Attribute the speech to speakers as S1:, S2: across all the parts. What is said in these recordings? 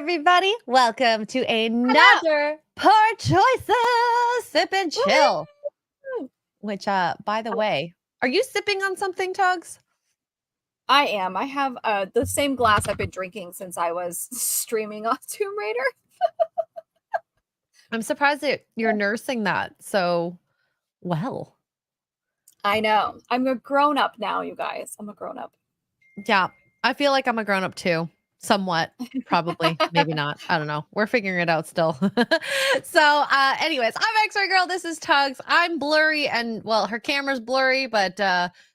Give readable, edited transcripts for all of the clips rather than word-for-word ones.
S1: everybody. Welcome to another Poor Choices Sip and Chill. Which, by the way, are you sipping on something, Tugs?
S2: I am. I have the same glass I've been drinking since I was streaming on Tomb Raider.
S1: I'm surprised that you're nursing that so well.
S2: I know. I'm a grown-up now, you guys. I'm a grown-up.
S1: Yeah, I feel like I'm a grown-up too. Somewhat, probably, maybe not. I don't know. We're figuring it out still. So, anyways, I'm X-Ray Girl. This is Tugs. I'm blurry, and well, her camera's blurry, but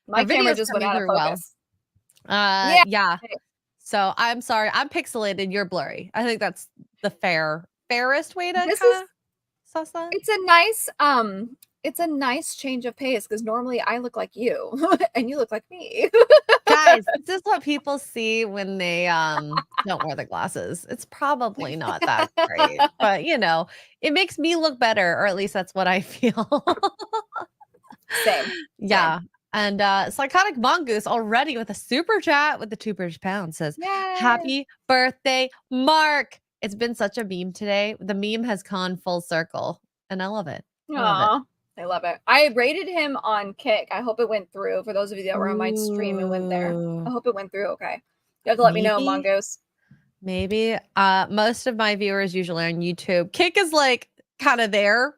S2: my camera just went out of focus.
S1: Yeah. So I'm sorry. I'm pixelated. You're blurry. I think that's the fairest way to suss that.
S2: It's a nice change of pace because normally I look like you and you look like me.
S1: Guys, this is what people see when they don't wear the glasses. It's probably not that great, but you know, it makes me look better, or at least that's what I feel.
S2: Same.
S1: Yeah. And Psychotic Mongoose already with a super chat with the £2 says,
S2: Yay!
S1: Happy birthday, Mark. It's been such a meme today. The meme has gone full circle, and I love it.
S2: I love it. I rated him on Kick. I hope it went through. For those of you that were on my stream and went there, I hope it went through okay. You have to let me know, Mongoose.
S1: Maybe. Most of my viewers usually on YouTube. Kick is like kind of there.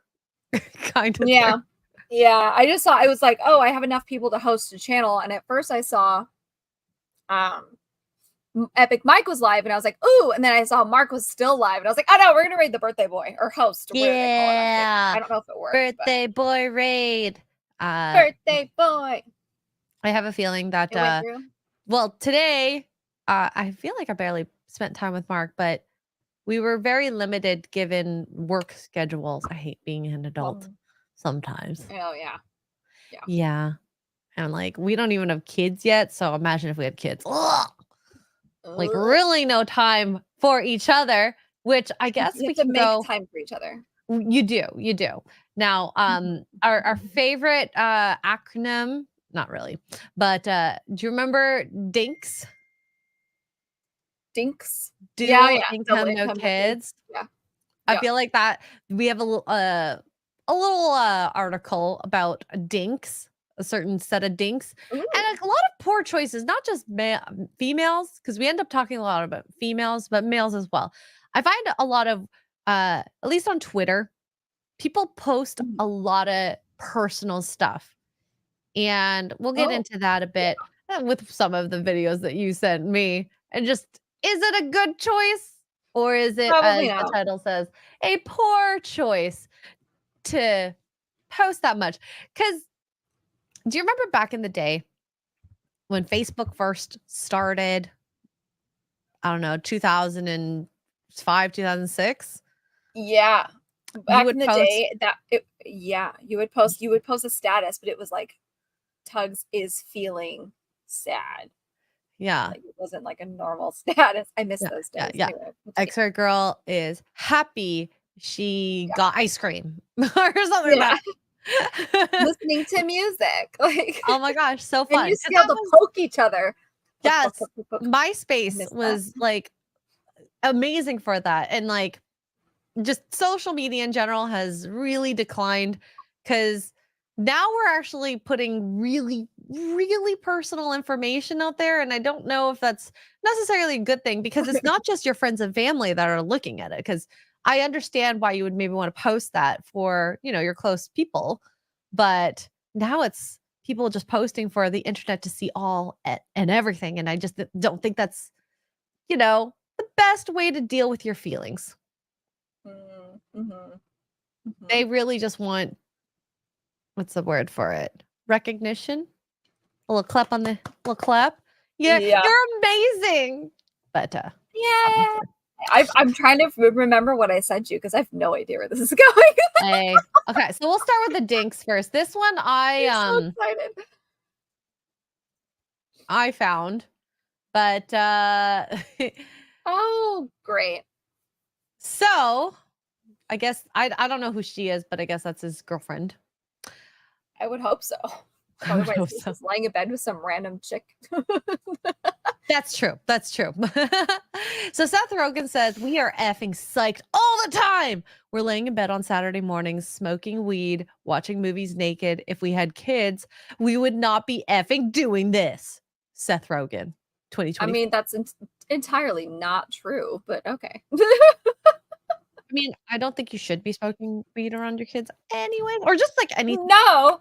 S1: Kind of
S2: Yeah.
S1: there.
S2: Yeah. I just saw, I was like, oh, I have enough people to host a channel. And at first I saw Epic Mike was live and I was like, ooh, and then I saw Mark was still live and I was like, oh no, we're gonna raid the birthday boy or host or whatever they call it. I don't know if it works.
S1: Birthday boy raid.
S2: Birthday boy.
S1: I have a feeling that well, today I feel like I barely spent time with Mark, but we were very limited given work schedules. I hate being an adult sometimes.
S2: Oh yeah.
S1: Yeah. And like we don't even have kids yet, so imagine if we had kids. Ugh! Like really no time for each other, which I guess
S2: we
S1: have
S2: to make time for each other.
S1: You do. Now, our favorite acronym, not really, but do you remember dinks?
S2: Dinks?
S1: Yeah. Income, no kids.
S2: Yeah.
S1: I feel like that we have a little article about dinks. A certain set of dinks.
S2: Ooh.
S1: And a lot of poor choices, not just females, because we end up talking a lot about females, but males as well. I find a lot of, at least on Twitter, people post a lot of personal stuff. And we'll get into that a bit with some of the videos that you sent me. And just, is it a good choice? Or is it,
S2: probably
S1: as the title says, a poor choice to post that much? Because do you remember back in the day when Facebook first started? I don't know, 2005, 2006?
S2: Yeah. Back in the day, you would post a status, but it was like Tugs is feeling sad.
S1: Yeah.
S2: Like, it wasn't like a normal status. I miss those days.
S1: Yeah.
S2: Anyway,
S1: X-Ray Girl is happy she got ice cream or something like that.
S2: Listening to music, like,
S1: oh my gosh, so fun.
S2: And you still have to poke each other.
S1: Yes, MySpace was like amazing for that, and like just social media in general has really declined because now we're actually putting really personal information out there, and I don't know if that's necessarily a good thing because it's not just your friends and family that are looking at it. Because I understand why you would maybe want to post that for your close people. But now it's people just posting for the internet to see all and everything. And I just don't think that's, the best way to deal with your feelings. They really just want, what's the word for it? Recognition? A little clap on the little clap. Yeah. You're amazing. But
S2: yeah. I'm trying to remember what I sent you because I have no idea where this is going.
S1: Hey. Okay, so we'll start with the dinks first. This one I'm
S2: so excited.
S1: I found, but
S2: oh, great.
S1: So I guess I don't know who she is, but I guess that's his girlfriend.
S2: I would hope so. Otherwise, he's just lying in bed with some random chick.
S1: That's true. That's true. So Seth Rogen says, we are effing psyched all the time. We're laying in bed on Saturday mornings, smoking weed, watching movies naked. If we had kids, we would not be effing doing this. Seth Rogen, 2020.
S2: I mean, that's entirely not true, but okay.
S1: I mean, I don't think you should be smoking weed around your kids anyway, or just like anything.
S2: No,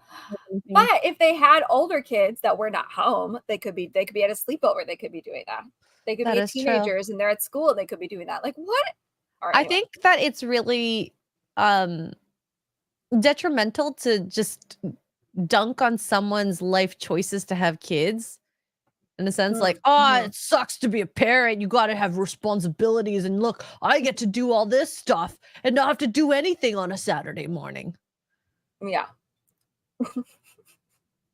S2: but if they had older kids that were not home, they could be at a sleepover. They could be doing that. They could be teenagers and they're at school. They could be doing that. Like what?
S1: I think that it's really detrimental to just dunk on someone's life choices to have kids. In a sense, like, it sucks to be a parent. You got to have responsibilities. And look, I get to do all this stuff and not have to do anything on a Saturday morning.
S2: Yeah.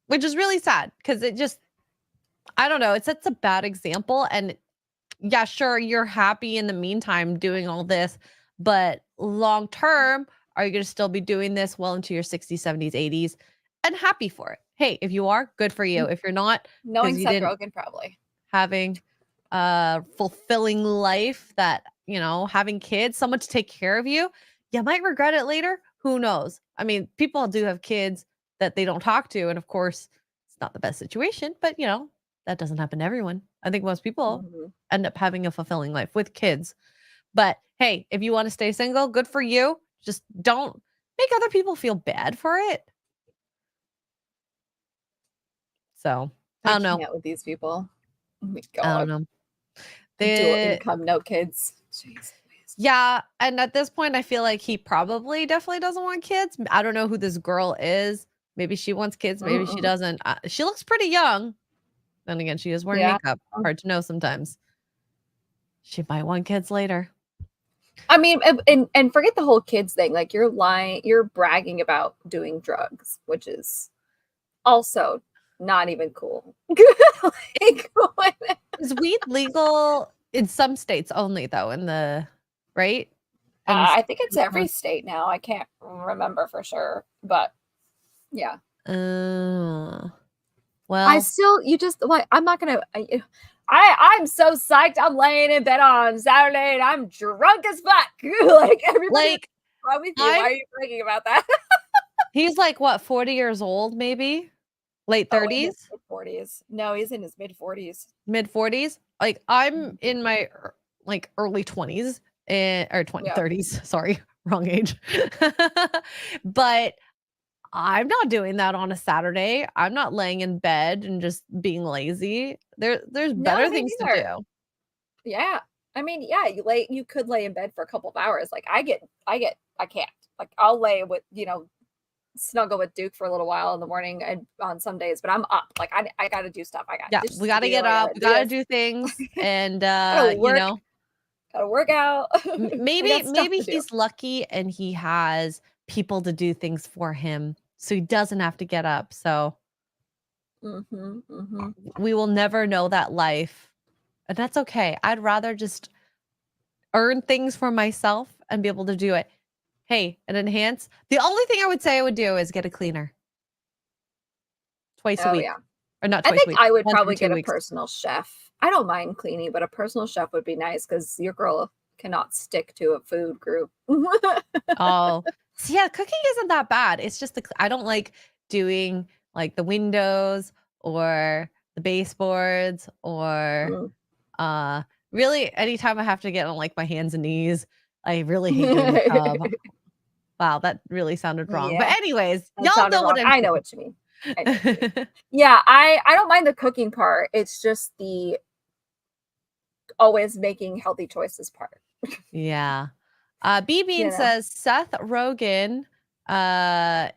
S1: Which is really sad because it just, I don't know. It sets a bad example. And yeah, sure, you're happy in the meantime doing all this. But long term, are you going to still be doing this well into your 60s, 70s, 80s and happy for it? Hey, if you are, good for you. If you're not,
S2: knowing Seth Rogen, probably
S1: having a fulfilling life that, you know, having kids, someone to take care of you, you might regret it later. Who knows? I mean, people do have kids that they don't talk to. And of course, it's not the best situation, but you know, that doesn't happen to everyone. I think most people end up having a fulfilling life with kids. But hey, if you want to stay single, good for you. Just don't make other people feel bad for it. So I don't know.
S2: With these people, oh my God.
S1: I don't know.
S2: Dual income, no kids. Jeez.
S1: Yeah, and at this point, I feel like he probably definitely doesn't want kids. I don't know who this girl is. Maybe she wants kids. Maybe she doesn't. She looks pretty young. Then again, she is wearing makeup. Hard to know sometimes. She might want kids later.
S2: I mean, and forget the whole kids thing. Like you're lying, you're bragging about doing drugs, which is also not even cool.
S1: Is weed legal in some states only though? In the right?
S2: I think it's every state now. I can't remember for sure, but yeah.
S1: Well,
S2: I still, I'm not gonna. I'm so psyched. I'm laying in bed on Saturday and I'm drunk as fuck. Like everybody, like, wrong with you? Why are you bragging about that?
S1: He's like what, 40 years old, maybe late 30s,
S2: 40s. No, he's in his mid 40s.
S1: Mid 40s. Like I'm in my like early 20s or 30s. Sorry, wrong age. But I'm not doing that on a Saturday. I'm not laying in bed and just being lazy. There's better things to do.
S2: Yeah. I mean, yeah, you could lay in bed for a couple of hours. Like I can't. Like I'll lay with, snuggle with Duke for a little while in the morning and on some days, but I'm up. Like I got to do stuff.
S1: We got to get up. We got to do things and
S2: gotta work out.
S1: maybe he's lucky and he has people to do things for him. So he doesn't have to get up. So we will never know that life. And that's okay. I'd rather just earn things for myself and be able to do it. Hey, and enhance. The only thing I would say I would do is get a cleaner. Twice a week.
S2: Yeah.
S1: Or not twice a week.
S2: I would probably get a personal chef. I don't mind cleaning, but a personal chef would be nice because your girl cannot stick to a food group.
S1: Oh, so yeah, cooking isn't that bad. It's just I don't like doing like the windows or the baseboards or really anytime I have to get on like my hands and knees. I really hate doing the tub. Wow, that really sounded wrong. Yeah. But anyways, y'all know what
S2: I know what you mean. Yeah, I don't mind the cooking part. It's just the always making healthy choices part.
S1: Yeah. B Bean says Seth Rogen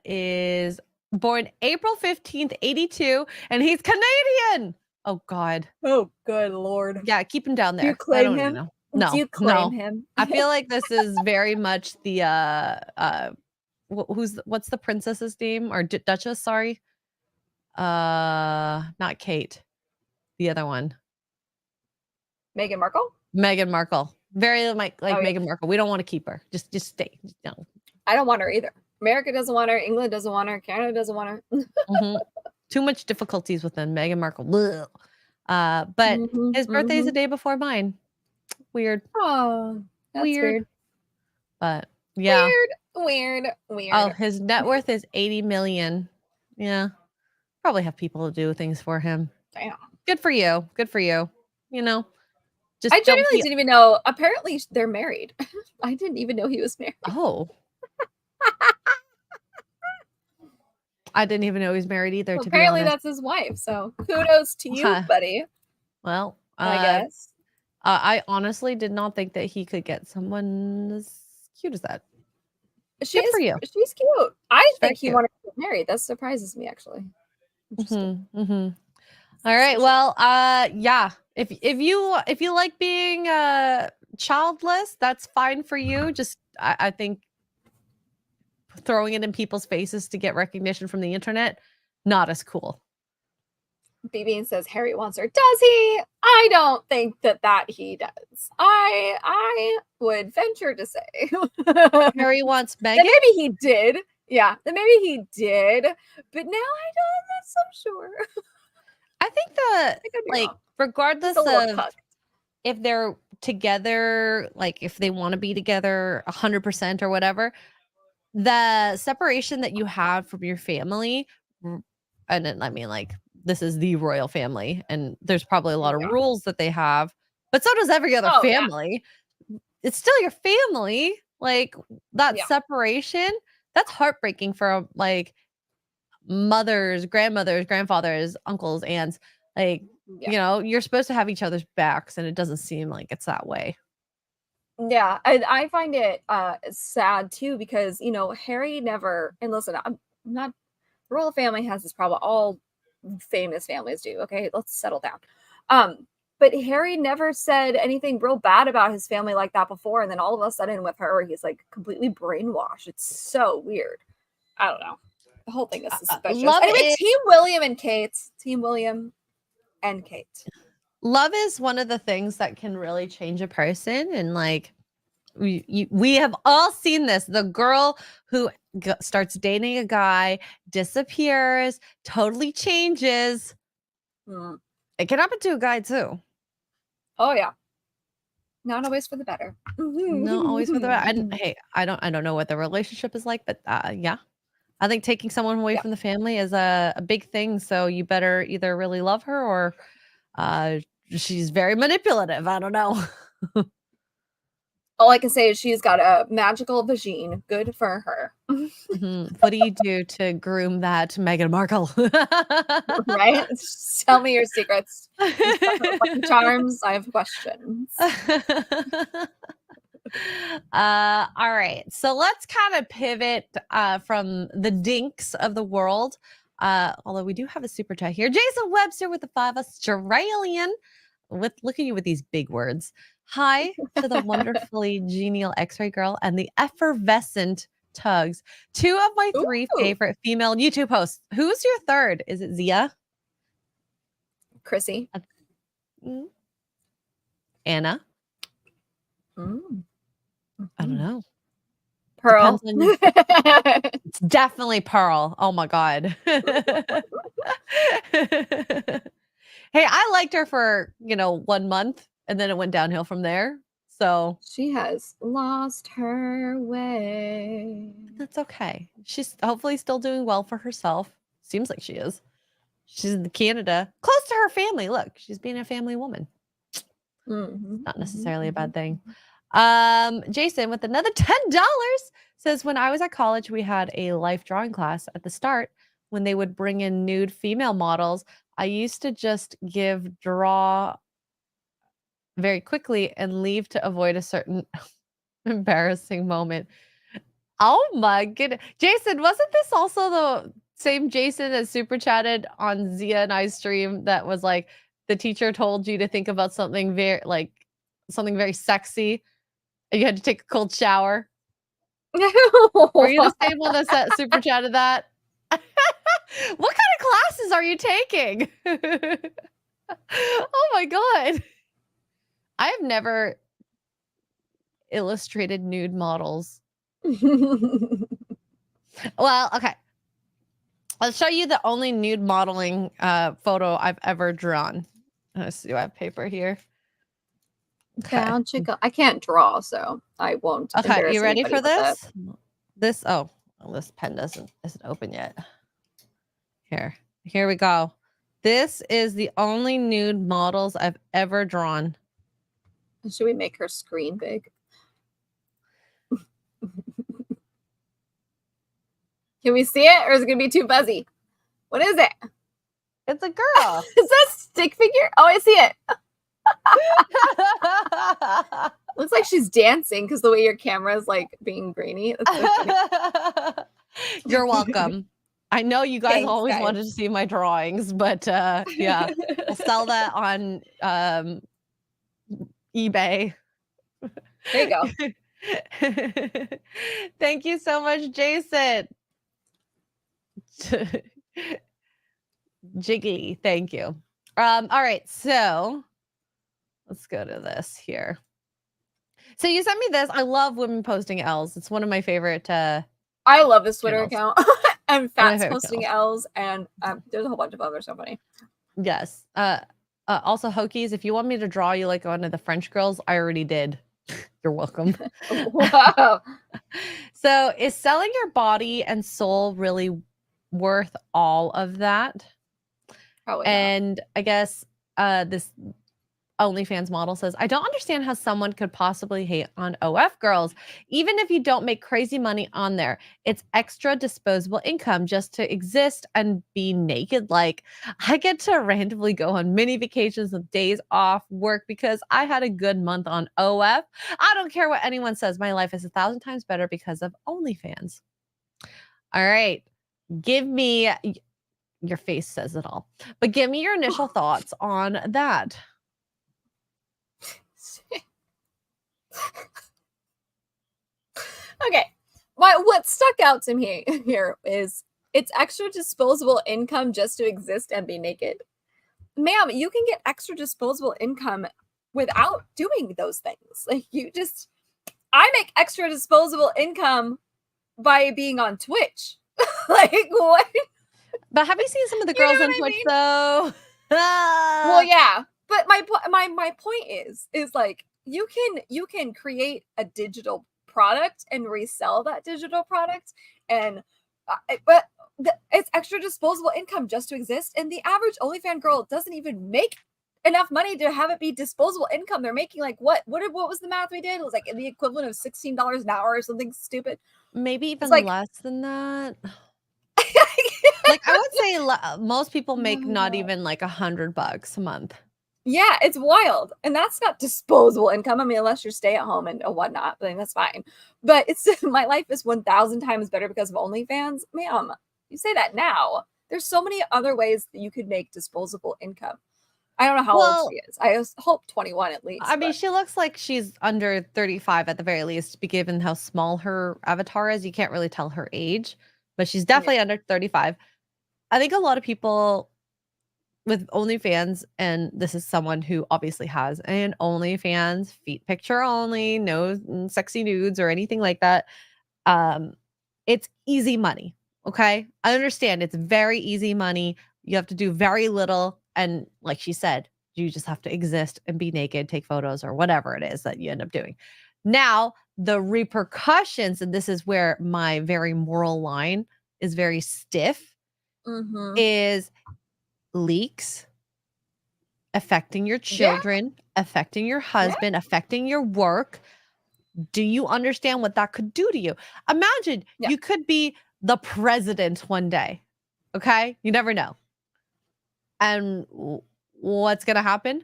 S1: is born April 15th, 82, and he's Canadian. Oh God.
S2: Oh good Lord.
S1: Yeah, keep him down there.
S2: Do you claim him?
S1: Know. No.
S2: Do you claim him?
S1: I feel like this is very much the what's the princess's name or Duchess? Sorry. Not Kate. The other one.
S2: Meghan Markle?
S1: Meghan Markle. Very like Meghan Markle. We don't want to keep her. Just stay. No.
S2: I don't want her either. America doesn't want her. England doesn't want her. Canada doesn't want her.
S1: too much difficulties with him. Meghan Markle. Bleh. But his birthday's a day before mine. Weird.
S2: Oh, that's weird.
S1: But yeah.
S2: Weird.
S1: Oh, his net worth is 80 million. Yeah. Probably have people to do things for him.
S2: Damn.
S1: Good for you. Good for you. You know, just
S2: I genuinely didn't even know. Apparently, they're married. I didn't even know he was married.
S1: Oh. I didn't even know he was married either,
S2: Well,
S1: to be honest.
S2: apparently, that's his wife. So kudos to you, buddy.
S1: Well,
S2: I guess.
S1: I honestly did not think that he could get someone as cute as that.
S2: Good for you. She's cute. I think he wanted to get married. That surprises me, actually.
S1: Interesting. All right. Well, yeah. If you like being childless, that's fine for you. Just I think throwing it in people's faces to get recognition from the internet, not as cool.
S2: BB says Harry wants her. Does he? I don't think that he does. I would venture to say
S1: Harry wants Meghan.
S2: Maybe he did. Yeah, then maybe he did. But now I'm not so sure.
S1: I think like regardless of if they're together, like if they want to be together 100% or whatever, the separation that you have from your family, and then, I mean, like, this is the royal family, and there's probably a lot of rules that they have, but so does every other family. Yeah. It's still your family. Like, that separation, that's heartbreaking for, like, mothers, grandmothers, grandfathers, uncles, aunts. Like, you know, you're supposed to have each other's backs, and it doesn't seem like it's that way.
S2: Yeah, I find it sad too, because you know Harry never, and listen, I'm not, the royal family has this problem, all famous families do, okay, let's settle down. But Harry never said anything real bad about his family like that before, and then all of a sudden with her he's like completely brainwashed. It's so weird. I don't know, the whole thing is suspicious. Anyway, Team William and Kate. Team William and Kate.
S1: Love is one of the things that can really change a person, and like we have all seen this. The girl who starts dating a guy, disappears, totally changes. It can happen to a guy too.
S2: Oh yeah. Not always for the better.
S1: Not always for the better. And hey, I don't know what the relationship is like, but yeah. I think taking someone away from the family is a big thing. So you better either really love her or she's very manipulative. I don't know.
S2: All I can say is she's got a magical vagine. Good for her.
S1: What do you do to groom that Meghan Markle?
S2: Right? Tell me your secrets. Charms. I have questions.
S1: All right. So let's kind of pivot from the dinks of the world. Although we do have a super chat here. Jason Webster with the 5 Australian. Look at you with these big words. Hi to the wonderfully genial X-ray girl and the effervescent Tugs. 2 of my 3 favorite female YouTube hosts. Who's your third? Is it Zia?
S2: Chrissy.
S1: Anna? I don't know.
S2: Pearl.
S1: It's definitely Pearl. Oh my God. Hey, I liked her for, 1 month and then it went downhill from there. So
S2: she has lost her way.
S1: That's okay. She's hopefully still doing well for herself. Seems like she is. She's in Canada, close to her family. Look, she's being a family woman. Not necessarily a bad thing. Jason with another $10 says, when I was at college, we had a life drawing class at the start. When they would bring in nude female models, I used to just draw very quickly and leave to avoid a certain embarrassing moment. Oh my goodness. Jason, wasn't this also the same Jason that super chatted on Zia and I's stream that was like, the teacher told you to think about something very sexy and you had to take a cold shower? Were you the same one that super chatted that? What kind of classes are you taking? Oh my God. I have never illustrated nude models. Well, okay. I'll show you the only nude modeling photo I've ever drawn. Let's see, do I have paper here? Okay.
S2: Down you go. I can't draw, so I won't
S1: Okay,
S2: embarrass
S1: you ready
S2: anybody
S1: for
S2: with that.
S1: this? Oh, well, this pen isn't open yet. Here we go. This is the only nude models I've ever drawn.
S2: Should we make her screen big? Can we see it, or is it gonna be too fuzzy? What is it?
S1: It's a girl.
S2: Is that a stick figure? Oh, I see it. Looks like she's dancing because the way your camera is like being grainy. That's so funny.
S1: You're welcome. I know you guys
S2: Thanks,
S1: always
S2: guys.
S1: wanted to see my drawings, but yeah, we'll sell that on eBay.
S2: There you go.
S1: Thank you so much, Jason. Jiggly, thank you. All right, so let's go to this here. So you sent me this. I love women posting L's. It's one of my favorite
S2: I love this Twitter
S1: channels.
S2: account. And Fats
S1: favorite
S2: posting
S1: channels.
S2: L's, and there's a whole bunch of others. So funny.
S1: Yes. Also, Hokies, if you want me to draw you like one of the French girls, I already did. You're welcome.
S2: Wow.
S1: So is selling your body and soul really worth all of that?
S2: Probably not.
S1: And I guess this OnlyFans model says, I don't understand how someone could possibly hate on OF girls, even if you don't make crazy money on there. It's extra disposable income just to exist and be naked. Like, I get to randomly go on mini vacations with days off work because I had a good month on OF. I don't care what anyone says. My life is 1,000 times better because of OnlyFans. All right. Give me, your face says it all, but give me your initial thoughts on that.
S2: Okay. What stuck out to me here is it's extra disposable income just to exist and be naked. Ma'am, you can get extra disposable income without doing those things. Like I make extra disposable income by being on Twitch. Like what?
S1: But have you seen some of the girls on Twitch though?
S2: Well, yeah. But my point is like you can create a digital product and resell that digital product, and it's extra disposable income just to exist. And the average OnlyFans girl doesn't even make enough money to have it be disposable income. They're making like what was the math we did? It was like the equivalent of $16 an hour or something stupid.
S1: Maybe even
S2: like,
S1: less than that. Like I would say most people make not even like $100 a month.
S2: Yeah, it's wild. And that's not disposable income. I mean, unless you're stay at home and whatnot, then that's fine. But it's my life is 1,000 times better because of OnlyFans. Ma'am, you say that now. There's so many other ways that you could make disposable income. I don't know how old she is. I hope 21 at least.
S1: I mean, she looks like she's under 35 at the very least, given how small her avatar is. You can't really tell her age, but she's definitely under 35. I think a lot of people with OnlyFans, and this is someone who obviously has an OnlyFans, feet picture only, no sexy nudes or anything like that. It's easy money. Okay. I understand it's very easy money. You have to do very little. And like she said, you just have to exist and be naked, take photos or whatever it is that you end up doing. Now, the repercussions, and this is where my very moral line is very stiff, is leaks affecting your children, affecting your husband, affecting your work. Do you understand what that could do to you? Imagine you could be the president one day. Okay? You never know. And what's going to happen?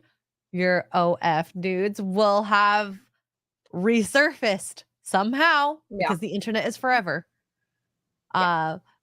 S1: Your OF dudes will have resurfaced somehow because the internet is forever.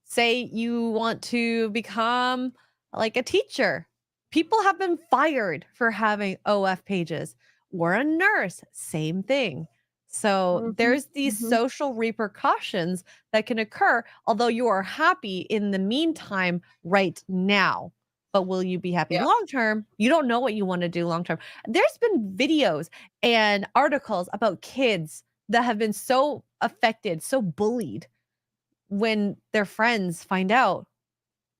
S1: Say you want to become like a teacher. People have been fired for having OF pages, or a nurse, same thing. So there's these social repercussions that can occur, although you are happy in the meantime right now. But will you be happy long term? You don't know what you want to do long term. There's been videos and articles about kids that have been so affected, so bullied when their friends find out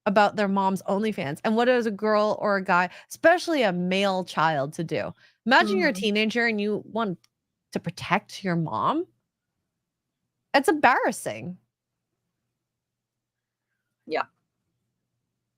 S1: about their mom's OnlyFans. And what is a girl or a guy, especially a male child, to do? Imagine you're a teenager and you want to protect your mom. It's embarrassing.
S2: Yeah.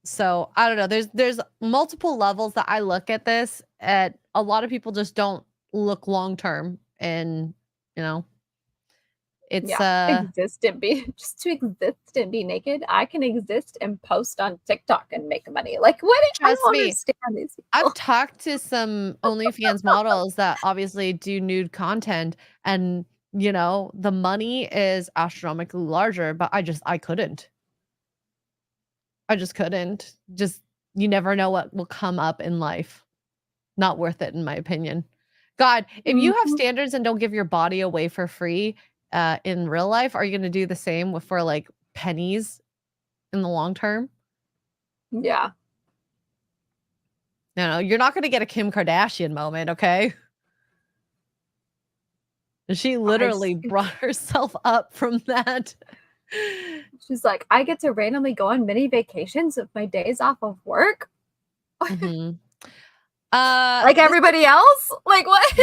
S1: So I don't know. There's multiple levels that I look at this at. A lot of people just don't look long term, and it's
S2: exist and be just to exist and be naked. I can exist and post on TikTok and make money. Like what? I
S1: trust
S2: don't
S1: me.
S2: understand these people.
S1: I've talked to some OnlyFans models that obviously do nude content, and the money is astronomically larger, but I couldn't. I just couldn't. Just you never know what will come up in life. Not worth it, in my opinion. God, if you have standards and don't give your body away for free in real life, are you going to do the same for like pennies in the long term?
S2: Yeah.
S1: No, you're not going to get a Kim Kardashian moment, okay? She literally brought herself up from that.
S2: She's like, I get to randomly go on mini vacations with my days off of work.
S1: Mm-hmm.
S2: Like everybody else? Like what?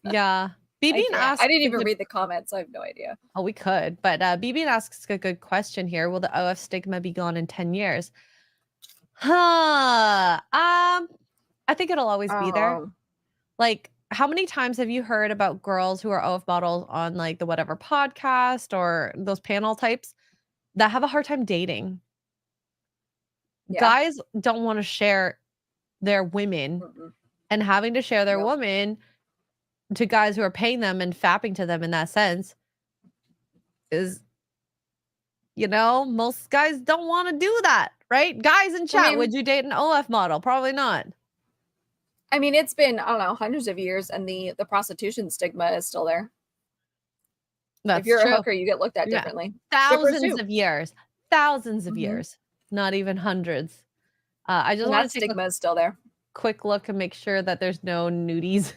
S1: Yeah. BB asks,
S2: I didn't even read the comments, so I have no idea.
S1: Oh, we could. But BB asks a good question here. Will the OF stigma be gone in 10 years? I think it'll always be there. Like, how many times have you heard about girls who are OF models on like the whatever podcast or those panel types that have a hard time dating? Yeah. Guys don't want to share their women, and having to share their woman to guys who are paying them and fapping to them in that sense is, most guys don't want to do that, right? Guys in chat, would you date an OF model? Probably not.
S2: I mean, it's been, I don't know, hundreds of years, and the prostitution stigma is still there. If you're a hooker, you get looked at differently.
S1: Thousands of years. Thousands of years. Not even hundreds. I just want to take
S2: stigma is still there.
S1: Quick look and make sure that there's no nudies.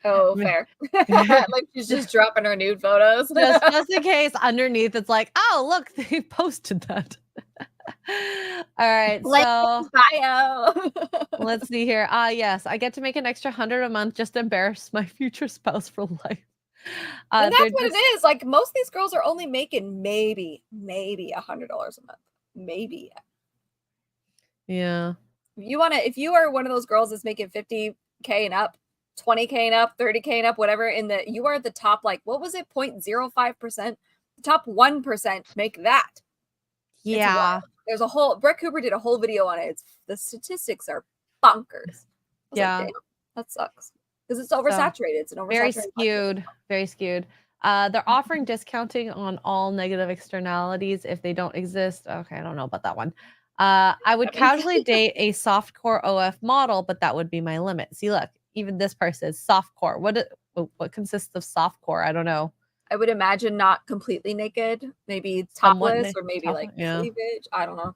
S2: Oh, fair. Like she's just dropping her nude photos.
S1: just in case underneath it's like, oh, look, they posted that. All right, so
S2: bio.
S1: Let's see here. Yes, I get to make an extra $100 a month just to embarrass my future spouse for life.
S2: And that's what it is. Like most of these girls are only making maybe $100 a month. Maybe.
S1: Yeah.
S2: If you are one of those girls that's making $50K and up, 20K and up, 30K and up, whatever, you are at the top, like, what was it? 0.05%? The top 1% make that.
S1: Yeah.
S2: There's Brett Cooper did a whole video on it. The statistics are bonkers.
S1: Yeah.
S2: Like, that sucks. Because it's oversaturated. It's an oversaturated.
S1: Very skewed. They're offering discounting on all negative externalities if they don't exist. Okay, I don't know about that one. I would casually date a softcore OF model, but that would be my limit. See, look, even this person is softcore. What consists of softcore? I don't know.
S2: I would imagine not completely naked, maybe topless, or maybe like cleavage. I don't know.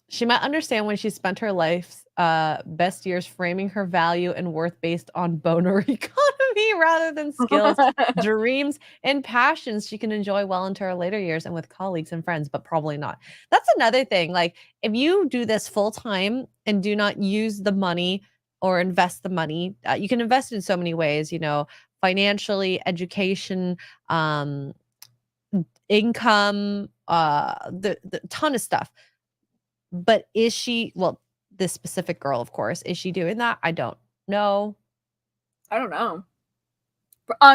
S1: She might understand when she spent her life's best years framing her value and worth based on boner economy rather than skills, dreams, and passions she can enjoy well into her later years and with colleagues and friends, but probably not. That's another thing. Like, if you do this full time and do not use the money or invest the money, you can invest in so many ways, financially, education, income, the ton of stuff. But is she, this specific girl, of course, is she doing that? I don't know.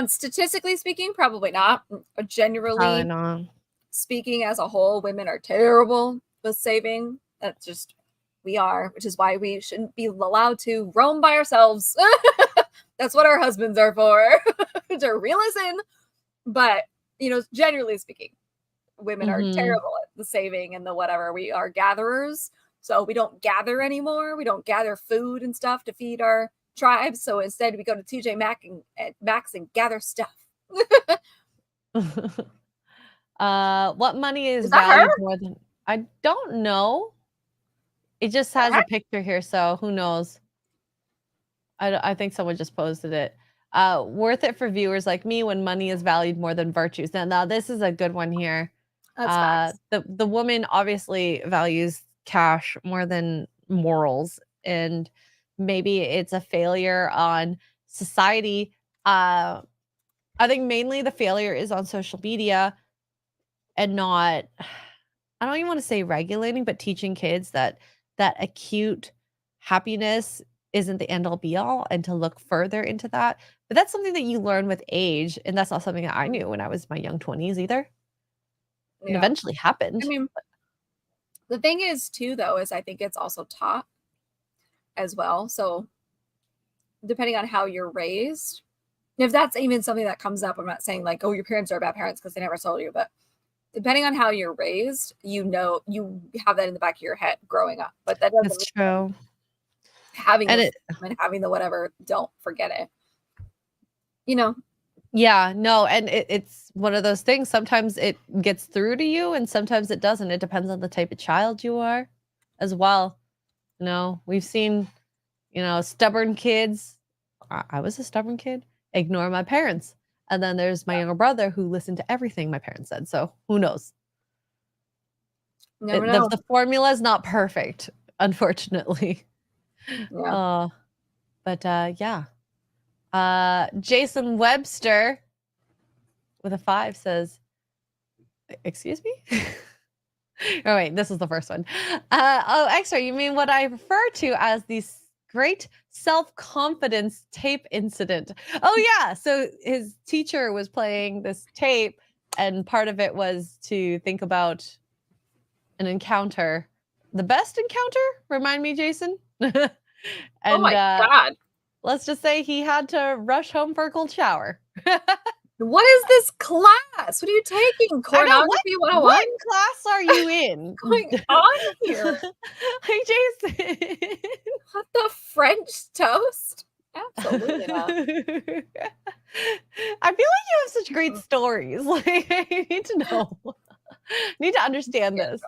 S2: Statistically speaking, probably not. Generally speaking, as a whole, women are terrible with saving. That's just, we are, which is why we shouldn't be allowed to roam by ourselves. That's what our husbands are for, to reel us in. But, generally speaking, women are terrible at the saving and the whatever. We are gatherers, so we don't gather anymore. We don't gather food and stuff to feed our tribes. So instead, we go to TJ Maxx and gather stuff.
S1: What money is valued more than? I don't know. It just has a picture here, so who knows? I think someone just posted it. Worth it for viewers like me when money is valued more than virtues. Now this is a good one here.
S2: That's facts.
S1: The woman obviously values cash more than morals, and maybe it's a failure on society. I think mainly the failure is on social media and not, I don't even wanna say regulating, but teaching kids that that acute happiness isn't the end all be all and to look further into that. But that's something that you learn with age, and that's not something that I
S2: Mhm.
S1: knew when I was my young 20s either. It
S2: Yeah.
S1: eventually
S2: I
S1: happened.
S2: mean, the thing is too, though, is I think it's also taught as well. So depending on how you're raised, if that's even something that comes up, I'm not saying like, oh, your parents are bad parents because they never told you, but depending on how you're raised, you have that in the back of your head growing up. But that doesn't
S1: It's
S2: mean
S1: true.
S2: having
S1: And
S2: the
S1: it
S2: freedom and having the whatever, don't forget it. You know?
S1: yeah, no, and it's one of those things, sometimes it gets through to you and sometimes it doesn't. It depends on the type of child you are as well. We've seen, stubborn kids. I was a stubborn kid, ignore my parents. And then there's my younger brother who listened to everything my parents said. So who knows?
S2: You never
S1: The
S2: know.
S1: the formula is not perfect, unfortunately.
S2: Yeah.
S1: Uh, but yeah. Jason Webster with a 5 says, excuse me? Oh, wait, this is the first one. Oh, extra, you mean what I refer to as the great self-confidence tape incident. Oh, yeah. So his teacher was playing this tape, and part of it was to think about an encounter. The best encounter? Remind me, Jason?
S2: Oh
S1: And
S2: my God.
S1: let's just say he had to rush home for a cold shower.
S2: What is this class? What are you taking?
S1: I know.
S2: Choreography
S1: What
S2: 101?
S1: class are you in?
S2: Going on here?
S1: Hi, Jason.
S2: What the French toast? Absolutely not.
S1: I feel like you have such great stories. Like, I need to know. Need to understand
S2: Scared to
S1: this.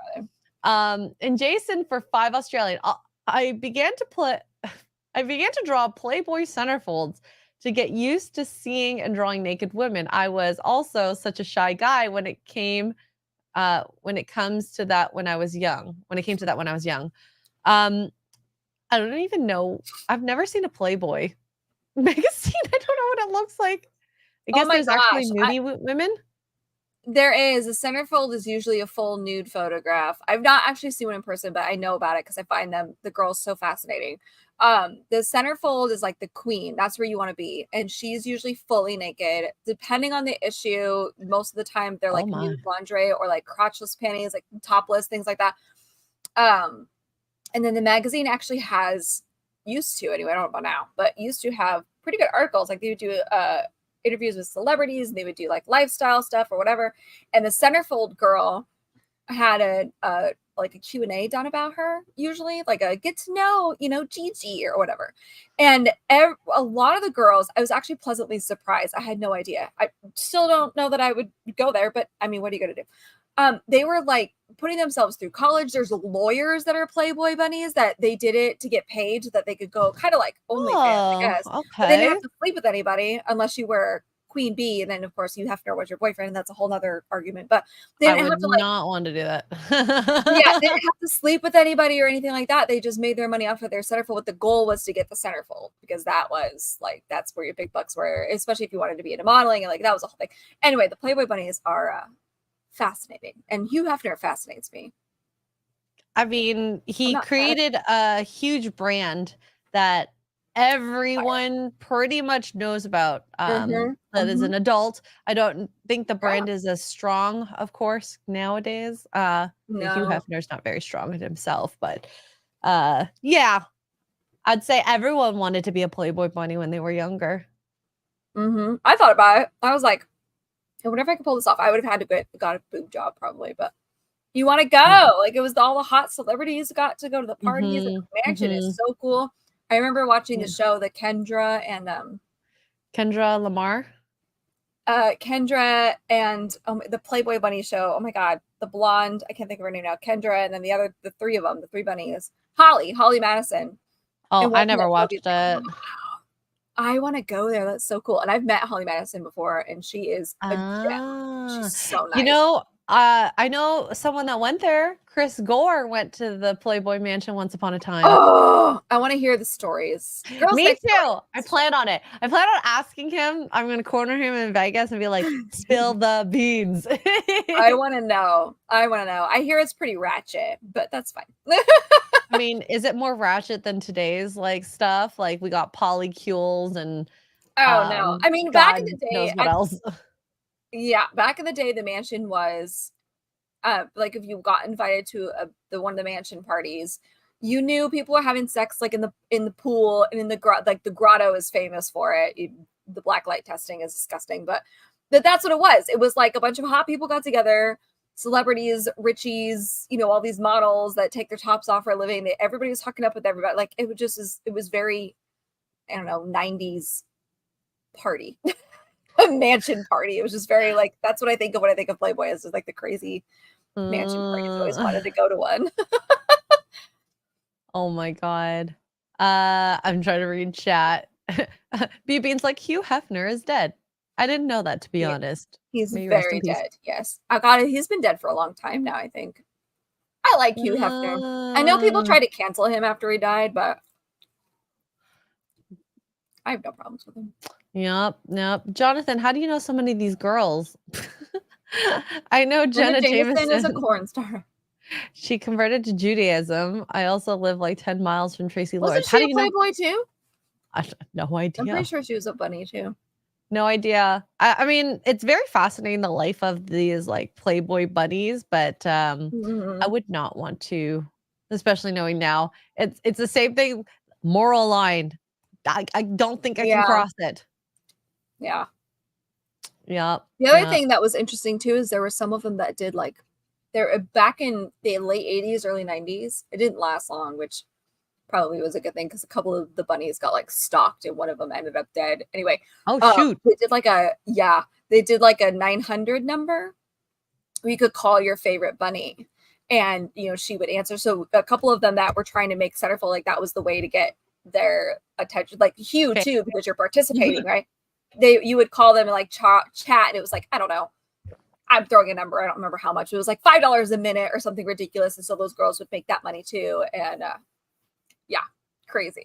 S2: try.
S1: And Jason for 5 Australian. I began to put I began to draw Playboy centerfolds to get used to seeing and drawing naked women. I was also such a shy guy when it comes to that when I was young. When it came to that when I was young. Um, I don't even know. I've never seen a Playboy magazine. I don't know what it looks like. I
S2: Oh
S1: guess
S2: my
S1: there's actually
S2: gosh.
S1: nudie women.
S2: There is. A centerfold is usually a full nude photograph. I've not actually seen one in person, but I know about it because I find the girls so fascinating. The centerfold is like the queen. That's where you want to be. And she's usually fully naked. Depending on the issue, most of the time they're
S1: Oh
S2: like
S1: my.
S2: nude lingerie or like crotchless panties, like topless, things like that. Um, and then the magazine actually has used to anyway, I don't know about now, but used to have pretty good articles. Like they would do interviews with celebrities and they would do like lifestyle stuff or whatever. And the centerfold girl had a like a Q&A done about her, usually like a get to know, Gigi or whatever. And a lot of the girls, I was actually pleasantly surprised. I had no idea. I still don't know that I would go there, but I mean, what are you going to do? They were like putting themselves through college. There's lawyers that are Playboy bunnies that they did it to get paid so that they could go kind of like OnlyFans, I
S1: Oh,
S2: guess. But they didn't
S1: okay.
S2: have to sleep with anybody unless you were queen bee. And then, of course, you have to know was your boyfriend. And that's a whole nother argument. But they
S1: I
S2: didn't
S1: would
S2: have to like,
S1: not want to do
S2: yeah, they
S1: that.
S2: didn't have to sleep with anybody or anything like that. They just made their money off of their centerfold. But the goal was to get the centerfold because that was like, that's where your big bucks were, especially if you wanted to be into modeling. And like, that was a whole thing. Anyway, the Playboy bunnies are fascinating. And Hugh Hefner fascinates me.
S1: I mean,
S2: I'm
S1: he
S2: not sad.
S1: created a huge brand that everyone pretty much knows about,
S2: Mhm,
S1: that is
S2: mhm.
S1: an adult. I don't think the
S2: Yeah.
S1: brand is as strong, of course, nowadays. Hugh
S2: No.
S1: Hefner's not very strong in himself, but, yeah, I'd say everyone wanted to be a Playboy bunny when they were younger.
S2: Mhm. I thought about it. I was like, "I wonder if I could pull this off." I would have had to got a boob job probably, but you wanna
S1: Mm,
S2: go. Like, it was all the hot celebrities got to go to the parties, and
S1: mhm,
S2: the mansion is
S1: mhm.
S2: so cool. I remember watching the
S1: Yeah.
S2: show, the
S1: Kendra Lamar?
S2: Kendra and, the Playboy Bunny show. Oh my god, the blonde, I can't think of her name now. Kendra, and then the 3 of them, the 3 bunnies. Holly Madison,
S1: Oh,
S2: and
S1: I
S2: watching
S1: never
S2: that show, being
S1: watched
S2: like,
S1: it.
S2: I wanna go there, that's so cool, and I've met Holly Madison before, and she is a gem. She's
S1: Ah,
S2: so
S1: you
S2: nice.
S1: know, I know someone that went there. Chris Gore went to the Playboy Mansion once upon a time.
S2: Oh, I want to hear the stories. Girls
S1: Me
S2: next
S1: too.
S2: door.
S1: I plan on it. I plan on asking him. I'm gonna corner him in Vegas and be like, "Spill the beans."
S2: I want to know. I want to know. I hear it's pretty ratchet, but that's fine.
S1: I mean, is it more ratchet than today's like stuff? Like we got polycules and
S2: Oh no. I mean, back in
S1: God
S2: the day,
S1: knows what else.
S2: yeah, back in the day, the mansion was like if you got invited to the one of the mansion parties, you knew people were having sex like in the pool and in the like the grotto is famous for it. The black light testing is disgusting, but that's what it was. It was like a bunch of hot people got together, celebrities, richies, all these models that take their tops off for a living. Everybody was hooking up with everybody. Like it was very, I don't know, 90s party. A mansion party. It was just very like that's what I think of when I think of Playboy is just like the crazy mansion parties. I always wanted to go to one.
S1: Oh my God. I'm trying to read chat. B Bean's like Hugh Hefner is dead. I didn't know that, to be
S2: Yeah,
S1: honest.
S2: he's
S1: May he rest in
S2: very
S1: peace.
S2: dead. Yes. I got it. He's been dead for a long time now, I think. I like Hugh Hefner. I know people
S1: Uh,
S2: tried to cancel him after he died, but I have no problems with him.
S1: Yep. Jonathan, how do you know so many of these girls? I know
S2: Jenna
S1: Jenna
S2: Jameson is a
S1: Jameson.
S2: corn star.
S1: She converted to Judaism. I also live like 10 miles from Tracy
S2: Wasn't
S1: Lords. How
S2: she
S1: do
S2: a
S1: you know?
S2: Playboy too?
S1: I have no
S2: I'm pretty
S1: idea.
S2: sure she was a bunny too.
S1: No idea. I mean, it's very fascinating the life of these like Playboy bunnies, but I
S2: Mhm.
S1: would not want to, especially knowing now. It's the same thing, moral line. I don't think I can
S2: Yeah.
S1: cross it.
S2: Yeah.
S1: Yep.
S2: The other
S1: Yep.
S2: thing that was interesting too is there were some of them that did like they're back in the late 80s, early 90s. It didn't last long, which probably was a good thing because a couple of the bunnies got like stalked and one of them ended up dead. Anyway,
S1: Oh shoot.
S2: they did like a 900 number where you could call your favorite bunny and she would answer. So a couple of them that were trying to make Centerfold, like that was the way to get their attention. Like Hugh
S1: Okay.
S2: too, because you're participating, right? You would call them and like chat, and it was like, I don't know. I'm throwing a number. I don't remember how much. It was like $5 a minute or something ridiculous. And so those girls would make that money too. And yeah, crazy.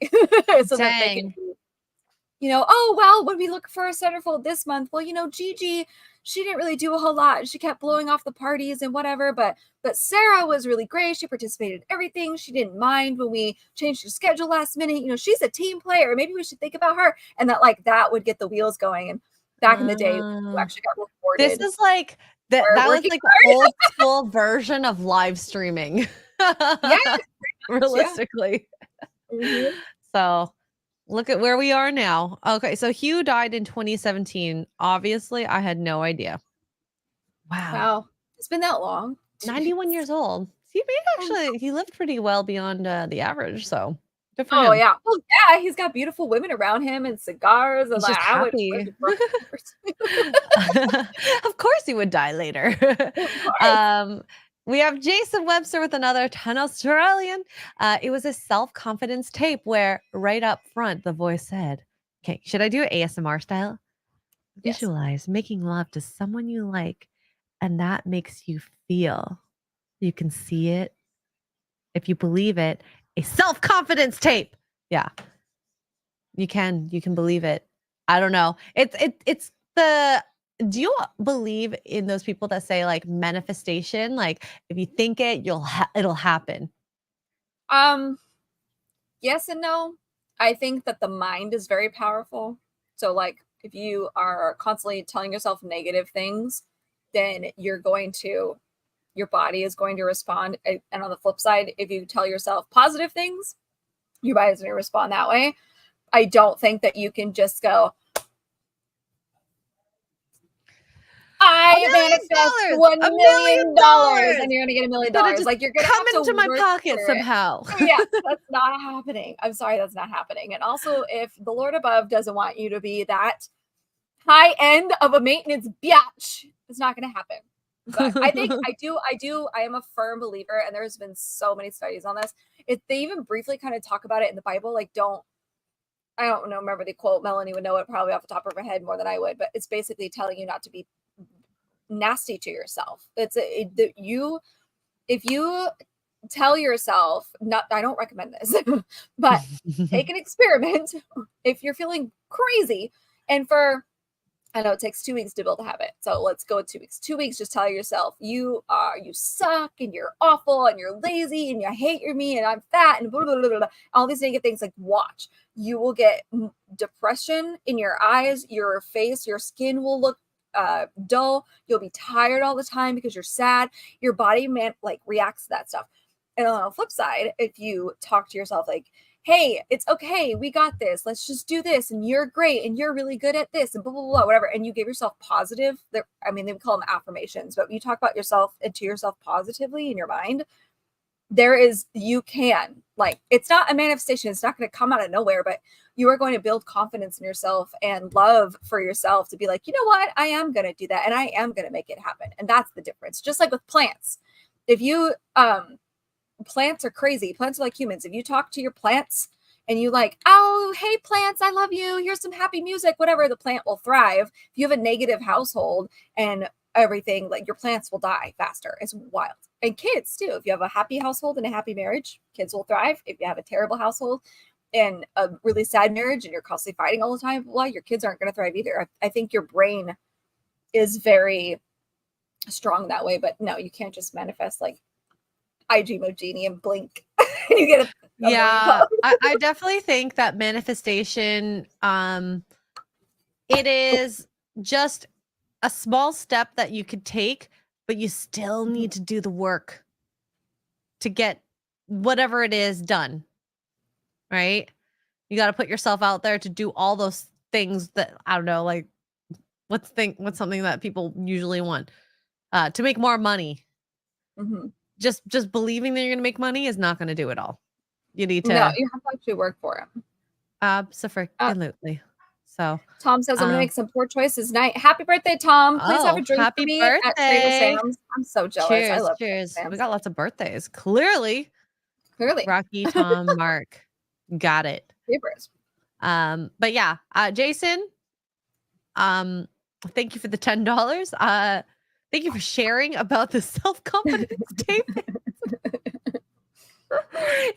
S2: So that they could
S1: Dang.
S2: oh, well, when we look for a centerfold this month, well, Gigi, she didn't really do a whole lot. She kept blowing off the parties and whatever, but Sarah was really great. She participated in everything. She didn't mind when we changed the schedule last minute. She's a team player. Maybe we should think about her. And that would get the wheels going. And back in the day, you
S1: Uh,
S2: actually got
S1: this
S2: rewarded
S1: is like
S2: for
S1: that was
S2: working
S1: like the
S2: hard.
S1: old school version of live streaming.
S2: Yeah, yeah.
S1: Realistically.
S2: Mhm.
S1: So look at where we are now. Okay, so Hugh died in 2017. Obviously, I had no idea. Wow.
S2: Wow. It's been that long.
S1: 91
S2: Jeez.
S1: years old. He lived pretty well beyond the average, so good for
S2: Oh,
S1: him.
S2: yeah. Well, yeah, he's got beautiful women around him and cigars, and,
S1: He's
S2: like,
S1: just
S2: I would love
S1: happy.
S2: to work
S1: Of course he would die later.
S2: Of course.
S1: um, we have Jason Webster with another 10 Australian. It was a self-confidence tape where right up front the voice said, "Okay, should I do it ASMR style?
S2: Yes.
S1: Visualize making love to someone you like, and that makes you feel. You can see it if you believe it. A self-confidence tape." Yeah, you can believe it. I don't know. It's the do you believe in those people that say like manifestation? Like if you think it, it'll happen.
S2: Um, yes and no. I think that the mind is very powerful. So, like, if you are constantly telling yourself negative things, then your body is going to respond. And on the flip side, if you tell yourself positive things, your body's going to respond that way. I don't think that you can just go,
S1: A
S2: I
S1: million
S2: manifest
S1: dollars,
S2: $1
S1: a million
S2: million, and
S1: dollars.
S2: you're gonna get $1 million.
S1: Gonna just
S2: Like you're gonna
S1: come
S2: have to
S1: into my
S2: work
S1: pocket
S2: for it.
S1: somehow.
S2: Yeah, that's not happening. I'm sorry, that's not happening. And also, if the Lord above doesn't want you to be that high end of a maintenance biatch, it's not gonna happen. But I think I am a firm believer, and there's been so many studies on this. If they even briefly kind of talk about it in the Bible, like I don't remember the quote. Melanie would know it probably off the top of her head more than I would, but it's basically telling you not to be nasty to yourself. If you tell yourself, not, I don't recommend this, but take an experiment if you're feeling crazy. And I know it takes 2 weeks to build a habit. So let's go with 2 weeks. 2 weeks, just tell yourself you suck and you're awful and you're lazy and you hate me and I'm fat and blah, blah, blah, blah, all these negative things. Like, watch, you will get depression in your eyes, your face, your skin will look dull. You'll be tired all the time because you're sad. Your body reacts to that stuff. And on the flip side, if you talk to yourself like, hey, it's okay, we got this, let's just do this, and you're great, and you're really good at this, and blah, blah, blah, whatever, and you give yourself positive, they would call them affirmations, but you talk about yourself and to yourself positively in your mind, you can, it's not a manifestation, it's not going to come out of nowhere, but you are going to build confidence in yourself and love for yourself to be like, you know what, I am going to do that, and I am going to make it happen. And that's the difference. Just like with plants, if you plants are crazy. Plants are like humans. If you talk to your plants and you like, oh, hey, plants, I love you, here's some happy music, whatever, the plant will thrive. If you have a negative household and everything, like, your plants will die faster. It's wild. And kids too. If you have a happy household and a happy marriage, kids will thrive. If you have a terrible household and a really sad marriage and you're constantly fighting all the time, well, your kids aren't going to thrive either. I think your brain is very strong that way, but no, you can't just manifest like IG emoji and blink. You get
S1: I definitely think that manifestation, it is just a small step that you could take, but you still need to do the work to get whatever it is done, right? You got to put yourself out there to do all those things that, I don't know, like what's something that people usually want, to make more money. Just believing that you're going to make money is not going to do it all. You need to.
S2: No, you have to actually work for it.
S1: Absolutely. So
S2: Tom says, I'm going to make some poor choices tonight. Happy birthday, Tom. Please have a drink for me at Trader Sam's. I'm so jealous.
S1: Cheers,
S2: I love
S1: cheers. We got lots of birthdays. Clearly. Rocky, Tom, Mark. Got it.
S2: Papers.
S1: But yeah, Jason, thank you for the $10. Thank you for sharing about the self-confidence statement.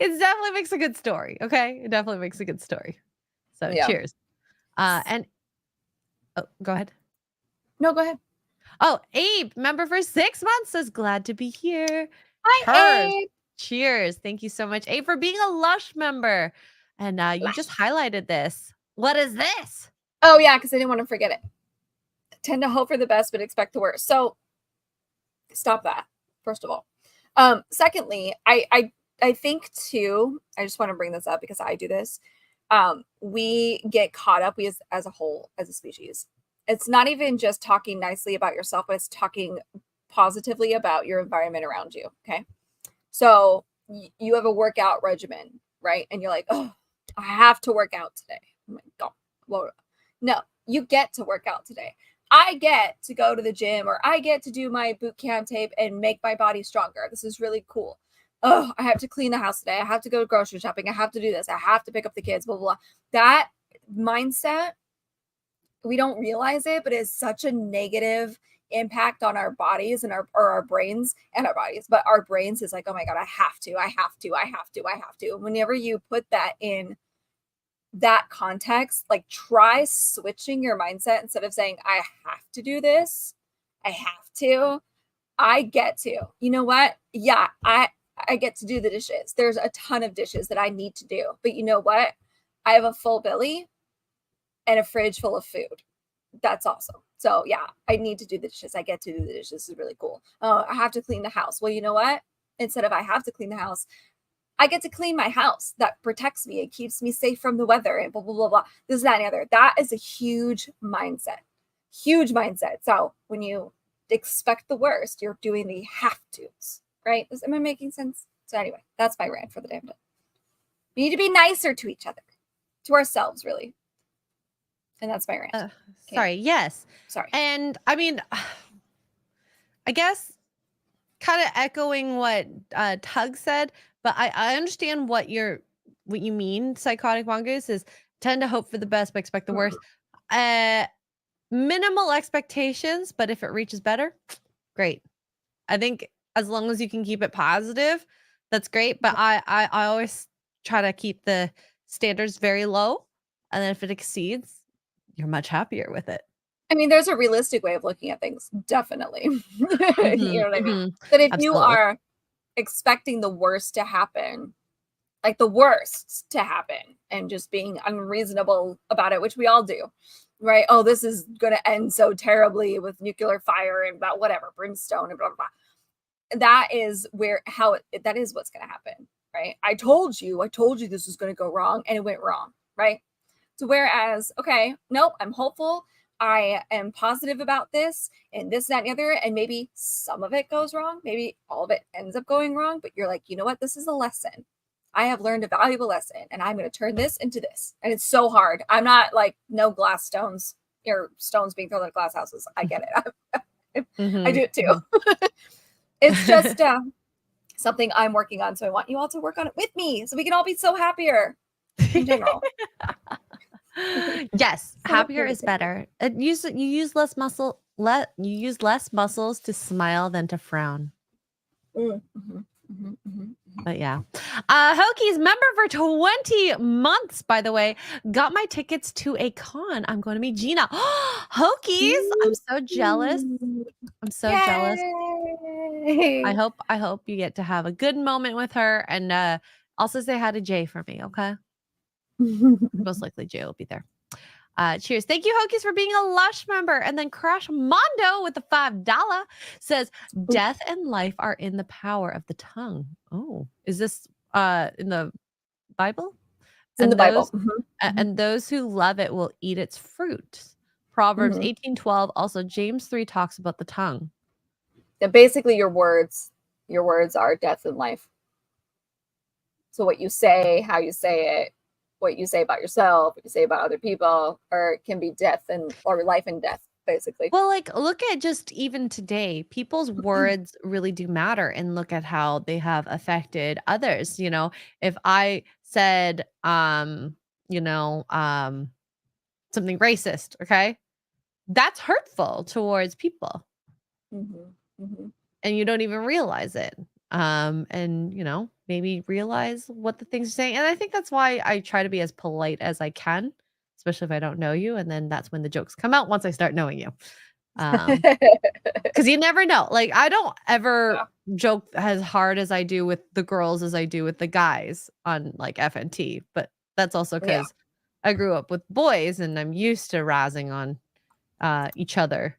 S1: It definitely makes a good story. Okay. It definitely makes a good story. So cheers. And go ahead.
S2: No, go ahead.
S1: Oh, Abe, member for 6 months, says glad to be here.
S2: Hi, Abe.
S1: Cheers. Thank you so much, Abe, for being a Lush member. And you just highlighted this. What is this?
S2: Oh, yeah, because I didn't want to forget it. Tend to hope for the best, but expect the worst. So stop that, first of all. Secondly, I think too, I just want to bring this up because I do this. We get caught up, we as a whole, as a species. It's not even just talking nicely about yourself, but it's talking positively about your environment around you. Okay. So you have a workout regimen, right? And you're like, oh, I have to work out today. Oh my God. Well, no, you get to work out today. I get to go to the gym, or I get to do my boot camp tape and make my body stronger. This is really cool. Oh, I have to clean the house today. I have to go grocery shopping. I have to do this. I have to pick up the kids, blah, blah, blah. That mindset, we don't realize it, but it's such a negative impact on our bodies and our brains and our bodies. But our brains is like, oh my God, I have to. Whenever you put that in that context, like, try switching your mindset. Instead of saying, I have to do this, I have to, I get to. You know what? Yeah, I get to do the dishes. There's a ton of dishes that I need to do. But you know what? I have a full belly and a fridge full of food. That's awesome. So yeah, I need to do the dishes. I get to do the dishes. This is really cool. Oh, I have to clean the house. Well, you know what? Instead of I have to clean the house, I get to clean my house. That protects me. It keeps me safe from the weather and blah, blah, blah, blah. This, that, and the other. That is a huge mindset. Huge mindset. So when you expect the worst, you're doing the have tos, right? Am I making sense? So anyway, that's my rant for the damn day. We need to be nicer to each other, to ourselves, really. And that's my rant.
S1: Okay. Sorry. Yes.
S2: Sorry.
S1: And I mean, I guess kind of echoing what Tug said, but I understand what you mean. Psychotic mongoose is tend to hope for the best but expect the worst. minimal expectations, but if it reaches better, great. I think as long as you can keep it positive, that's great. But I always try to keep the standards very low, and then if it exceeds, you're much happier with it.
S2: I mean, there's a realistic way of looking at things, definitely. You
S1: Mhm,
S2: know what I mean?
S1: mhm.
S2: That if you
S1: Absolutely.
S2: are expecting the worst to happen, like the worst to happen, and just being unreasonable about it, which we all do, right? Oh, this is going to end so terribly with nuclear fire and about whatever, brimstone and blah, blah, blah. That is that is what's going to happen, right? I told you this was going to go wrong and it went wrong, right? So whereas, okay, nope, I'm hopeful. I am positive about this and this, that, and the other. And maybe some of it goes wrong. Maybe all of it ends up going wrong. But you're like, you know what? This is a lesson. I have learned a valuable lesson and I'm going to turn this into this. And it's so hard. I'm not like no glass stones or stones being thrown at glass houses. I get it. I do
S1: Mhm,
S2: it too.
S1: mhm.
S2: It's just something I'm working on. So I want you all to work on it with me so we can all be so happier in general.
S1: Yes,
S2: So much
S1: happier is
S2: positivity.
S1: better. You use less you use less muscles to smile than to frown.
S2: Mm, mhm, mhm, mhm, mhm.
S1: But yeah. Hokies member for 20 months, by the way. Got my tickets to a con. I'm going to meet Gina. Hokies! I'm so jealous.
S2: Ooh.
S1: I'm so jealous.
S2: Yay!
S1: I hope you get to have a good moment with her and also say hi to Jay for me, okay? Most likely Jay will be there. Cheers. Thank you, Hokies, for being a Lush member. And then Crash Mondo with the $5 says, death and life are in the power of the tongue. Oh, is this in the Bible?
S2: It's in the
S1: And
S2: Bible.
S1: those
S2: Mhm, mhm,
S1: and those who love it will eat its fruit. Proverbs
S2: mhm.
S1: 18:12. Also, James 3 talks about the tongue.
S2: And basically, your words are death and life. So what you say, how you say it, what you say about yourself, what you say about other people, or it can be death and or life and death, basically.
S1: Well, like, look at just even today, people's words really do matter and look at how they have affected others. If I said, you know, um, something racist, okay, that's hurtful towards people
S2: Mhm, mhm,
S1: and you don't even realize it. And, maybe realize what the things are saying. And I think that's why I try to be as polite as I can, especially if I don't know you. And then that's when the jokes come out once I start knowing you. Um, 'Cause you never know. Like, I don't ever
S2: Yeah,
S1: joke as hard as I do with the girls as I do with the guys on, like, FNT, but that's also
S2: yeah.
S1: 'cause I grew up with boys and I'm used to razzing on, each other.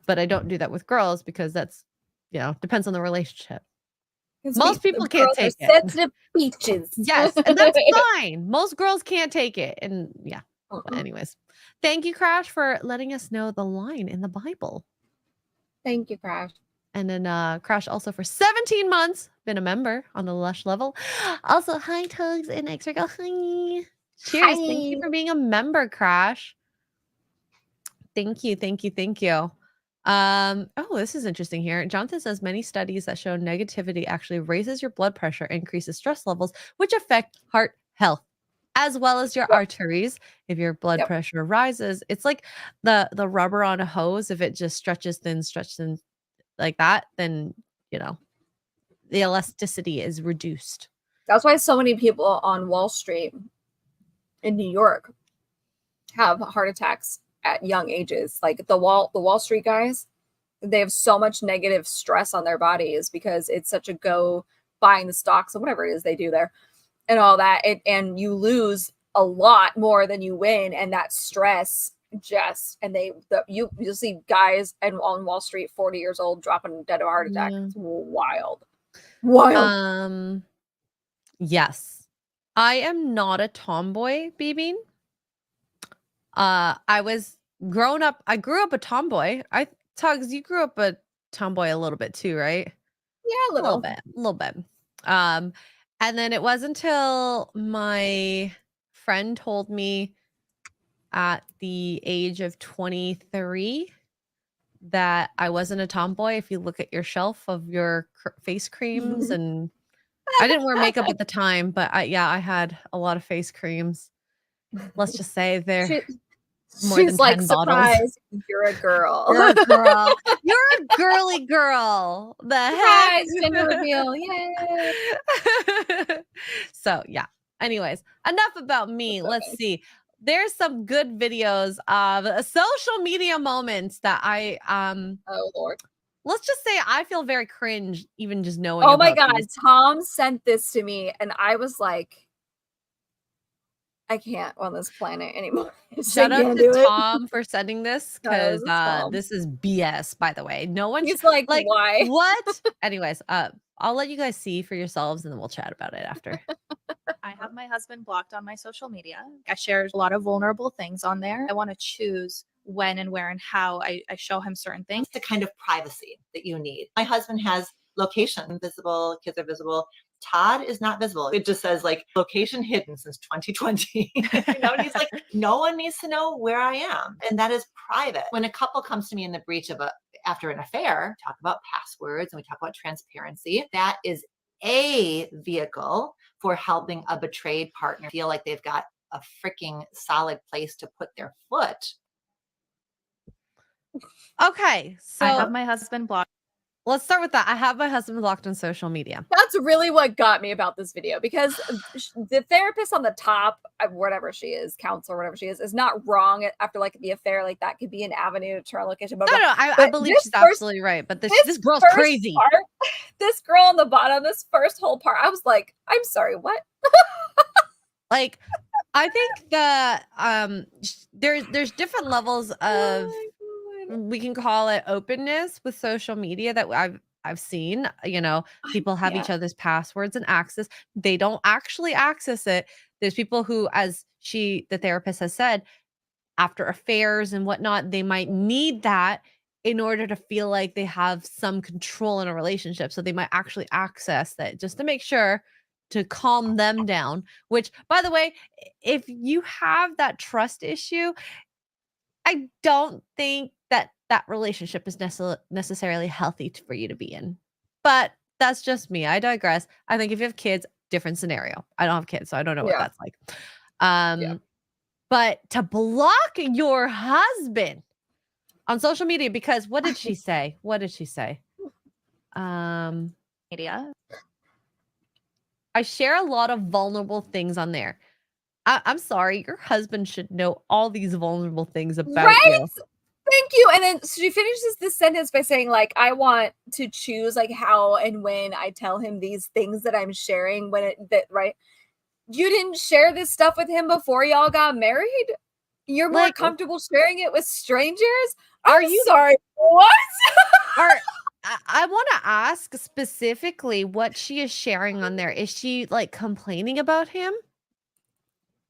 S1: But I don't do that with girls because that's, depends on the relationship.
S2: 'Cause
S1: Most people can't
S2: girls are
S1: take it.
S2: sensitive peaches.
S1: Yes, and that's fine. Most girls can't take it, and yeah. But
S2: Mhm.
S1: anyways, thank you, Crash, for letting us know the line in the Bible.
S2: Thank you, Crash.
S1: And then Crash also for 17 months, been a member on the Lush level. Also, hi Tugs and X-Ray. Hi. Cheers. Thank you
S2: Hi.
S1: for being a member, Crash. Thank you, thank you, thank you. Oh, this is interesting here. Jonathan says many studies that show negativity actually raises your blood pressure, increases stress levels, which affect heart health, as well as your
S2: Yep,
S1: arteries. If your blood
S2: yep.
S1: pressure rises, it's like the rubber on a hose. If it just stretches thin like that, then you know the elasticity is reduced.
S2: That's why so many people on Wall Street in New York have heart attacks at young ages. Like the Wall Street guys, they have so much negative stress on their bodies because it's such a go buying the stocks and whatever it is they do there and all that. And you lose a lot more than you win, and that stress just and you'll see guys and on Wall Street 40 years old dropping dead of a heart attack.
S1: Yeah.
S2: It's wild. Wild.
S1: Um, yes. I am not a tomboy, BB. I was grown up I grew up a tomboy. Tugs, you grew up a tomboy a little bit too, right?
S2: Yeah, a
S1: A little
S2: little.
S1: bit, a little bit. Um, and then it wasn't until my friend told me at the age of 23 that I wasn't a tomboy. If you look at your shelf of your face creams, and I didn't wear makeup at the time, but yeah, I had a lot of face creams. Let's just say they're
S2: She
S1: more than 10 bottles.
S2: Surprise, you're a girl.
S1: You're a girl. You're a girly girl. The
S2: Surprise,
S1: heck?
S2: gender reveal. Yay.
S1: So, yeah. Anyways, enough about me. Let's
S2: Okay.
S1: see. There's some good videos of social media moments that I
S2: Oh Lord.
S1: let's just say I feel very cringe even just knowing
S2: Oh my
S1: about
S2: God.
S1: these.
S2: Tom sent this to me and I was like, I can't on this planet anymore.
S1: Shout out to Tom for sending this because
S2: Tom.
S1: this is BS, by the way. No one
S2: He's like, why?
S1: what? Anyways, I'll let you guys see for yourselves and then we'll chat about it after.
S3: I have my husband blocked on my social media. I share a lot of vulnerable things on there. I want to choose when and where and how I show him certain things.
S4: The kind of privacy that you need. My husband has location visible, kids are visible. Todd is not visible. It just says like location hidden since 2020. And he's like, no one needs to know where I am. And that is private. When a couple comes to me in the breach of after an affair, talk about passwords and we talk about transparency. That is a vehicle for helping a betrayed partner feel like they've got a freaking solid place to put their foot.
S1: Okay, so
S3: I have my husband blocked.
S1: Let's start with that. I have my husband blocked on social media.
S2: That's really what got me about this video because the therapist on the top, whatever she is, counselor, whatever she is not wrong after like the affair. Like that could be an avenue to try location.
S1: No, I believe she's absolutely right. But this girl's crazy.
S2: This girl on the bottom, this first whole part, I was like, I'm sorry, what?
S1: Like, I think that there's different levels of we can call it openness with social media that I've seen, people have each other's passwords and access. They don't actually access it. There's people who, as the therapist has said, after affairs and whatnot, they might need that in order to feel like they have some control in a relationship. So they might actually access that just to make sure to calm them down, which, by the way, if you have that trust issue, I don't think that relationship is necessarily healthy for you to be in. But that's just me. I digress. I think if you have kids, different scenario. I don't have kids, so I don't know what that's like. But to block your husband on social media because what did she say? What did she say?
S3: Media.
S1: I share a lot of vulnerable things on there. I'm sorry, your husband should know all these vulnerable things about you.
S2: Thank you. And then she finishes this sentence by saying, like, I want to choose like how and when I tell him these things that I'm sharing right? You didn't share this stuff with him before y'all got married? You're more comfortable sharing it with strangers? Are you sorry? What?
S1: I want to ask specifically what she is sharing on there. Is she like complaining about him?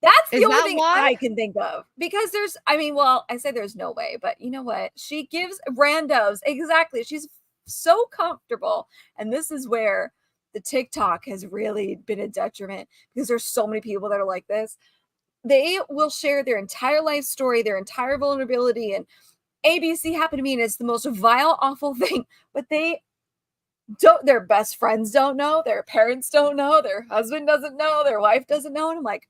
S2: That's the only thing I can think of because I say there's no way, but you know what? She gives randos. Exactly. She's so comfortable. And this is where the TikTok has really been a detriment because there's so many people that are like this. They will share their entire life story, their entire vulnerability, and ABC happened to me, and it's the most vile, awful thing. But their best friends don't know, their parents don't know, their husband doesn't know, their wife doesn't know. And I'm like,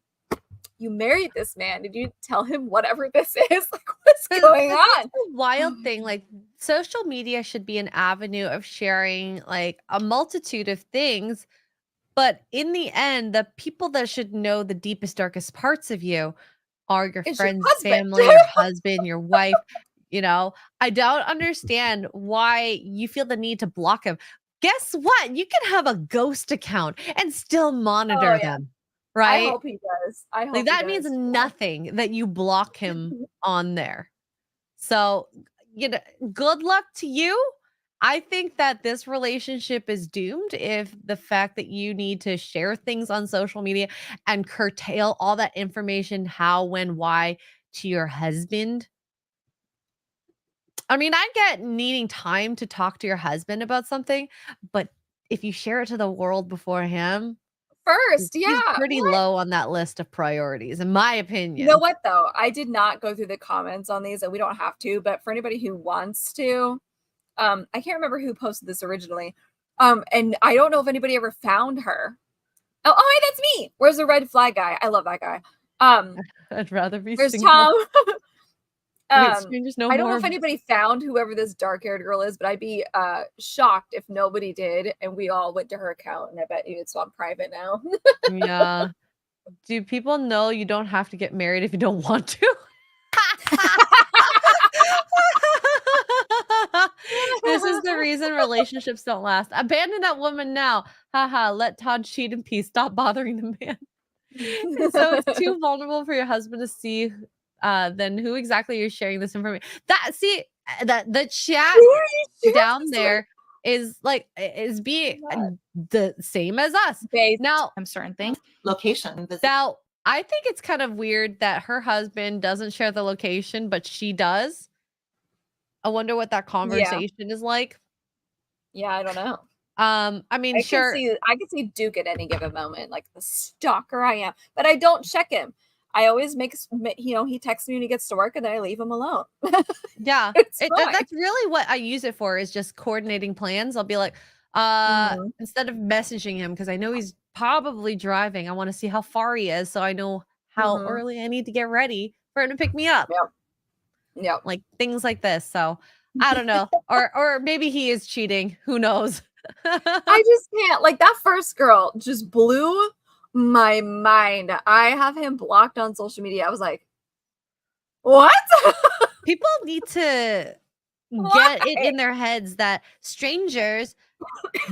S2: you married this man. Did you tell him whatever this is? Like, what's going on?
S1: That's a wild thing. Like, social media should be an avenue of sharing like a multitude of things. But in the end, the people that should know the deepest, darkest parts of you are your friends, family, your husband, your wife. I don't understand why you feel the need to block him. Guess what? You can have a ghost account and still monitor them. Right?
S2: I hope he does. I hope
S1: that means nothing that you block him on there. So, good luck to you. I think that this relationship is doomed if the fact that you need to share things on social media and curtail all that information, how, when, why, to your husband. I mean, I get needing time to talk to your husband about something, but if you share it to the world before him,
S2: first,
S1: he's pretty low on that list of priorities, in my opinion.
S2: You know what, though? I did not go through the comments on these, and we don't have to, but for anybody who wants to, I can't remember who posted this originally, and I don't know if anybody ever found her. Oh, hey, that's me. Where's the red flag guy? I love that guy.
S1: I'd rather be
S2: there's
S1: single.
S2: Tom.
S1: Wait, strangers no
S2: I don't know
S1: more.
S2: if anybody found whoever this dark-haired girl is, but I'd be shocked if nobody did, and we all went to her account, and I bet you it's on private now.
S1: Yeah. Do people know you don't have to get married if you don't want to? This is the reason relationships don't last. Abandon that woman now. Haha, let Todd cheat in peace. Stop bothering the man. So it's too vulnerable for your husband to see then who exactly you're sharing this information. That the chat
S2: Who are you sharing
S1: down
S2: this
S1: there is being
S2: with?
S1: the same as us.
S2: Based
S1: Now,
S3: I'm certain things.
S4: Location.
S1: now I think it's kind of weird that her husband doesn't share the location, but she does. I wonder what that
S2: Yeah.
S1: conversation is like.
S2: Yeah, I don't know.
S1: I mean,
S2: I
S1: sure.
S2: can see Duke at any given moment, like the stalker I am, but I don't check him. I always he texts me when he gets to work, and then I leave him alone.
S1: Yeah,
S2: It's fine.
S1: that's really what I use it for, is just coordinating plans. I'll be like,
S2: Mhm.
S1: instead of messaging him, because I know he's probably driving, I want to see how far he is so I know how
S2: Mhm.
S1: early I need to get ready for him to pick me up.
S2: Yep. Yep.
S1: Like things like this. So I don't know. Or maybe he is cheating. Who knows?
S2: I just can't. Like, that first girl just blew my mind. I have him blocked on social media. I was like, what?
S1: People need to
S2: Why?
S1: get it in their heads that strangers,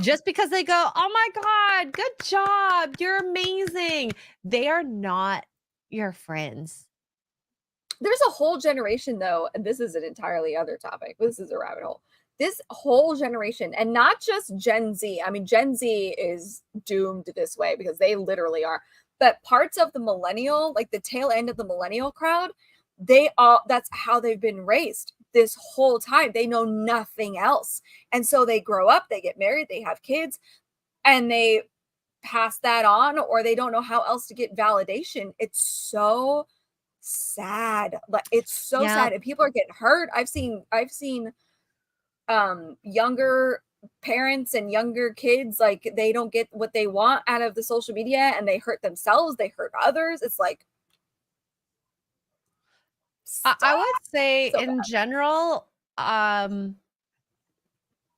S1: just because they go, oh my God, good job, you're amazing, they are not your friends.
S2: There's a whole generation, though, and this is an entirely other topic. This is a rabbit hole. This whole generation, and not just Gen Z. I mean, Gen Z is doomed this way because they literally are. But parts of the millennial, like the tail end of the millennial crowd, that's how they've been raised this whole time. They know nothing else. And so they grow up, they get married, they have kids, and they pass that on, or they don't know how else to get validation. It's so sad. Like, it's so
S1: Yeah.
S2: sad, and people are getting hurt. I've seen younger parents and younger kids, like, they don't get what they want out of the social media, and they hurt themselves, they hurt others. It's like,
S1: I would say
S2: so
S1: in
S2: bad.
S1: general,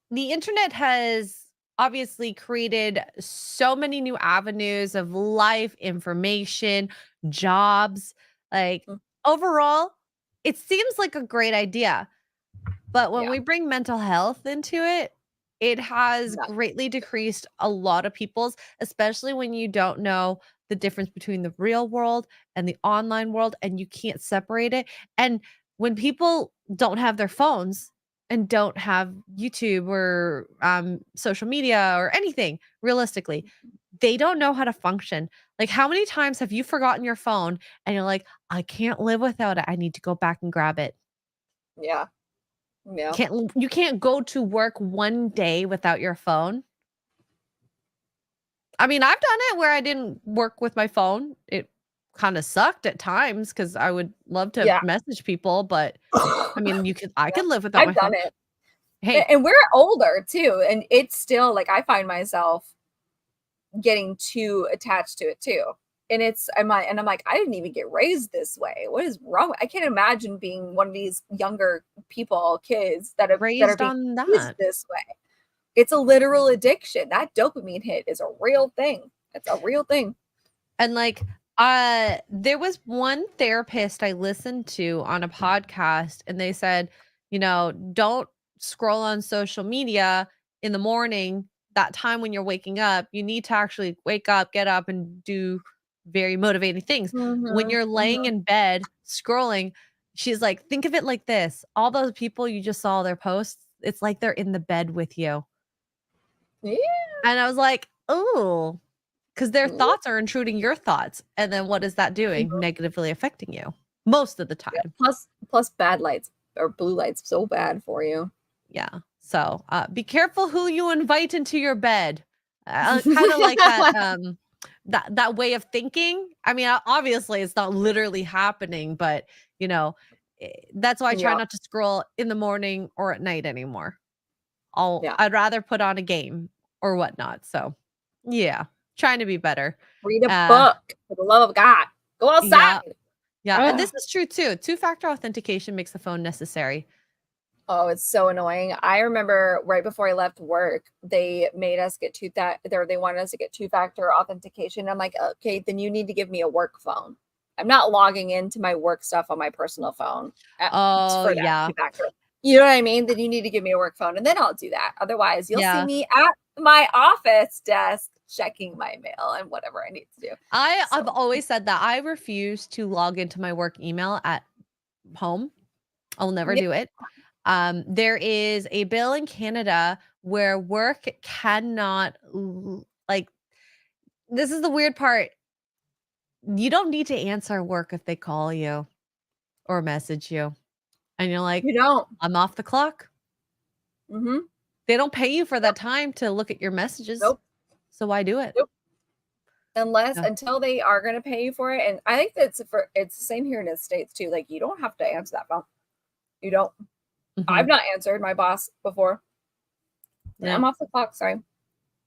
S1: the internet has obviously created so many new avenues of life, information, jobs. Like,
S2: Mm.
S1: overall, it seems like a great idea. But when
S2: Yeah.
S1: we bring mental health into it, it has
S2: Nuts.
S1: greatly decreased a lot of people's, especially when you don't know the difference between the real world and the online world, and you can't separate it. And when people don't have their phones and don't have YouTube or social media or anything, realistically, they don't know how to function. Like, how many times have you forgotten your phone and you're like, I can't live without it. I need to go back and grab it.
S2: Yeah. Yeah.
S1: You can't go to work one day without your phone. I mean, I've done it where I didn't work with my phone. It kind of sucked at times because I would love to
S2: Yeah.
S1: message people, but I mean, I
S2: Yeah.
S1: could live without my
S2: I've done
S1: phone.
S2: it.
S1: Hey,
S2: And we're older too, and it's still like, I find myself getting too attached to it too. And I'm like, I didn't even get raised this way. What is wrong? I can't imagine being one of these younger kids that are
S1: raised
S2: being
S1: on
S2: raised
S1: that.
S2: this way. It's a literal addiction. That dopamine hit is a real thing. It's a real thing.
S1: And like, there was one therapist I listened to on a podcast, and they said, don't scroll on social media in the morning, that time when you're waking up. You need to actually wake up, get up, and do very motivating things. When you're laying in bed scrolling, she's like, think of it like this. All those people you just saw their posts, it's like they're in the bed with you.
S2: Yeah.
S1: And I was like, oh, because their thoughts are intruding your thoughts. And then what is that doing? Negatively affecting you most of the time.
S2: Yeah. Plus bad lights or blue lights, so bad for you.
S1: Yeah. So be careful who you invite into your bed. Kind of like that that way of thinking. I mean, obviously it's not literally happening, but that's why I try
S2: Yeah.
S1: not to scroll in the morning or at night anymore.
S2: Yeah.
S1: I'd rather put on a game or whatnot. So yeah, trying to be better.
S2: Read a book, for the love of God. Go outside.
S1: Yeah, and this is true too. Two-factor authentication makes the phone necessary.
S2: Oh, it's so annoying. I remember right before I left work, they made us get they wanted us to get two-factor authentication. I'm like, okay, then you need to give me a work phone. I'm not logging into my work stuff on my personal phone
S1: Oh,
S2: for that
S1: yeah.
S2: two-factor. You know what I mean? Then you need to give me a work phone, and then I'll do that. Otherwise, you'll see
S1: Yeah.
S2: me at my office desk checking my mail and whatever I need to do.
S1: I've always said that I refuse to log into my work email at home. I'll never do it. There is a bill in Canada where work cannot like this is the weird part. You don't need to answer work if they call you or message you. And you're like,
S2: You don't.
S1: I'm off the clock.
S2: Mm-hmm.
S1: They don't pay you for that time to look at your messages.
S2: Nope.
S1: So why do it?
S2: Nope. Until they are going to pay you for it. And I think it's the same here in the States too. Like, you don't have to answer that phone. You don't. I've not answered my boss before. Yeah. I'm off the clock. Sorry.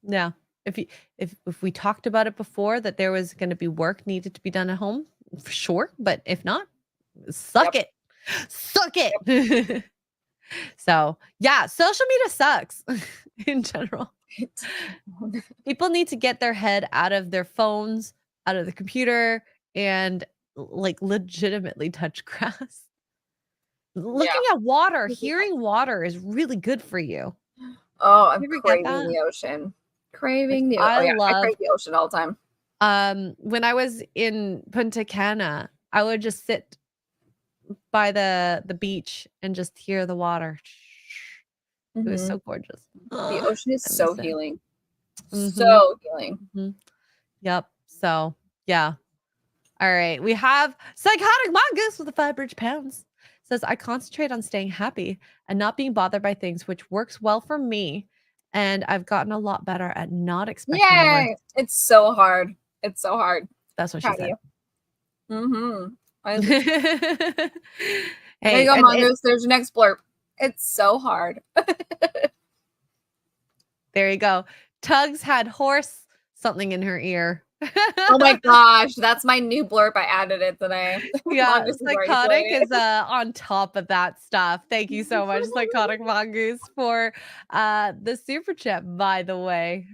S1: Yeah. If we talked about it before that there was going to be work needed to be done at home, for sure. But if not, suck it. So yeah, social media sucks in general. People need to get their head out of their phones, out of the computer, and like legitimately touch grass. Looking at water, hearing water is really good for you.
S2: Oh, I'm craving the ocean. Craving the ocean. I crave the ocean all the time.
S1: When I was in Punta Cana, I would just sit by the beach and just hear the water. It was so gorgeous.
S2: The ocean is so healing. So healing.
S1: Yep. So yeah. All right. We have Psychotic Mongoose with the 5 bridge pounds. Says, I concentrate on staying happy and not being bothered by things, which works well for me. And I've gotten a lot better at not expecting the worst.
S2: It's so hard. It's so hard.
S1: That's what she said.
S2: Hey, there you go, Mongoose. There's your next blurb. It's so hard.
S1: There you go. Tugs had horse something in her ear.
S2: Oh my gosh, that's my new blurb. I added it today.
S1: Yeah, Psychotic is on top of that stuff. Thank you so much, Psychotic Mongoose, for the super chat, by the way.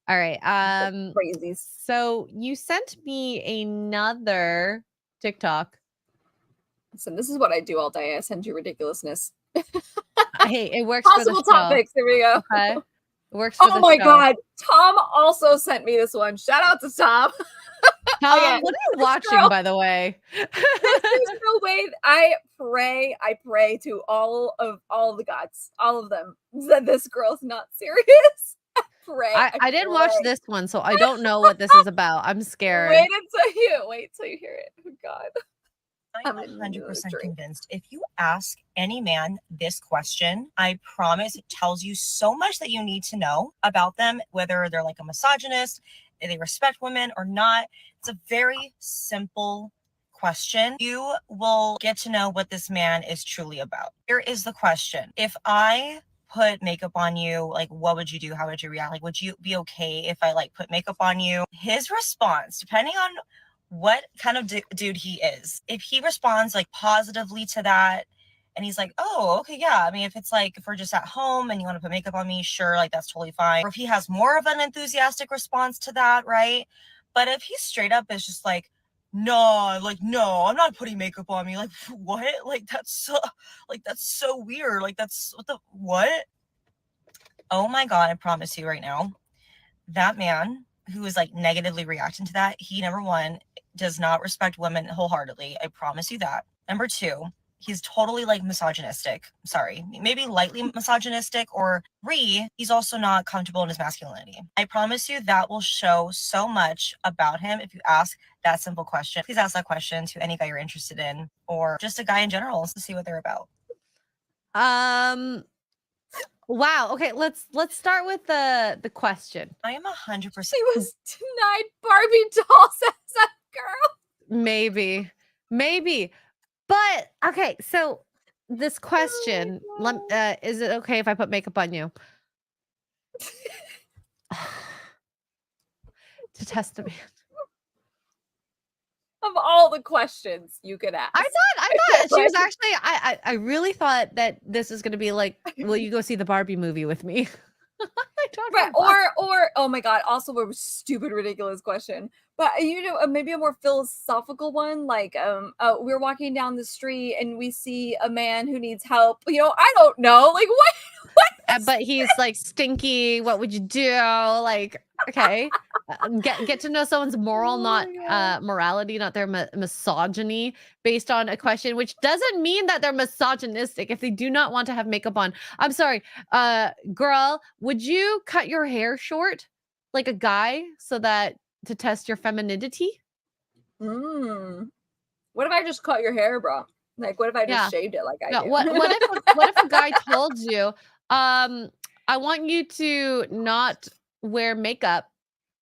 S1: All right.
S2: Crazy.
S1: So you sent me another TikTok.
S2: Listen, this is what I do all day. I send you ridiculousness.
S1: Hey, it works for the show.
S2: Possible topics. There we go.
S1: Okay. Works for the show.
S2: Oh my God. Tom also sent me this one. Shout out to Tom.
S1: Tom, what are you watching, by the way?
S2: There's no way. I pray to all of the gods, all of them, that this girl's not serious.
S1: I didn't watch this one, so I don't know what this is about. I'm scared.
S2: Wait till you hear it. Oh God.
S5: I'm 100% convinced if you ask any man this question, I promise it tells you so much that you need to know about them, whether they're like a misogynist, if they respect women or not. It's a very simple question. You will get to know what this man is truly about. Here is the question. If I put makeup on you, like, what would you do? How would you react? Like, would you be okay if I like put makeup on you? His response, depending on what kind of dude he is, if he responds like positively to that and he's like, oh, okay, yeah, I mean, if it's like, if we're just at home and you want to put makeup on me, sure, like that's totally fine. Or if he has more of an enthusiastic response to that, right? But if he straight up is just like, no, I'm not putting makeup on me, like, what? Like, that's so weird. Like, that's what? Oh my God, I promise you right now, that man who is like negatively reacting to that, he, number one, does not respect women wholeheartedly. I promise you that. Number two, he's totally like misogynistic. Sorry, maybe lightly misogynistic. Or he's also not comfortable in his masculinity. I promise you that will show so much about him if you ask that simple question. Please ask that question to any guy you're interested in, or just a guy in general, to see what they're about.
S1: Wow. Okay, let's start with the question.
S5: I am 100%.
S2: She was denied Barbie dolls as a girl.
S1: Maybe. But okay, so this question, is it okay if I put makeup on you? To test a man.
S2: Of all the questions you could ask.
S1: I thought she was actually, I really thought that this is going to be like, will you go see the Barbie movie with me? I don't
S2: Right.
S1: know.
S2: Or oh my God, also a stupid, ridiculous question. But maybe a more philosophical one, like we're walking down the street and we see a man who needs help. I don't know. Like what?
S1: But he's like stinky. What would you do? Like, okay. Get to know someone's moral, not morality, not their misogyny, based on a question, which doesn't mean that they're misogynistic if they do not want to have makeup on. I'm sorry, girl, would you cut your hair short like a guy so that to test your femininity?
S2: What if I just cut your hair, bro? Like, what if I just shaved it like I do?
S1: What if a guy told you, I want you to not wear makeup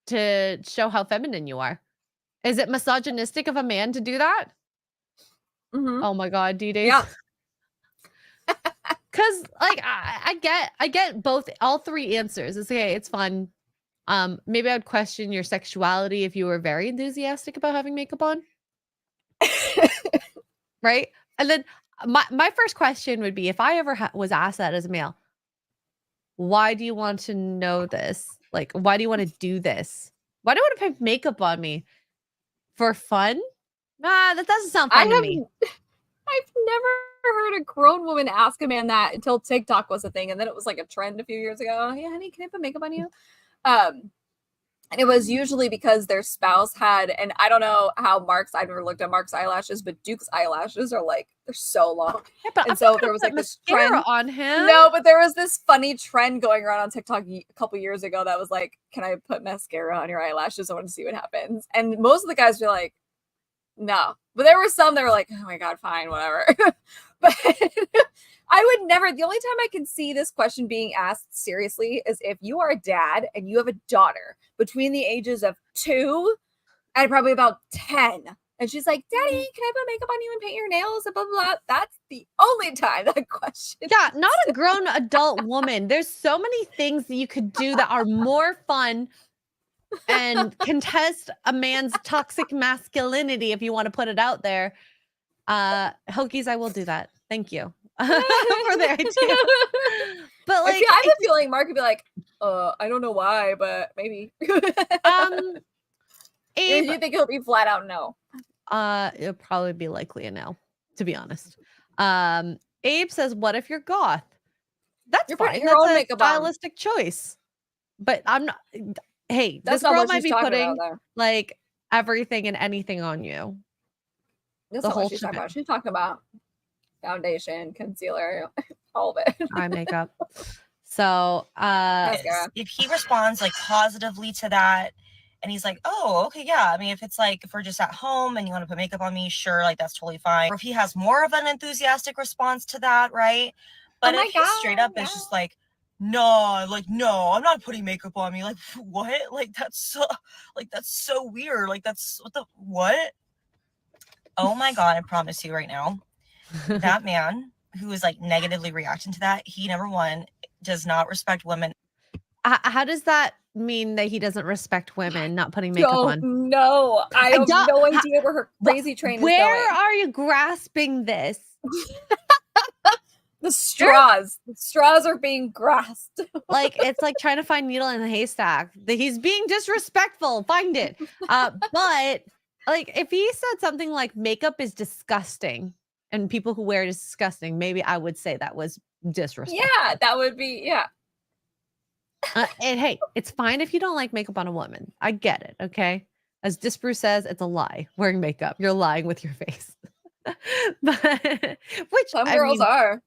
S1: to show how feminine you are? Is it misogynistic of a man to do that? Oh my God, D-Days.
S2: Yeah.
S1: Because like I get all three answers. It's okay, it's fun. Maybe I would question your sexuality if you were very enthusiastic about having makeup on. Right? And then my first question would be, if I ever was asked that as a male, why do you want to know this? Like, why do you want to do this? Why do you want to put makeup on me? For fun? Nah, that doesn't sound fun to me.
S2: I've never heard a grown woman ask a man that until TikTok was a thing, and then it was like a trend a few years ago. Hey, honey, can I put makeup on you? And it was usually because their spouse had, and I don't know how I've never looked at Mark's eyelashes, but Duke's eyelashes are like, they're so long.
S1: Yeah, but
S2: and so there was like this trend
S1: on him.
S2: No, but there was this funny trend going around on TikTok a couple years ago that was like, can I put mascara on your eyelashes? I want to see what happens. And most of the guys were like, no. But there were some that were like, oh my God, fine, whatever. But I would never, the only time I can see this question being asked seriously is if you are a dad and you have a daughter between the ages of 2 and probably about 10. And she's like, Daddy, can I put makeup on you and paint your nails? And blah, blah, blah. That's the only time that question.
S1: Yeah, not a grown adult woman. There's so many things that you could do that are more fun and contest a man's toxic masculinity if you want to put it out there. Hokies, I will do that. Thank you for the idea. But like,
S2: I have a feeling Mark would be like, I don't know why, but maybe.
S1: Abe,
S2: you think he'll be flat out no?
S1: It'll probably be likely a no, to be honest. Abe says, what if you're goth? That's fine. That's a stylistic choice. But I'm not. Hey, this girl might be putting like everything and anything on you.
S2: That's not what she's talking about. She's talking about foundation, concealer, all of it.
S1: Eye makeup. So
S5: if he responds like positively to that, and he's like, oh, okay, yeah. I mean, if we're just at home and you want to put makeup on me, sure, like that's totally fine. Or if he has more of an enthusiastic response to that, right? But if he straight up is just like, no, I'm not putting makeup on me. Like, what? Like, that's so weird. Like, what? Oh my God, I promise you right now, that man who is like negatively reacting to that, he, number one, does not respect women.
S1: How does that mean that he doesn't respect women not putting makeup on?
S2: No, I have no idea where her crazy train is going.
S1: Where are you grasping this?
S2: The straws are being grasped.
S1: Like, it's like trying to find needle in a haystack. He's being disrespectful. Find it. But like, if he said something like makeup is disgusting and people who wear it is disgusting, maybe I would say that was disrespectful.
S2: Yeah, that would be, yeah.
S1: And hey, it's fine if you don't like makeup on a woman. I get it, okay? As Disbrew says, it's a lie. Wearing makeup, you're lying with your face. But which
S2: some girls are.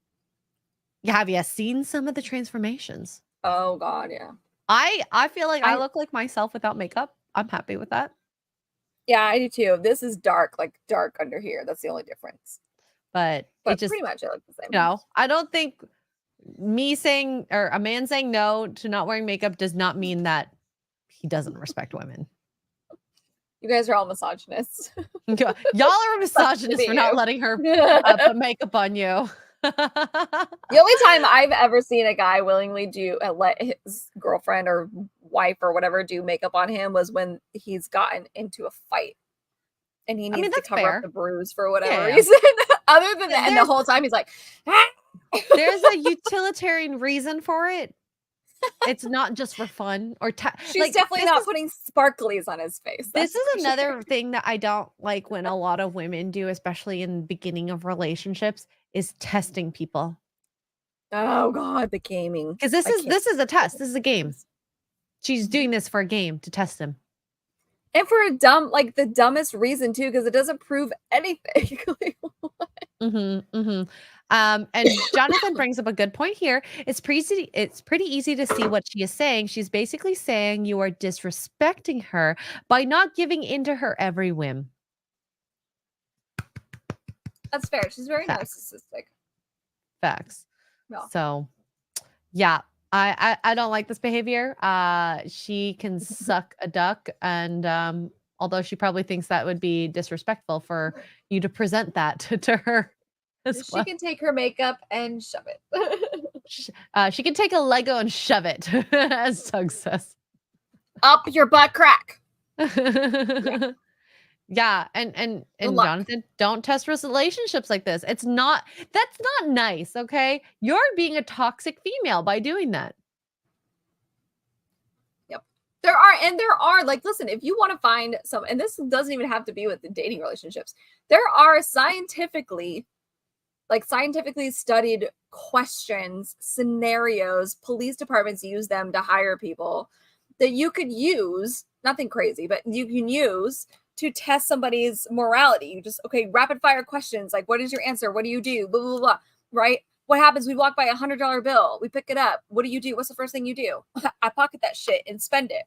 S1: Have you seen some of the transformations?
S2: Oh God, yeah.
S1: I feel like I look like myself without makeup. I'm happy with that.
S2: Yeah, I do too. This is dark, like dark under here. That's the only difference.
S1: But it just
S2: pretty much I look the same.
S1: No, I don't think me saying or a man saying no to not wearing makeup does not mean that he doesn't respect women.
S2: You guys are all misogynists.
S1: Y'all are misogynists for not letting her put makeup on you.
S2: The only time I've ever seen a guy willingly let his girlfriend or wife or whatever do makeup on him was when he's gotten into a fight. and he
S1: I mean,
S2: needs to
S1: that's
S2: cover
S1: fair.
S2: up the bruise for whatever
S1: Yeah.
S2: reason. Other than that, and the
S1: There's
S2: whole time he's like,
S1: there's a utilitarian reason for it. It's not just for fun or
S2: she's
S1: like
S2: definitely not putting sparklies on his face.
S1: this
S2: That's
S1: is
S2: for sure.
S1: another thing that I don't like when a lot of women do, especially in the beginning of relationships, is testing people.
S2: Oh God, the gaming.
S1: Because this is a test. This is a game. She's doing this for a game to test him.
S2: And for the dumbest reason too, because it doesn't prove anything.
S1: And Jonathan brings up a good point here. It's pretty easy to see what she is saying. She's basically saying you are disrespecting her by not giving into her every whim.
S2: That's fair. She's very
S1: Facts.
S2: narcissistic.
S1: Facts.
S2: No.
S1: So, yeah, I don't like this behavior. She can suck a duck, and although she probably thinks that would be disrespectful for you to present that to her.
S2: She can take her makeup and shove it.
S1: She can take a Lego and shove it, as Doug says.
S2: Up your butt crack.
S1: Yeah, and Jonathan, don't test relationships like this. That's not nice, okay? You're being a toxic female by doing that.
S2: Yep. There are like, listen, if you want to find some, and this doesn't even have to be with the dating relationships, there are scientifically studied questions, scenarios, police departments use them to hire people that you could use, nothing crazy, but you can use to test somebody's morality. You just, rapid fire questions, like, what is your answer? What do you do? Blah, blah, blah, right? What happens? We walk by $100 bill. We pick it up. What do you do? What's the first thing you do? I pocket that shit and spend it.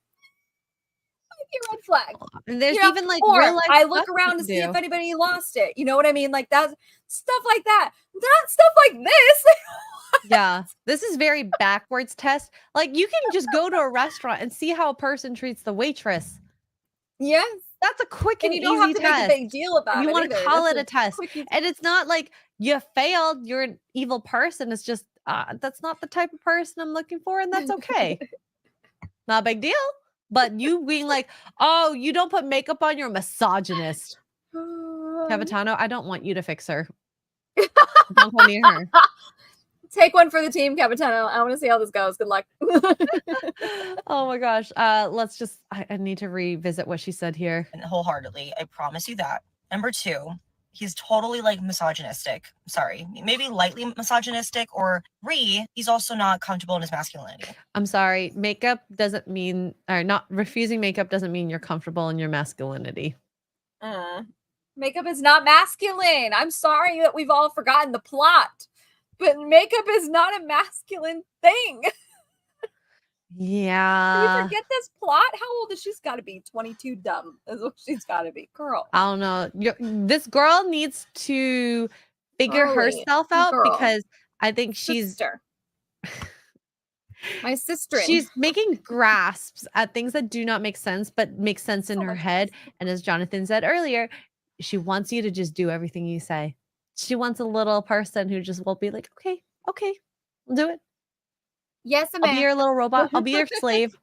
S2: A red flag.
S1: And there's even like real life
S2: I look around to see if anybody lost it. You know what I mean? Like that's stuff like that. Not stuff like this.
S1: Yeah, this is very backwards test. Like you can just go to a restaurant and see how a person treats the waitress.
S2: Yes,
S1: that's a quick and
S2: you
S1: easy
S2: don't have to
S1: test.
S2: make a big deal about it.
S1: You want to call it a test, and it's not like you failed. You're an evil person. It's just that's not the type of person I'm looking for, and that's okay. Not a big deal. But you being like, oh, you don't put makeup on, you're a misogynist. Capitano, I don't want you to fix her. Don't go near her.
S2: Take one for the team, Capitano. I want to see how this goes. Good luck.
S1: Oh my gosh. Let's just, I need to revisit what she said here.
S5: And wholeheartedly, I promise you that. Number 2, he's totally like misogynistic. Sorry, maybe lightly misogynistic, or he's also not comfortable in his masculinity.
S1: I'm sorry. Makeup doesn't mean, or not refusing makeup doesn't mean you're comfortable in your masculinity.
S2: Makeup is not masculine. I'm sorry that we've all forgotten the plot, but makeup is not a masculine thing.
S1: Yeah.
S2: Can we forget this plot? How old is she's got to be? 22 dumb is what she's got to be. Girl.
S1: I don't know. This girl needs to figure herself out because I think she's
S2: my sister.
S1: She's making grasps at things that do not make sense, but make sense in her head. And as Jonathan said earlier, she wants you to just do everything you say. She wants a little person who just will be like, okay, we'll do it.
S2: Yes,
S1: I'll be your little robot. I'll be your slave.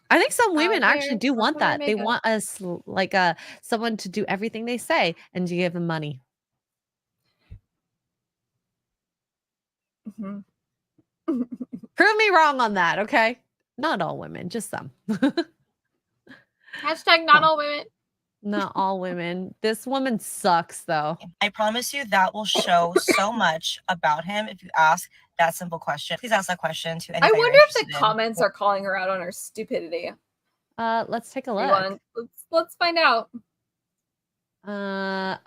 S1: I think some women actually do want that. They want us like someone to do everything they say and to give them money. Prove me wrong on that, okay? Not all women, just some.
S2: Hashtag not all women.
S1: Not all women. This woman sucks, though.
S5: I promise you that will show so much about him if you ask that simple question. Please ask that question to anybody.
S2: I wonder if the comments are calling her out on her stupidity.
S1: Let's take a look.
S2: Let's find out.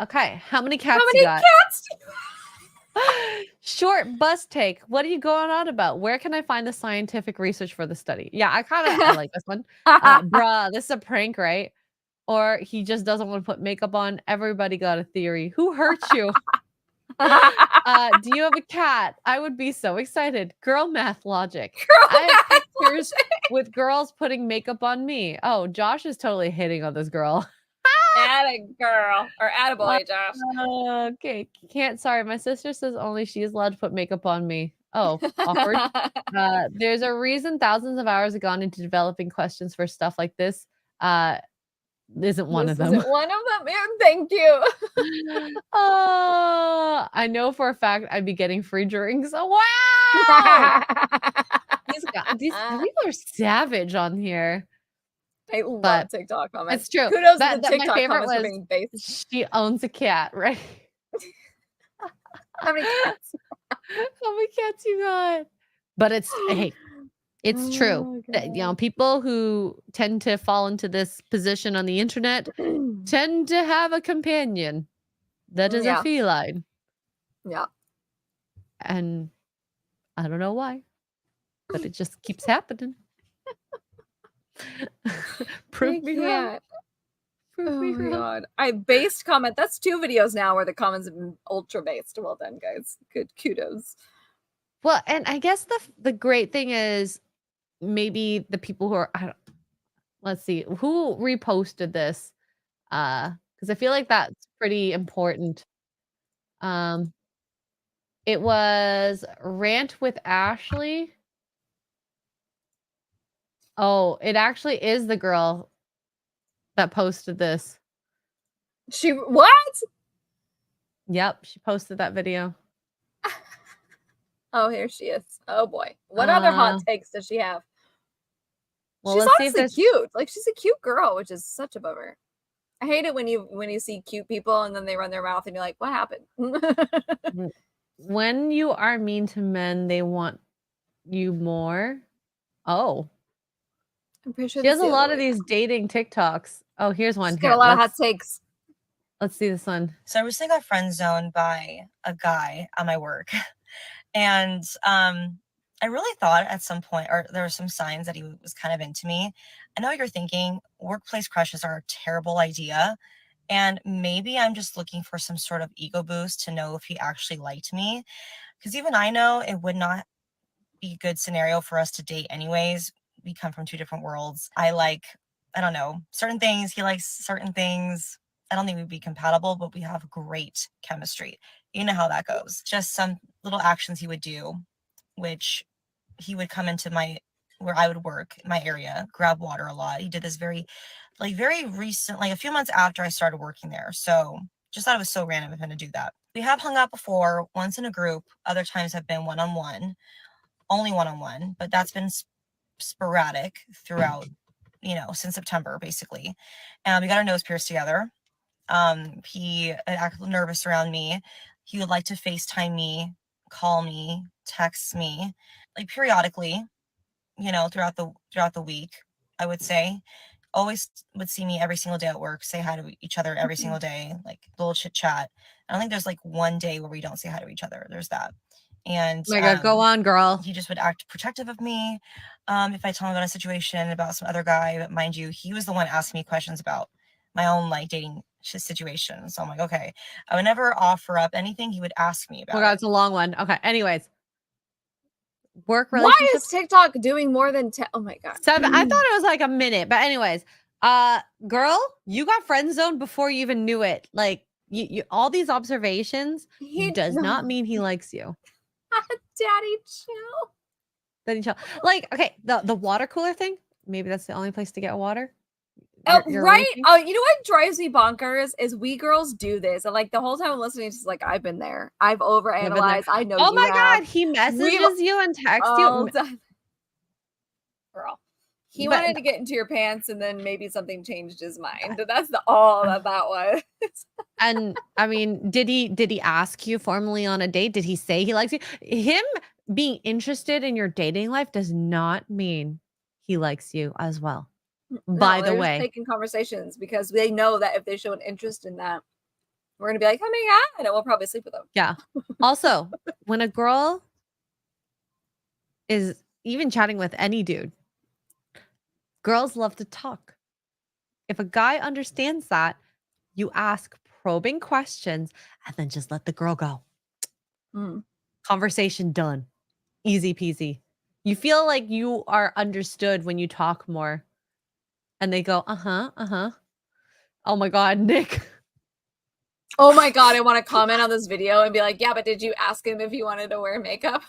S1: Okay. How many cats you got?
S2: Cats do you
S1: have? Short bus take. What are you going on about? Where can I find the scientific research for the study? Yeah, I like this one. Bruh, this is a prank, right? Or he just doesn't want to put makeup on. Everybody got a theory. Who hurt you? Do you have a cat? I would be so excited. Girl math logic. I have pictures with girls putting makeup on me. Oh, Josh is totally hitting on this girl.
S2: Atta girl or atta boy, Josh.
S1: Okay, sorry. My sister says only she is allowed to put makeup on me. Oh, awkward. There's a reason thousands of hours have gone into developing questions for stuff like this. isn't one
S2: This
S1: of them.
S2: isn't one of them. Yeah, thank you.
S1: I know for a fact I'd be getting free drinks. Oh, wow! These people are savage on here.
S2: I love
S1: But
S2: TikTok comments.
S1: it's true.
S2: Kudos to
S1: That
S2: the
S1: my
S2: TikTok
S1: favorite
S2: comments for
S1: was
S2: being based.
S1: she owns a cat, right?
S2: How many cats?
S1: How many cats you got? But it's hey, it's
S2: Oh
S1: true
S2: my
S1: that
S2: God.
S1: people who tend to fall into this position on the internet tend to have a companion that is a
S2: Yeah.
S1: feline,
S2: Yeah.
S1: and I don't know why, but it just keeps happening. Prove me wrong.
S2: Can't.
S1: Prove
S2: Oh
S1: me
S2: my
S1: wrong.
S2: God. I based comment. That's 2 videos now where the comments have been ultra based. Well done, guys. Good kudos.
S1: Well, and I guess the great thing is maybe the people who are let's see who reposted this because I feel like that's pretty important. It was Rant with Ashley. Oh, it actually is the girl that posted this.
S2: She what?
S1: Yep, she posted that video.
S2: Oh, here she is. Oh boy. What other hot takes does she have?
S1: Well,
S2: She's
S1: let's see if
S2: honestly
S1: this
S2: cute. Like she's a cute girl, which is such a bummer. I hate it when you see cute people and then they run their mouth and you're like, what happened?
S1: when you are mean to men, they want you more. Oh,
S2: I'm pretty sure
S1: she has
S2: that's
S1: a
S2: the
S1: lot
S2: other
S1: of
S2: way.
S1: these dating TikToks. Oh, here's one.
S2: She's
S1: Here,
S2: got a lot of hot takes.
S1: let's see this one.
S5: So I recently got friend zoned by a guy at my work. And I really thought at some point, or there were some signs that he was kind of into me. I know what you're thinking. Workplace crushes are a terrible idea. And maybe I'm just looking for some sort of ego boost to know if he actually liked me. Because even I know it would not be a good scenario for us to date anyways. We come from 2 different worlds. I don't know, certain things. He likes certain things. I don't think we'd be compatible, but we have great chemistry. You know how that goes. Just some little actions he would do, which he would come into where I would work, my area, grab water a lot. He did this very recent, like a few months after I started working there. So just thought it was so random of him to do that. We have hung out before, once in a group, other times have been one-on-one, only one-on-one, but that's been sporadic throughout, since September, basically. And we got our nose pierced together. He acted nervous around me. He would like to FaceTime me, call me, text me, like periodically, throughout the week, I would say. Always would see me every single day at work, say hi to each other every single day, like little chit chat. I don't think there's like one day where we don't say hi to each other. There's that. And
S1: Oh my God, go on, girl.
S5: he just would act protective of me. If I tell him about a situation about some other guy, but mind you, he was the one asking me questions about my own like dating situation. So I'm like, okay. I would never offer up anything. He would ask me about.
S1: Oh my God, it's a long one. Okay. Anyways, work
S2: Why
S1: relationships.
S2: is TikTok doing more than 10? Oh my God.
S1: 7. I thought it was like a minute, but anyways, girl, you got friend zoned before you even knew it. Like you all these observations does not mean he likes you.
S2: Daddy, chill.
S1: Daddy, chill. Like, okay, the water cooler thing. Maybe that's the only place to get water. You're
S2: Right?
S1: leaking?
S2: Oh, you know what drives me bonkers is we girls do this. And like the whole time I'm listening, it's just like, I've been there. I've overanalyzed. I know
S1: Oh
S2: you
S1: my
S2: have.
S1: God, he messages you and texts
S2: All
S1: you.
S2: done. Girl. He
S1: But-
S2: wanted to get into your pants and then maybe something changed his mind. That's all that was.
S1: And I mean, did he ask you formally on a date? Did he say he likes you? Him being interested in your dating life does not mean he likes you as well. By
S2: No,
S1: the
S2: they're
S1: way,
S2: just taking conversations because they know that if they show an interest in that, we're gonna be like, oh my God, and we'll probably sleep with them.
S1: yeah. Also, when a girl is even chatting with any dude, girls love to talk. If a guy understands that, you ask probing questions and then just let the girl go. Conversation done. Easy peasy. You feel like you are understood when you talk more. And they go, uh-huh. Oh my God, Nick.
S2: Oh my God, I want to comment on this video and be like, yeah, but did you ask him if he wanted to wear makeup?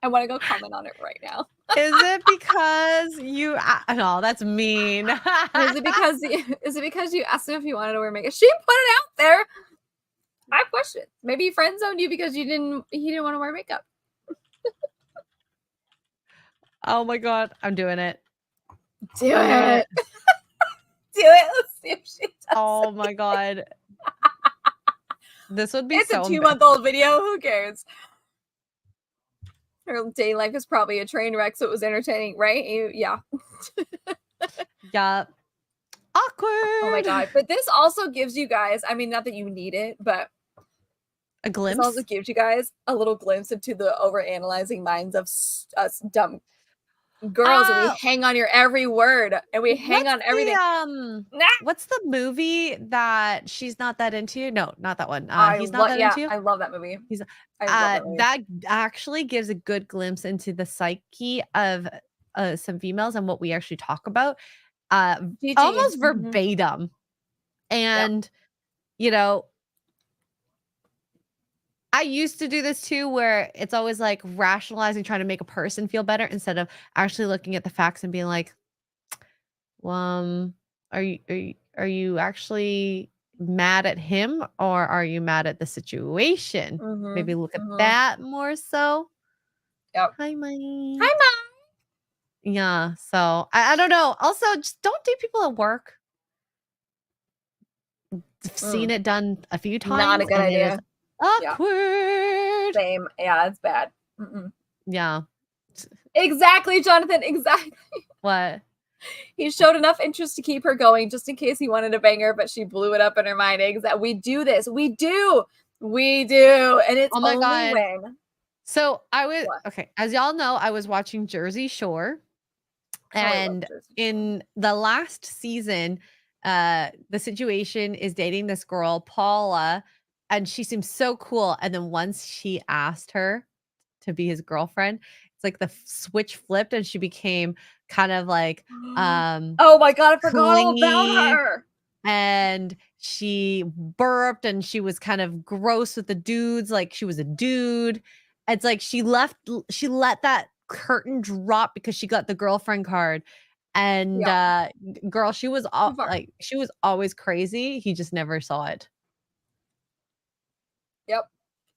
S2: I want to go comment on it right now.
S1: Is it because you? No, that's mean.
S2: Is it because you asked him if you wanted to wear makeup? She put it out there. I have questions. Maybe he friend zoned you because he didn't want to wear makeup.
S1: Oh my god, I'm doing it.
S2: Do it. Do it. Let's see if she does.
S1: Oh my god. This would be
S2: It's
S1: so
S2: a 2-month-old video. Who cares? Her dating life is probably a train wreck, so it was entertaining, right? Yeah.
S1: Yeah. Awkward.
S2: Oh my god. But this also gives you guys, I mean, not that you need it, but
S1: a glimpse.
S2: This also gives you guys a little glimpse into the overanalyzing minds of us dumb girls, and we hang on your every word, and we hang on everything.
S1: What's the movie that she's not that into you? No, not that one. He's not that into you.
S2: I love that movie.
S1: That actually gives a good glimpse into the psyche of some females and what we actually talk about. Almost verbatim. And you know, I used to do this too, where it's always like rationalizing, trying to make a person feel better instead of actually looking at the facts and being like, are you actually mad at him, or are you mad at the situation? Maybe look at that more so.
S2: Yep.
S1: Hi, Mike.
S2: Hi, Mom.
S1: Yeah. So I don't know. Also, just don't date people at work. I've seen it done a few times.
S2: Not a good idea.
S1: Awkward.
S2: Yeah. Same. Yeah, it's bad.
S1: Yeah.
S2: Exactly, Jonathan. Exactly.
S1: What?
S2: He showed enough interest to keep her going just in case he wanted to bang her, but she blew it up in her mind. Exactly. We do this. We do. And it's only when.
S1: So I was okay. As y'all know, I was watching Jersey Shore. And in the last season, the situation is dating this girl, Paula, and she seems so cool. And then once she asked her to be his girlfriend, it's like the switch flipped and she became kind of like
S2: oh my god, I forgot all about her.
S1: And she burped and she was kind of gross with the dudes, like she was a dude. It's like she let that curtain drop because she got the girlfriend card. And girl, she was she was always crazy. He just never saw it.
S2: Yep.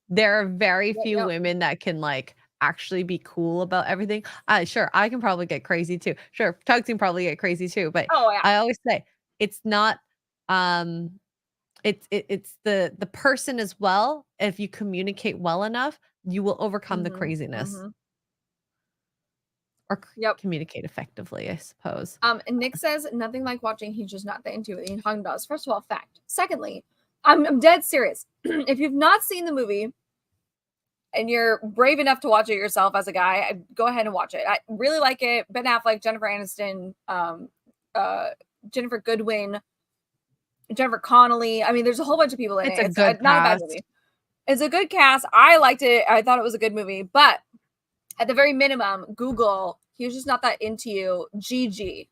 S1: There are very few women that can like actually be cool about everything. Sure, I can probably get crazy too. Sure, Tugs can probably get crazy too. But I always say it's not it's the person as well. If you communicate well enough, you will overcome the craziness. Or communicate effectively, I suppose.
S2: And Nick says nothing like watching He's Just Not That Into It. Hung does. First of all, fact. Secondly, I'm dead serious. If you've not seen the movie and you're brave enough to watch it yourself as a guy, go ahead and watch it. I really like it. Ben Affleck, Jennifer Aniston, Jennifer Goodwin, Jennifer Connelly. I mean, there's a whole bunch of people in it. It's not a bad movie. It's a good cast. I liked it. I thought it was a good movie. But at the very minimum, Google He's Just Not That Into You, GG,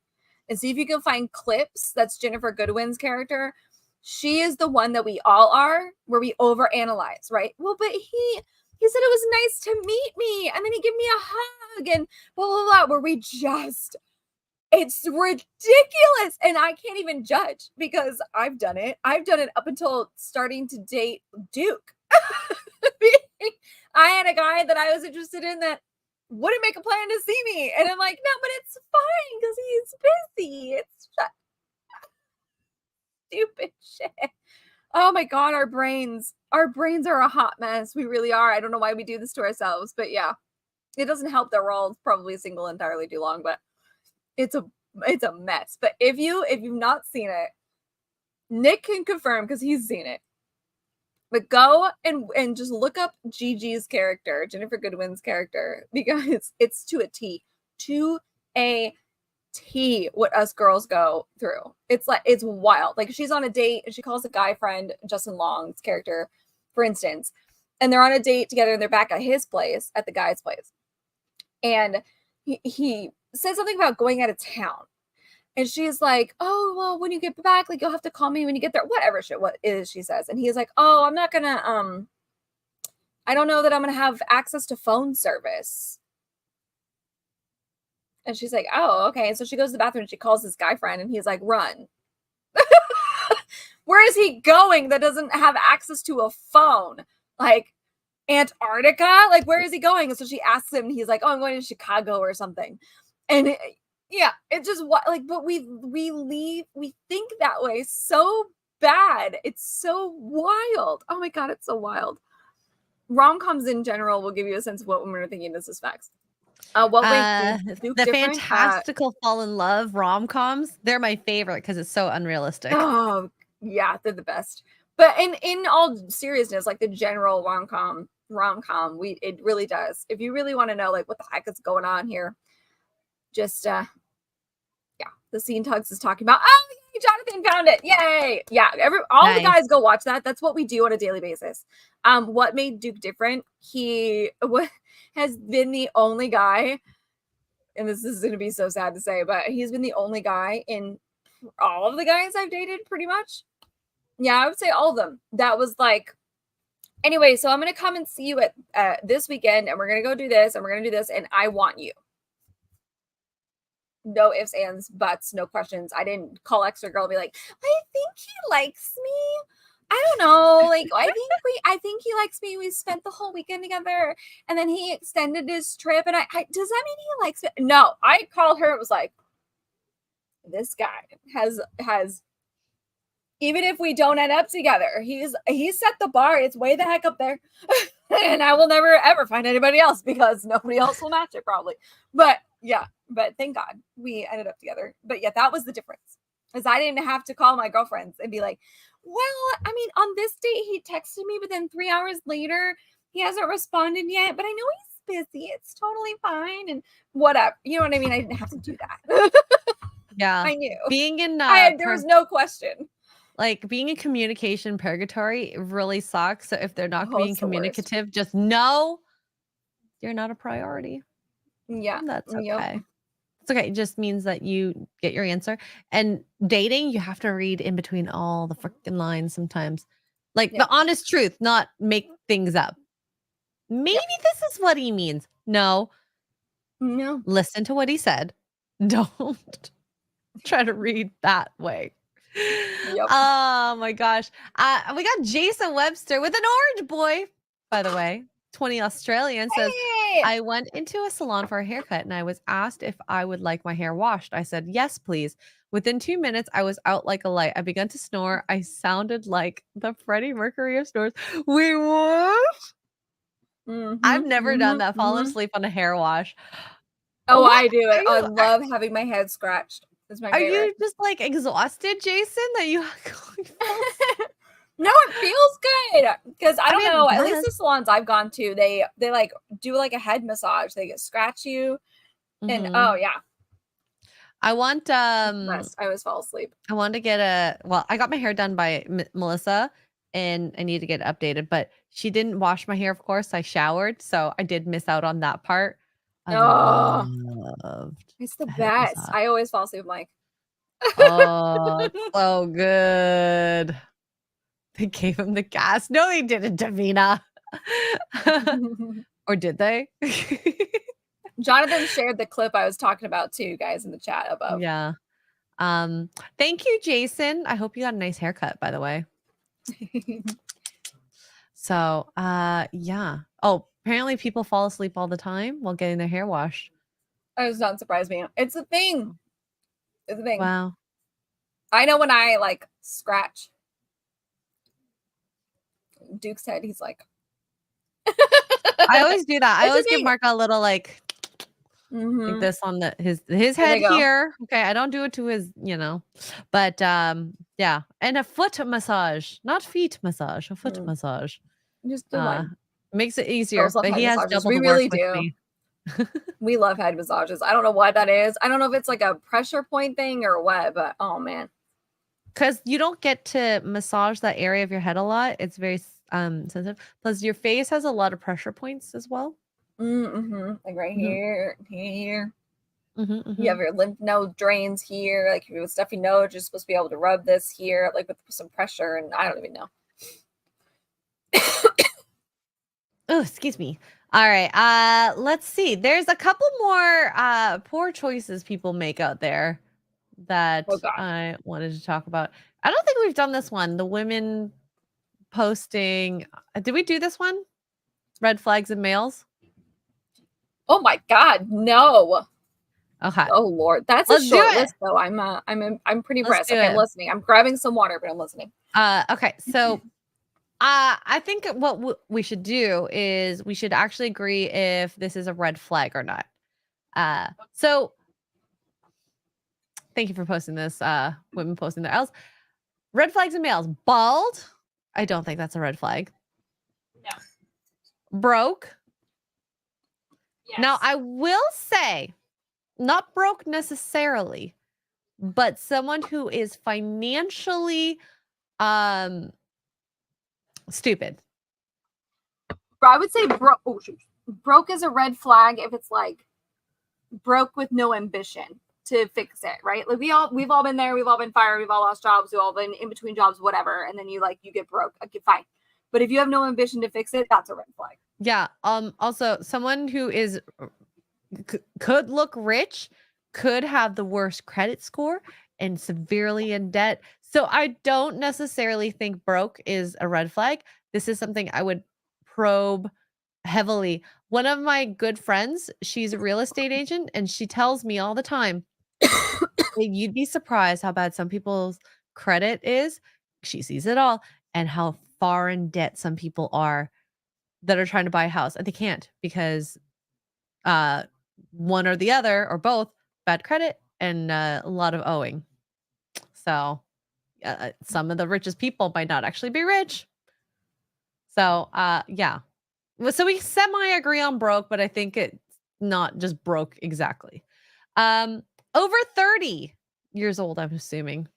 S2: and see if you can find clips. That's Jennifer Goodwin's character. She is the one that we all are, where we overanalyze, right? Well, but he said it was nice to meet me, and then he gave me a hug, and blah, blah, blah, where we just, it's ridiculous. And I can't even judge because I've done it. I've done it up until starting to date Duke. I had a guy that I was interested in that wouldn't make a plan to see me. And I'm like, no, but it's fine because he's busy. It's stupid shit. Oh my God, our brains are a hot mess. We really are. I don't know why we do this to ourselves, but yeah, it doesn't help that we're all probably single entirely too long, but it's a mess. But if you've not seen it, Nick can confirm because he's seen it. But go and just look up Gigi's character, Jennifer Goodwin's character, because it's to a T. To a T what us girls go through. It's like, it's wild. Like, she's on a date and she calls a guy friend, Justin Long's character, for instance, and they're on a date together and they're back at his place, at the guy's place. And he said something about going out of town. And she's like, oh, well, when you get back, like, you'll have to call me when you get there. Whatever shit, what is, she says. And he's like, oh, I'm not gonna, I don't know that I'm gonna have access to phone service. And she's like, oh, okay. And so she goes to the bathroom and she calls this guy friend and he's like, run. Where is he going that doesn't have access to a phone? Like Antarctica? Like, where is he going? And so she asks him, and he's like, oh, I'm going to Chicago or something. And it's just what, like, but we think that way so bad. It's so wild. Oh my God, it's so wild. Rom-coms in general will give you a sense of what women are thinking. This is facts. What
S1: the fantastical fall in love rom-coms, they're my favorite because it's so unrealistic.
S2: Oh yeah, they're the best. But in all seriousness, like the general rom-com, it really does. If you really want to know like what the heck is going on here, just the Scene Tugs is talking about, oh yay, Jonathan found it. Yay. Yeah, all the guys go watch that. That's what we do on a daily basis. What made Duke different? He has been the only guy, and this is going to be so sad to say, but he's been the only guy in all of the guys I've dated pretty much. Yeah, I would say all of them. That was like, anyway, so I'm going to come and see you at this weekend, and we're going to go do this, and we're going to do this, and I want you. No ifs, ands, buts, no questions. I didn't call extra girl and be like, I think he likes me. I don't know. Like, I think he likes me. We spent the whole weekend together, and then he extended his trip. And I does that mean he likes me? No, I called her. It was like, this guy has, even if we don't end up together, he's set the bar. It's way the heck up there. And I will never ever find anybody else because nobody else will match it probably. But yeah, but thank God we ended up together. But yeah, that was the difference. Because I didn't have to call my girlfriends and be like, well, I mean, on this date he texted me, but then 3 hours later he hasn't responded yet. But I know he's busy. It's totally fine. And whatever. You know what I mean? I didn't have to do that.
S1: Yeah.
S2: I knew.
S1: Being in
S2: there was no question.
S1: Like being in communication purgatory really sucks. So if they're not being communicative, just know you're not a priority.
S2: Yeah.
S1: That's okay. Yep. It's okay. It just means that you get your answer. And dating, you have to read in between all the freaking lines sometimes. Like the honest truth, not make things up. Maybe this is what he means. No. Listen to what he said. Don't try to read that way. Yep. Oh my gosh. We got Jason Webster with an orange boy, by the way. 20 Australian says, hey! I went into a salon for a haircut and I was asked if I would like my hair washed. I said, yes, please. Within 2 minutes, I was out like a light. I began to snore. I sounded like the Freddie Mercury of snores. Wait, what? I've never done that. Fallen asleep on a hair wash.
S2: Oh, what? I do it. I love having my head scratched. That's my favorite. Are you
S1: just like exhausted, Jason, that you
S2: No, it feels good because I don't know. At least the salons I've gone to, they like do like a head massage. They scratch you, and oh yeah.
S1: I want
S2: I always fall asleep.
S1: I want to get I got my hair done by Melissa, and I need to get it updated. But she didn't wash my hair, of course. I showered, so I did miss out on that part.
S2: It's the best. Massage. I always fall asleep, Mike.
S1: Oh, so good. They gave him the gas. No, they didn't, Davina. Or did they?
S2: Jonathan shared the clip I was talking about too, guys, in the chat above.
S1: Yeah. Thank you, Jason. I hope you got a nice haircut, by the way. So, yeah. Oh, apparently people fall asleep all the time while getting their hair washed.
S2: That does not surprise me. It's a thing. It's a thing.
S1: Wow.
S2: I know when I like scratch Duke's head, he's like.
S1: I always do that. I always give Mark a little like this on his head here. Okay, I don't do it to his, but yeah, and a foot massage, not feet massage, a foot massage.
S2: Just do one.
S1: Makes it easier. But he has double
S2: we
S1: the
S2: really
S1: work with
S2: do.
S1: me.
S2: We love head massages. I don't know what that is. I don't know if it's like a pressure point thing or what, but oh man.
S1: Because you don't get to massage that area of your head a lot. It's very sensitive. Plus, your face has a lot of pressure points as well.
S2: Like right here. You have your lymph node drains here. Like if you have a stuffy nose, you're supposed to be able to rub this here, like with some pressure. And I don't even know.
S1: Oh, excuse me. All right. Let's see. There's a couple more poor choices people make out there that I wanted to talk about. I don't think we've done this one. The women posting. Did we do this one? Red flags in males?
S2: Oh my God, no.
S1: Okay.
S2: Oh Lord, that's a short list though. I'm pretty impressed. Okay, I'm listening. I'm grabbing some water, but I'm listening.
S1: Okay, so I think what we should do is we should actually agree if this is a red flag or not. So thank you for posting this. Women posting their L's. Red flags in males. Bald. I don't think that's a red flag.
S3: No.
S1: Broke.
S3: Yes.
S1: Now I will say, not broke necessarily, but someone who is financially stupid.
S2: I would say broke is a red flag if it's like broke with no ambition to fix it, right? Like we've all been there, we've all been fired, we've all lost jobs, we've all been in between jobs, whatever, and then you get broke. Okay, fine. But if you have no ambition to fix it, that's a red flag.
S1: Yeah. Also, someone who is could look rich, could have the worst credit score, and severely in debt. So I don't necessarily think broke is a red flag. This is something I would probe heavily. One of my good friends, she's a real estate agent, and she tells me all the time, you'd be surprised how bad some people's credit is. She sees it all, and how far in debt some people are that are trying to buy a house, and they can't because one or the other or both, bad credit and a lot of owing. So some of the richest people might not actually be rich. So yeah. So we semi agree on broke, but I think it's not just broke exactly. Over 30 years old, I'm assuming.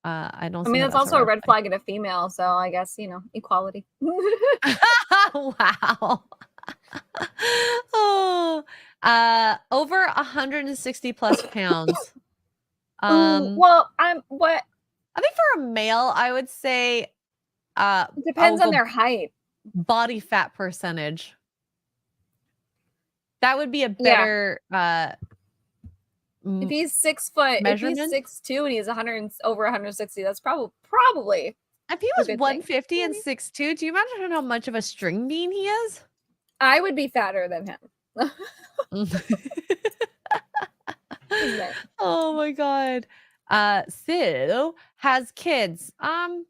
S1: I don't.
S2: I mean, that's also a red flag in a female, so I guess equality.
S1: Wow. Oh, over 160 plus pounds.
S2: Well, what?
S1: I think for a male, I would say
S2: it depends on their height.
S1: Body fat percentage. That would be a better
S2: if he's 6 foot,
S1: measurement?
S2: If he's 6'2" and he's over 160, that's probably.
S1: If he was 150 and 6'2", do you imagine how much of a string bean he is?
S2: I would be fatter than him.
S1: Oh my God. Sue has kids. I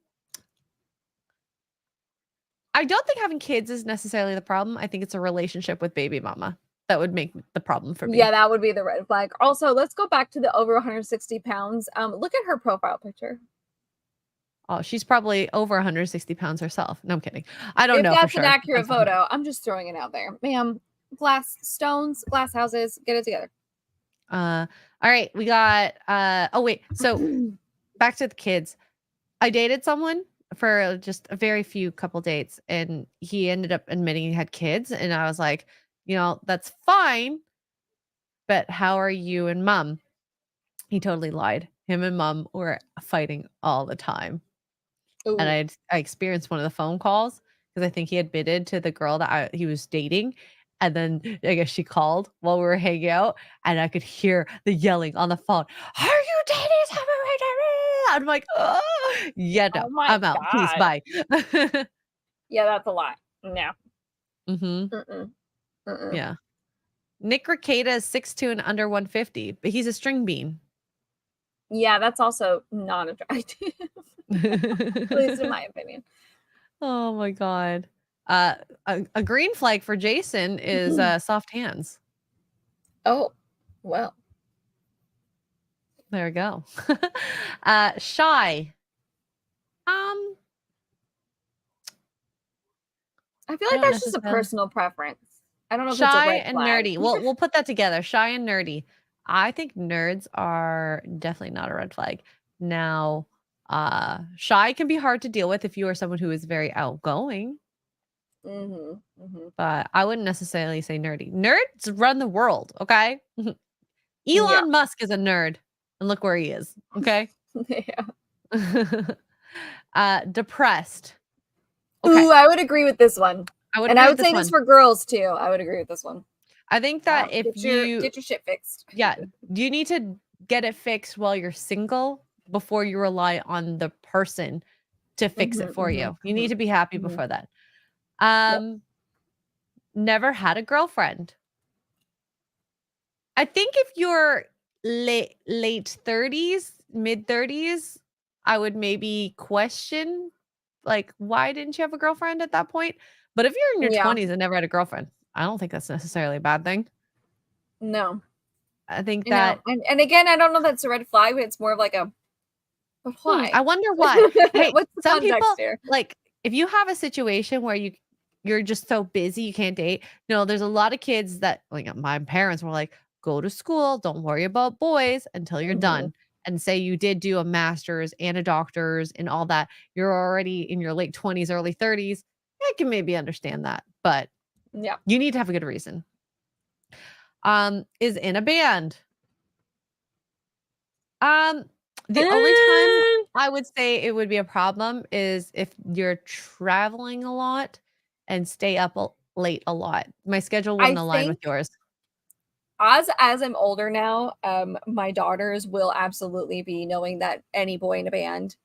S1: don't think having kids is necessarily the problem. I think it's a relationship with baby mama that would make the problem for me.
S2: Yeah, that would be the red flag. Also, let's go back to the over 160 pounds. Look at her profile picture.
S1: Oh, she's probably over 160 pounds herself. No, I'm kidding. I don't know.
S2: If that's
S1: for sure.
S2: an accurate photo, I'm just throwing it out there. Ma'am, glass houses, get it together.
S1: All right, we got oh wait, so back to the kids. I dated someone for just a very few couple dates, and he ended up admitting he had kids, and I was like, that's fine, but how are you and mom? He totally lied. Him and mom were fighting all the time. Ooh. And I experienced one of the phone calls because I think he admitted to the girl that he was dating. And then I guess she called while we were hanging out, and I could hear the yelling on the phone. Are you dating someone right now? I'm like, oh yeah, no, I'm out. Peace, bye.
S2: Yeah, that's a lot. No.
S1: Yeah. Nick Ricada is 6'2" and under 150, but he's a string bean.
S2: Yeah, that's also not attractive. At least in my opinion.
S1: Oh my God. A green flag for Jason is soft hands.
S2: Oh, well.
S1: There we go. Shy.
S2: I feel like that's just a personal preference. I don't know if it's a
S1: shy
S2: red
S1: and
S2: flag.
S1: nerdy. We'll put that together. Shy and nerdy. I think nerds are definitely not a red flag. Now, shy can be hard to deal with if you are someone who is very outgoing. But I wouldn't necessarily say nerdy. Nerds run the world, okay? Elon Musk is a nerd, and look where he is, okay?
S2: Yeah.
S1: Depressed.
S2: Okay. Ooh, I would agree with this one.
S1: I would
S2: And
S1: agree
S2: I
S1: with
S2: would say
S1: this
S2: this
S1: one.
S2: for girls too. I would agree with this one.
S1: I think that if
S2: get your shit fixed.
S1: yeah, you need to get it fixed while you're single before you rely on the person to fix it for you. You need to be happy before that. Never had a girlfriend. I think if you're late 30s, mid 30s, I would maybe question like why didn't you have a girlfriend at that point? But if you're in your 20s and never had a girlfriend, I don't think that's necessarily a bad thing.
S2: No.
S1: I think
S2: You know,
S1: that
S2: and again, I don't know that's a red flag, but it's more of like a but why?
S1: I wonder why. Hey,
S2: What's the
S1: some
S2: context
S1: people
S2: here?
S1: like if you have a situation where you're just so busy you can't date. You know, there's a lot of kids that like my parents were like, go to school, don't worry about boys until you're done. And say you did do a master's and a doctor's and all that, you're already in your late 20s, early 30s. I can maybe understand that, but
S2: Yeah.
S1: you need to have a good reason. Is in a band. The only time I would say it would be a problem is if you're traveling a lot and stay up late a lot. My schedule wouldn't align with yours.
S2: As I'm older now, my daughters will absolutely be knowing that any boy in a band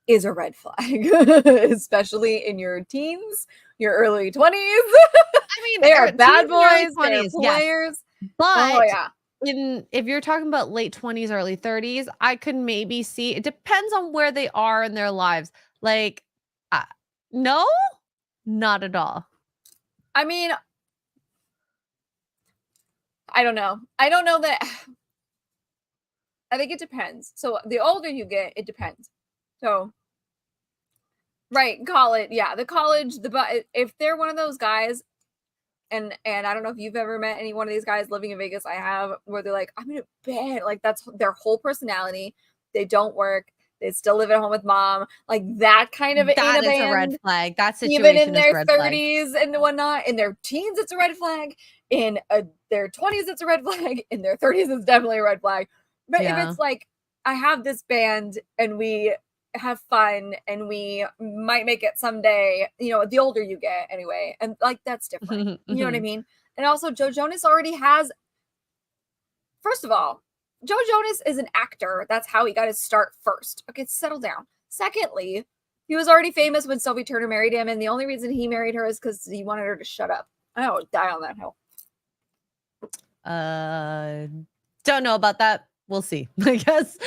S2: is a red flag, especially in your teens, your early 20s.
S1: I mean,
S2: they are bad boys, they're
S1: 20s,
S2: players.
S1: Yes. But
S2: oh yeah.
S1: If you're talking about late 20s, early 30s, I could maybe see it depends on where they are in their lives. Like, no, not at all.
S2: I mean, I don't know. I don't know that. I think it depends. So the older you get, it depends. So, right, college, yeah, the college, if they're one of those guys, and I don't know if you've ever met any one of these guys living in Vegas. I have, where they're like, I'm in a bed, like that's their whole personality. They don't work. They still live at home with mom, like that kind of.
S1: That is a red flag. That situation
S2: even in their
S1: 30s
S2: and whatnot. In their teens, it's a red flag. In their 20s, it's a red flag. In their 30s, it's definitely a red flag. But if it's like, I have this band and we have fun and we might make it someday, you know, the older you get anyway. And like, that's different. You know what I mean? And also Joe Jonas already has, first of all, Joe Jonas is an actor. That's how he got his start first. Okay, settle down. Secondly, he was already famous when Sophie Turner married him. And the only reason he married her is because he wanted her to shut up. I would die on that hill.
S1: Don't know about that. We'll see, I guess.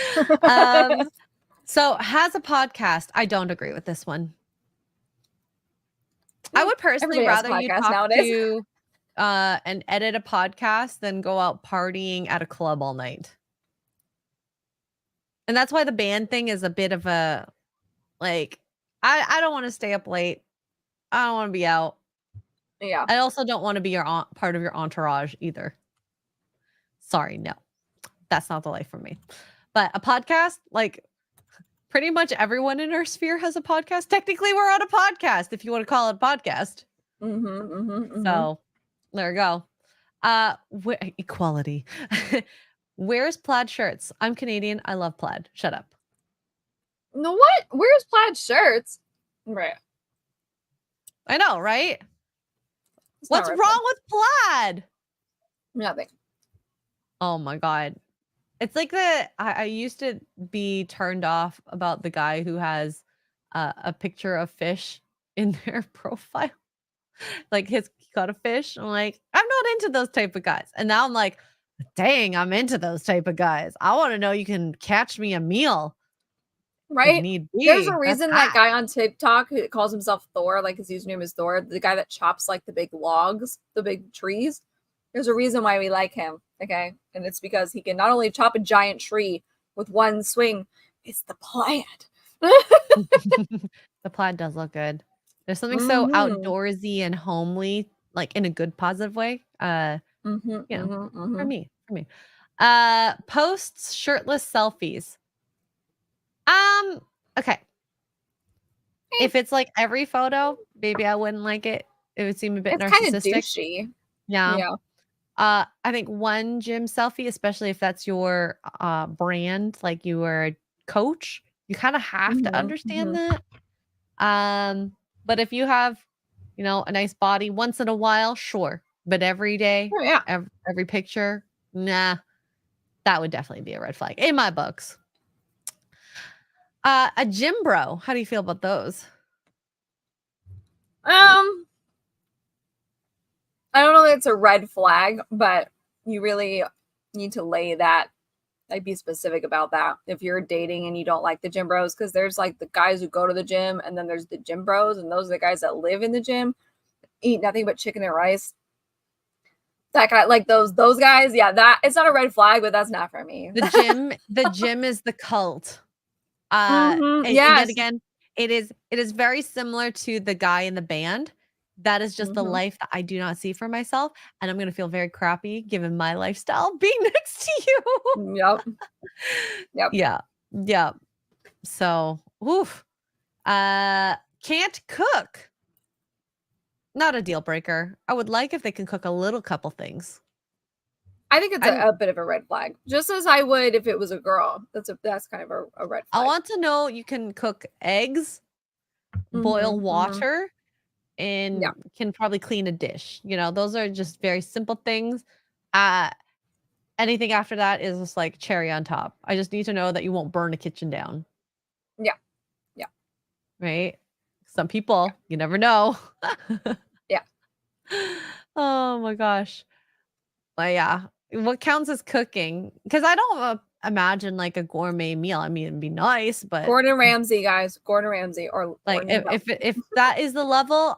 S1: So has a podcast. I don't agree with this one. I would personally rather you talk
S2: nowadays.
S1: to and edit a podcast than go out partying at a club all night. And that's why the band thing is a bit of a like, I don't want to stay up late. I don't want to be out.
S2: Yeah.
S1: I also don't want to be part of your entourage either. Sorry, no. That's not the life for me. But a podcast, like pretty much everyone in our sphere has a podcast. Technically, we're on a podcast, if you want to call it a podcast. So there you go. Equality. Where's plaid shirts? I'm Canadian. I love plaid. Shut up.
S2: No, what? Where's plaid shirts? Right.
S1: I know, right? What's wrong with plaid?
S2: Nothing.
S1: Oh my God. It's like I used to be turned off about the guy who has a picture of fish in their profile. Like he got a fish. I'm like, I'm not into those type of guys. And now I'm like, dang, I'm into those type of guys. I want to know you can catch me a meal.
S2: Right?
S1: Need be.
S2: There's a reason that guy on TikTok who calls himself Thor, like his username is Thor, the guy that chops like the big logs, the big trees. There's a reason why we like him, okay? And it's because he can not only chop a giant tree with one swing, it's the plaid.
S1: The plaid does look good. There's something so outdoorsy and homely, like in a good positive way. For me. Posts shirtless selfies. Okay. If it's like every photo, maybe I wouldn't like it. It would seem a bit narcissistic.
S2: Kind of douchey.
S1: Yeah. I think one gym selfie, especially if that's your brand, like you were a coach, you kind of have to understand that. But if you have you know, a nice body once in a while, sure. But every day,
S2: Oh, yeah.
S1: every picture, nah, that would definitely be a red flag in my books. A gym bro, how do you feel about those?
S2: I don't know that it's a red flag, but you really need to lay that, like, be specific about that if you're dating and you don't like the gym bros, because there's like the guys who go to the gym and then there's the gym bros, and those are the guys that live in the gym, eat nothing but chicken and rice. That guy, like those guys, yeah, that it's not a red flag, but that's not for me.
S1: The gym is the cult. And then
S2: Yes.
S1: again, it is very similar to the guy in the band. That is just the life that I do not see for myself, and I'm gonna feel very crappy given my lifestyle being next to you.
S2: Yep.
S1: Yeah. So, oof. Can't cook. Not a deal breaker. I would like if they can cook a little couple things.
S2: I think it's a bit of a red flag, just as I would if it was a girl. That's kind of a red flag.
S1: I want to know you can cook eggs, boil water, and can probably clean a dish. You know, those are just very simple things. Anything after that is just like cherry on top. I just need to know that you won't burn the kitchen down.
S2: Yeah.
S1: Right? Some people, you never know.
S2: Yeah.
S1: Oh my gosh. But yeah, what counts as cooking? Because I don't imagine like a gourmet meal. I mean, it'd be nice, but
S2: Gordon Ramsay, guys, Gordon Ramsay, or
S1: like if that is the level,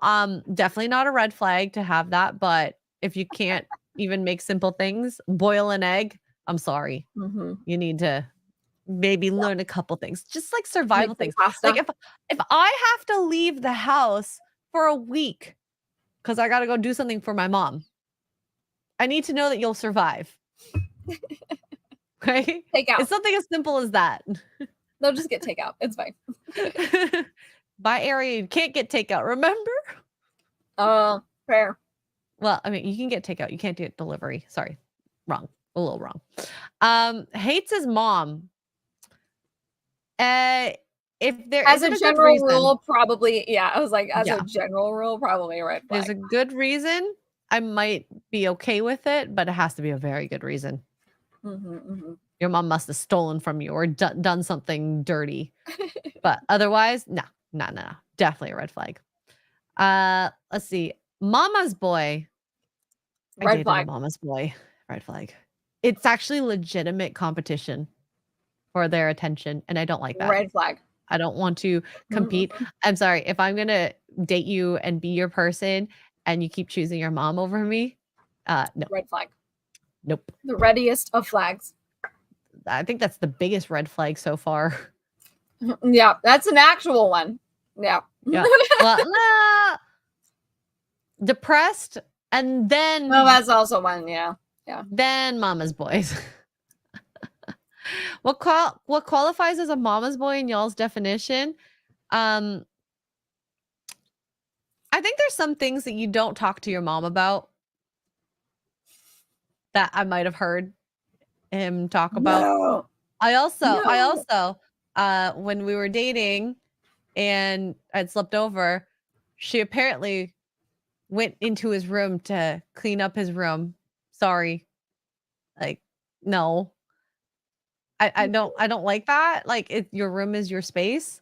S1: definitely not a red flag to have that. But if you can't even make simple things, boil an egg, I'm sorry. You need to maybe learn a couple things, just like survival things. Like if I have to leave the house for a week because I got to go do something for my mom, I need to know that you'll survive. Right?
S2: Takeout.
S1: It's something as simple as that.
S2: They'll just get takeout. It's fine.
S1: By area, you can't get takeout, remember?
S2: Fair.
S1: Well, I mean, you can get takeout. You can't do it delivery. Sorry. Wrong. A little wrong. Hates his mom. If there
S2: as
S1: isn't
S2: a
S1: a
S2: general
S1: good reason,
S2: rule, probably, yeah. I was like, as a general rule, probably a red flag.
S1: there's a good reason, I might be okay with it, but it has to be a very good reason. Your mom must have stolen from you or done something dirty. But otherwise, no. Definitely a red flag. Let's see. Mama's boy.
S2: Red flag.
S1: Mama's boy. Red flag. It's actually legitimate competition for their attention, and I don't like that.
S2: Red flag.
S1: I don't want to compete. I'm sorry. If I'm going to date you and be your person and you keep choosing your mom over me, no.
S2: Red flag.
S1: Nope.
S2: The readiest of flags.
S1: I think that's the biggest red flag so far.
S2: Yeah, that's an actual one. Yeah.
S1: Well, depressed, and then
S2: that's also one. Yeah.
S1: Then mama's boys. What qualifies as a mama's boy in y'all's definition? I think there's some things that you don't talk to your mom about that I might have heard him talk about.
S2: No.
S1: I also when we were dating and I'd slept over, she apparently went into his room to clean up his room. Sorry. Like, no. I don't like that. Like, your room is your space.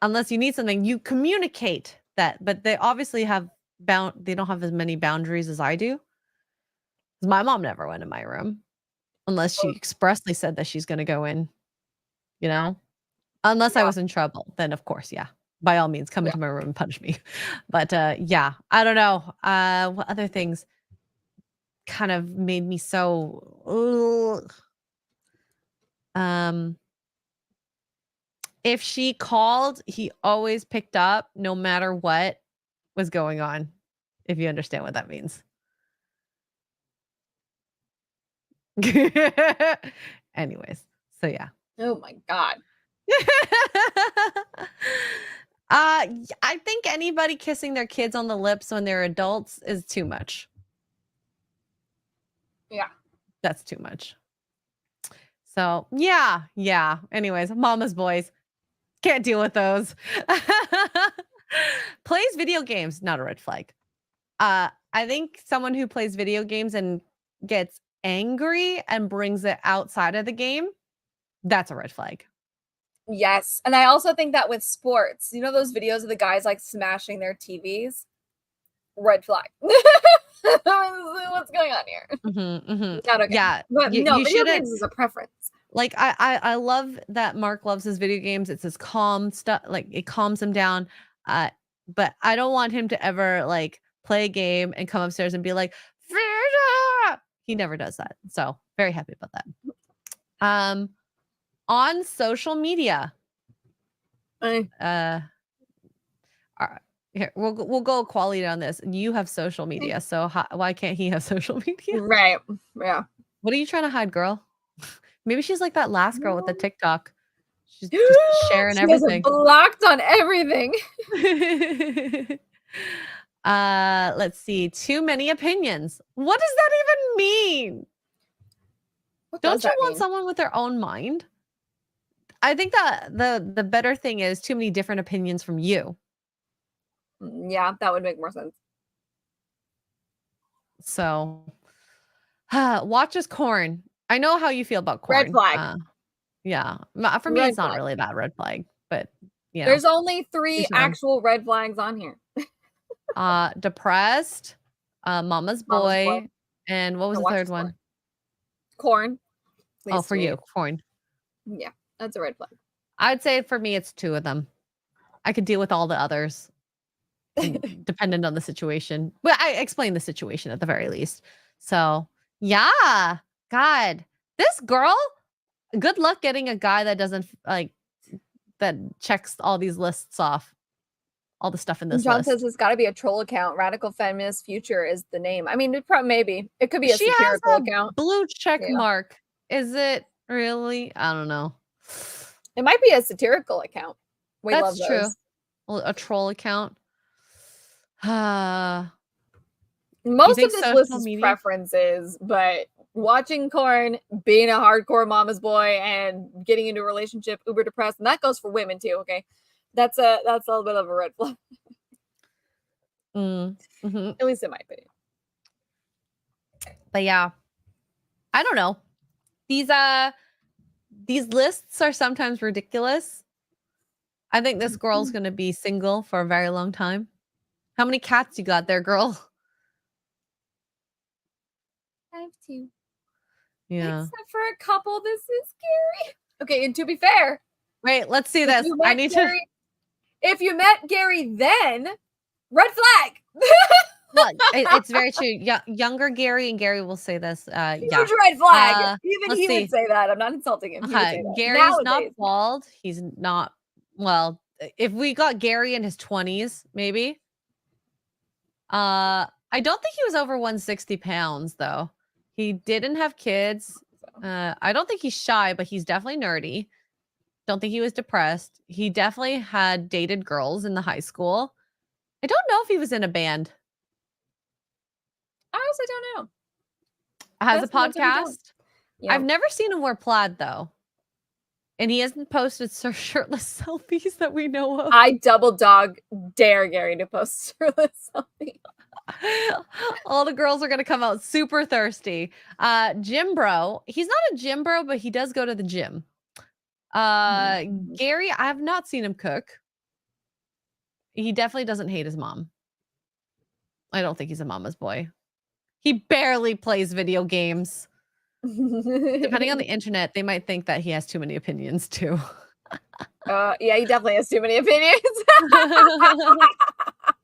S1: Unless you need something, you communicate that. But they obviously they don't have as many boundaries as I do. My mom never went in my room unless she expressly said that she's going to go in, you know? Unless I was in trouble, then of course, yeah. By all means, come into my room and punch me. But yeah, I don't know. What other things kind of made me so if she called, he always picked up no matter what was going on, if you understand what that means. Anyways, so yeah.
S2: Oh my God.
S1: I think anybody kissing their kids on the lips when they're adults is too much.
S2: Yeah.
S1: That's too much. So yeah. Anyways, mama's boys. Can't deal with those. Plays video games, not a red flag. I think someone who plays video games and gets angry and brings it outside of the game, that's a red flag.
S2: Yes. And I also think that with sports, you know those videos of the guys like smashing their TVs? Red flag. What's going on here? Not okay.
S1: Yeah,
S2: But no,
S1: you
S2: video
S1: shouldn't.
S2: games is a preference.
S1: Like I love that Mark loves his video games. It's his calm stuff. Like it calms him down. But I don't want him to ever like play a game and come upstairs and be like, "Frida!" He never does that. So very happy about that. On social media. Here, we'll go equality on this. You have social media, so why can't he have social media?
S2: Right. Yeah.
S1: What are you trying to hide, girl? Maybe she's like that last girl with the TikTok. She's just sharing everything.
S2: Blocked on everything.
S1: Let's see. Too many opinions. What does that even mean? Don't you want someone with their own mind? I think that the better thing is too many different opinions from you.
S2: Yeah, that would make more sense.
S1: So, watches corn. I know how you feel about corn.
S2: Red flag.
S1: Yeah, for me, it's not really a bad red flag, but yeah.
S2: There's only 3 actual red flags on here.
S1: Depressed, Mama's boy, and what was the third one?
S2: Corn.
S1: Oh, for you, corn.
S2: Yeah, that's a red flag.
S1: I'd say for me, it's 2 of them. I could deal with all the others, dependent on the situation. Well, I explained the situation at the very least. So yeah, God, this girl. Good luck getting a guy that doesn't like that checks all these lists off. All the stuff in this
S2: John
S1: list.
S2: says it's got to be a troll account. Radical Feminist Future is the name. I mean, maybe it could be a satirical account.
S1: Blue check mark. Is it really? I don't know.
S2: It might be a satirical account.
S1: That's true. Well, a troll account.
S2: Most of this list is preferences, but watching corn, being a hardcore mama's boy, and getting into a relationship, uber depressed, and that goes for women too. Okay, that's a little bit of a red flag. At least in my opinion.
S1: But yeah, I don't know. These lists are sometimes ridiculous. I think this girl's gonna be single for a very long time. How many cats you got there, girl?
S2: I have 2.
S1: Yeah.
S2: Except for a couple, this is scary. Okay, and to be fair,
S1: wait, let's see this. I need
S2: Gary, if you met Gary then, red flag.
S1: Well, it's very true. Younger Gary, and Gary will say this.
S2: Huge red flag. Even he would say that. I'm not insulting him.
S1: Gary's not bald. He's not. Well, if we got Gary in his 20s, maybe. I don't think he was over 160 pounds though. He didn't have kids. I don't think he's shy, but he's definitely nerdy. Don't think he was depressed. He definitely had dated girls in the high school. I don't know if he was in a band.
S2: I honestly don't know.
S1: Has a podcast. Yeah. I've never seen him wear plaid though. And he hasn't posted shirtless selfies that we know of.
S2: I double dog dare Gary to post shirtless selfies.
S1: All the girls are going to come out super thirsty. Gym bro. He's not a gym bro, but he does go to the gym. Gary, I have not seen him cook. He definitely doesn't hate his mom. I don't think he's a mama's boy. He barely plays video games. Depending on the internet, they might think that he has too many opinions too.
S2: Yeah, he definitely has too many opinions.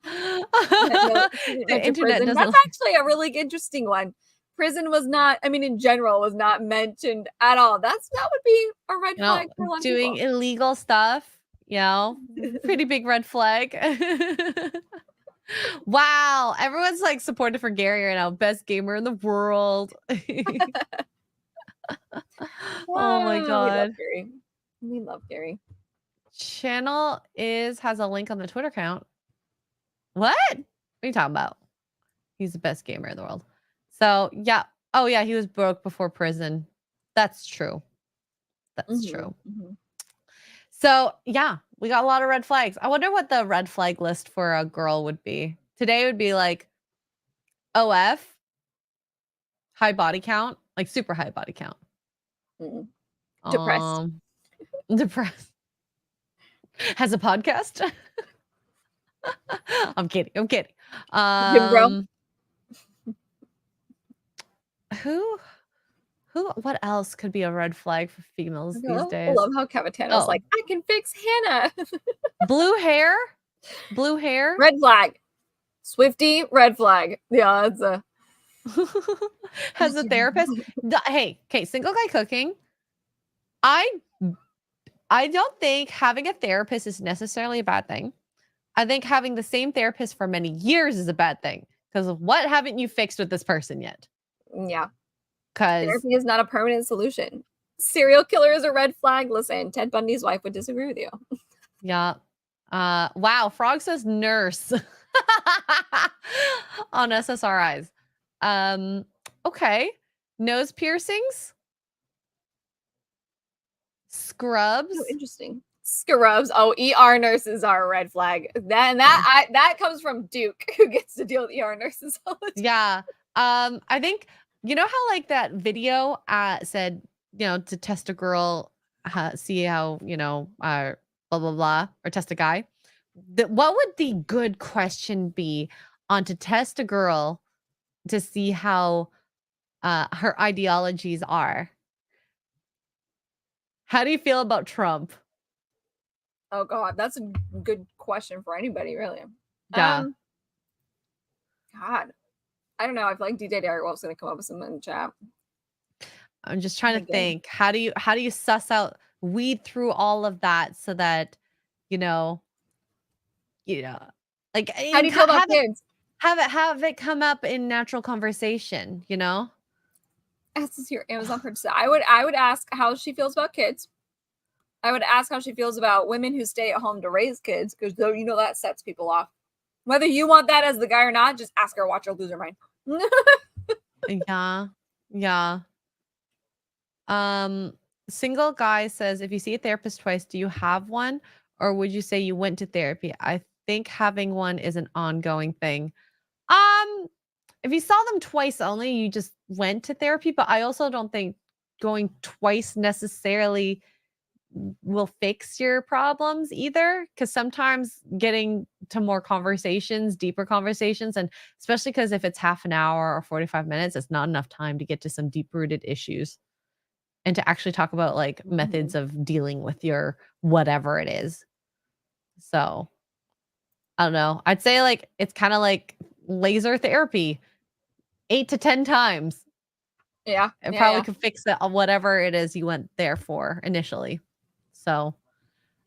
S1: The internet doesn't.
S2: That's actually a really interesting one. Prison was not, I mean, in general, was not mentioned at all. That would be a red flag for a lot of
S1: doing
S2: people.
S1: illegal stuff, pretty big red flag. Wow, everyone's like supportive for Gary right now. Best gamer in the world. Oh my god,
S2: we love Gary.
S1: Channel has a link on the Twitter account. What are you talking about? He's the best gamer in the world. So yeah. Oh yeah, he was broke before prison. That's true. That's true. So yeah, We got a lot of red flags. I wonder what the red flag list for a girl would be. Today would be like OF, high body count, like super high body count.
S2: Depressed.
S1: Depressed. Has a podcast. I'm kidding. I'm kidding.
S2: Gym bro.
S1: What else could be a red flag for females these
S2: I
S1: days?
S2: love how Cavatano's like, I can fix Hannah.
S1: Blue hair. Blue hair.
S2: Red flag. Swifty, red flag. Yeah, it's a
S1: has a therapist. Hey, okay, single guy cooking. I don't think having a therapist is necessarily a bad thing. I think having the same therapist for many years is a bad thing because of what haven't you fixed with this person yet?
S2: Yeah.
S1: Because
S2: therapy is not a permanent solution. Serial killer is a red flag. Listen, Ted Bundy's wife would disagree with you.
S1: Yeah. Wow. Frog says nurse on SSRIs. Okay. Nose piercings. Scrubs.
S2: Oh, interesting. Scrubs. Oh, ER nurses are a red flag. That comes from Duke, who gets to deal with ER nurses all the time.
S1: Yeah. I think you know how like that video said, to test a girl, see how, blah blah blah, or test a guy. What would the good question be on to test a girl to see how her ideologies are? How do you feel about Trump?
S2: Oh God, that's a good question for anybody, really.
S1: Yeah.
S2: God, I don't know. I feel like DJ Darrywolf's gonna come up with something in the chat.
S1: I'm just trying to think. How do you suss out, weed through all of that so that like
S2: how do you feel about kids?
S1: Have it come up in natural conversation,
S2: This is your Amazon purchase. I would ask how she feels about kids. I would ask how she feels about women who stay at home to raise kids, because that sets people off. Whether you want that as the guy or not, just ask her, watch her lose her mind.
S1: Yeah. Single guy says, if you see a therapist twice, do you have one? Or would you say you went to therapy? I think having one is an ongoing thing. If you saw them twice only, you just went to therapy, but I also don't think going twice necessarily will fix your problems either, because sometimes getting to more conversations, deeper conversations, and especially because if it's half an hour or 45 minutes, it's not enough time to get to some deep-rooted issues and to actually talk about like methods of dealing with your whatever it is. So I don't know. I'd say like it's kind of like laser therapy 8 to 10 times.
S2: Yeah.
S1: It probably could fix it on whatever it is you went there for initially. So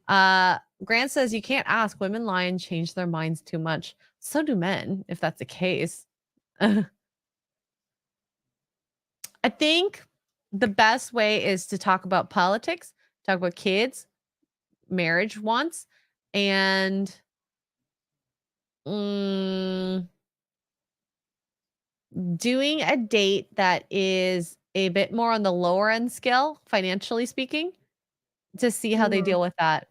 S1: Grant says you can't ask, women lie and change their minds too much. So do men, if that's the case. I think the best way is to talk about politics, talk about kids, marriage wants, and doing a date that is a bit more on the lower end scale, financially speaking, to see how they deal with that.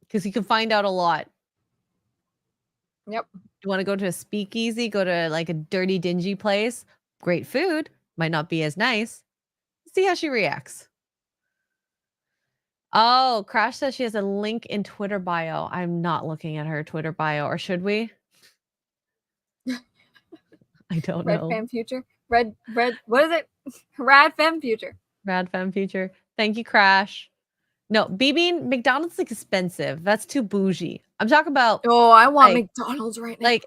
S1: Because you can find out a lot.
S2: Yep.
S1: You want to go to a speakeasy, go to like a dirty, dingy place. Great food, might not be as nice. See how she reacts. Oh, Crash says she has a link in Twitter bio. I'm not looking at her Twitter bio, or should we? I don't know.
S2: Red Femme Future. Red. What is it? Rad Femme Future.
S1: Rad Femme Future. Thank you, Crash. No, BB McDonald's is expensive. That's too bougie. I'm talking about.
S2: Oh, I want McDonald's right now.
S1: Like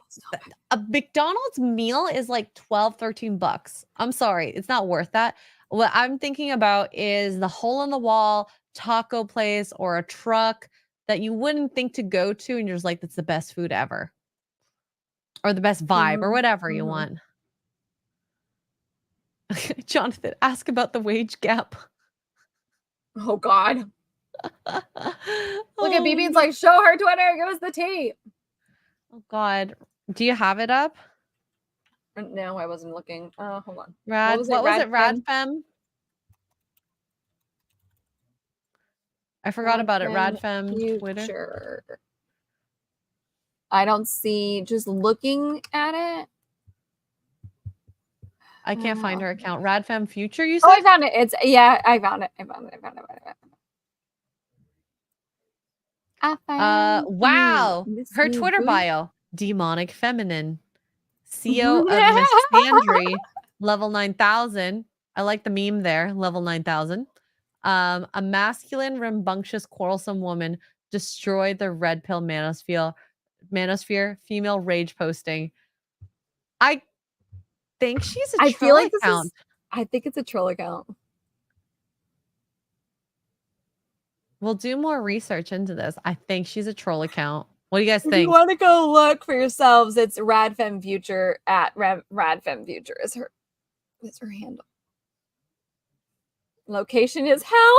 S1: a McDonald's meal is like $12-13. I'm sorry, it's not worth that. What I'm thinking about is the hole in the wall taco place or a truck that you wouldn't think to go to, and you're just like, that's the best food ever, or the best vibe, or whatever you want. Jonathan, ask about the wage gap.
S2: Oh God. Look at BB's like, show her Twitter, give us the tea.
S1: Oh God. Do you have it up?
S2: No, I wasn't looking. Hold on.
S1: What was it? Rad Femme? I forgot about it. Radfem Twitter.
S2: Future. I don't see, just looking at it.
S1: I can't find her account. Radfem Future, you
S2: Oh, I
S1: said?
S2: found it. It's, yeah, I found it. I found
S1: Wow. Her Twitter bio. Demonic Feminine. CEO of Misandry. Level 9000. I like the meme there. Level 9000. A masculine, rambunctious, quarrelsome woman destroyed the red pill manosphere. Female rage posting. I think she's a troll account.
S2: I think it's a troll account.
S1: We'll do more research into this. I think she's a troll account. What do you guys
S2: If
S1: think?
S2: you want to go look for yourselves, it's Radfem Future at Radfem Future is her handle. Location is hell.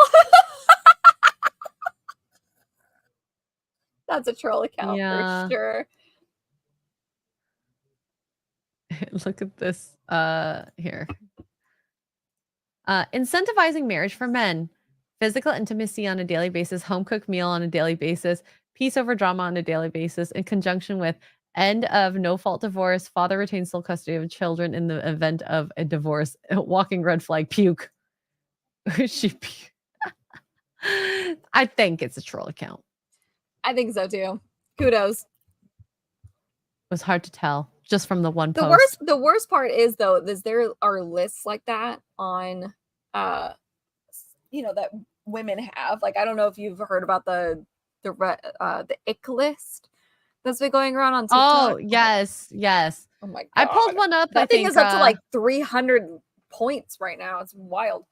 S2: That's a troll account for sure.
S1: Look at this here. Incentivizing marriage for men. Physical intimacy on a daily basis, home cooked meal on a daily basis, peace over drama on a daily basis, in conjunction with end of no-fault divorce, father retains sole custody of children in the event of a divorce, walking red flag, puke. She puke. I think it's a troll account.
S2: I think so too. Kudos.
S1: It was hard to tell just from the one post.
S2: The worst part is though, is there are lists like that on that women have. Like, I don't know if you've heard about the ick list that's been going around on TikTok.
S1: Oh, yes. Oh my god. I pulled one up.
S2: That thing is up to like 300 points right now. It's wild.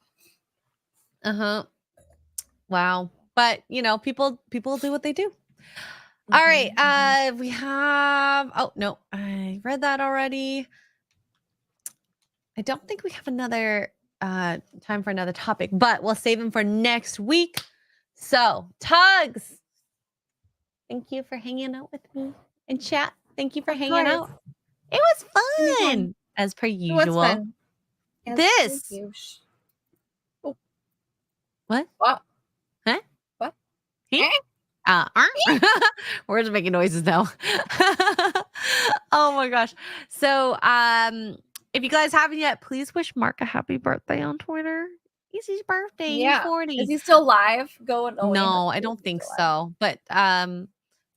S1: Wow. But people do what they do. All right. We have no, I read that already. I don't think we have another time for another topic, but we'll save them for next week. So, Tugs, thank you for hanging out with me in chat. Thank you for hanging out. It was fun, as per usual.
S2: Fun.
S1: This.
S2: Oh.
S1: What?
S2: What?
S1: Huh?
S2: What?
S1: We're just making noises now. Oh my gosh. So, if you guys haven't yet, please wish Mark a happy birthday on Twitter. It's his birthday.
S2: Yeah.
S1: He's 40.
S2: Is he still live?
S1: No, I don't think so. But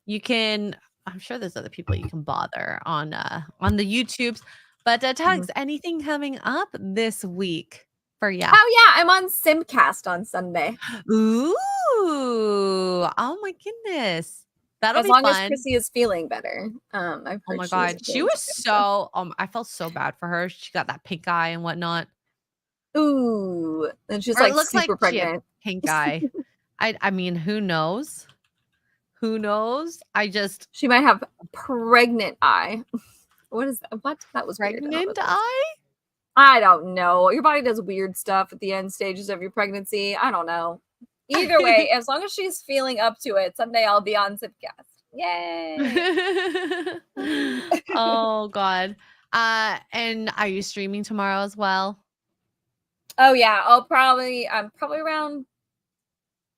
S1: you can. I'm sure there's other people you can bother on the YouTubes. But Tugs, anything coming up this week for you?
S2: Oh yeah, I'm on Simcast on Sunday.
S1: Ooh! Oh my goodness. That'll be
S2: fun. As long
S1: as
S2: Chrissy is feeling better.
S1: Oh my god, she was so. I felt so bad for her. She got that pink eye and whatnot.
S2: Ooh, and she's
S1: Or
S2: like
S1: it looks
S2: super
S1: like
S2: pregnant.
S1: Pink eye. I mean, who knows? Who knows?
S2: She might have pregnant eye. What is that? What? That was
S1: pregnant
S2: weird.
S1: eye?
S2: I don't know. Your body does weird stuff at the end stages of your pregnancy. I don't know. Either way, as long as she's feeling up to it, someday I'll be on Zipcast. Yay!
S1: Oh god. And are you streaming tomorrow as well?
S2: Oh yeah, I'm probably around,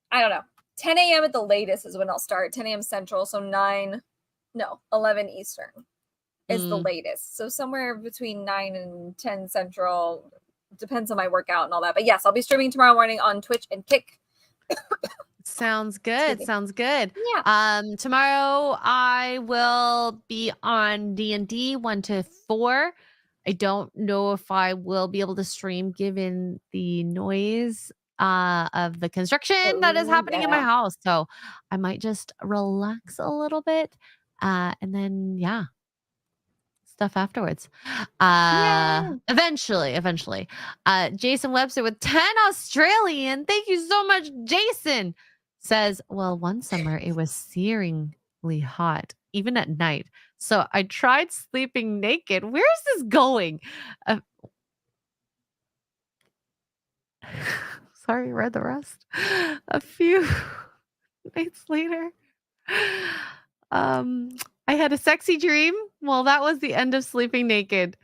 S2: I don't know, 10 a.m. at the latest is when I'll start. 10 a.m. Central, so 11 Eastern is the latest. So somewhere between 9 and 10 Central, depends on my workout and all that. But yes, I'll be streaming tomorrow morning on Twitch and Kick.
S1: Sounds good. Sounds good.
S2: Yeah.
S1: Tomorrow I will be on D&D 1 to 4. I don't know if I will be able to stream given the noise of the construction that is happening in my house. So I might just relax a little bit and then stuff afterwards. Eventually. Jason Webster with 10 Australian. Thank you so much, Jason. Says, well, one summer it was searingly hot, even at night. So I tried sleeping naked. Where is this going? Sorry, read the rest. A few nights later, I had a sexy dream. Well, that was the end of sleeping naked.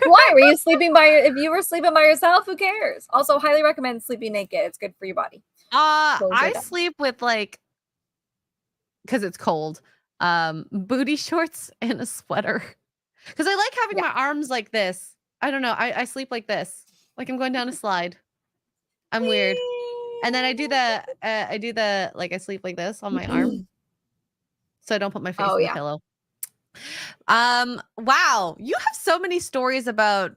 S2: Why were you sleeping if you were sleeping by yourself, who cares? Also, highly recommend sleeping naked. It's good for your body.
S1: I sleep with like, because it's cold, booty shorts and a sweater. Because I like having my arms like this. I don't know. I sleep like this, like I'm going down a slide. I'm weird. And then I do the like I sleep like this on my arm, so I don't put my face in the pillow. Wow, you have so many stories about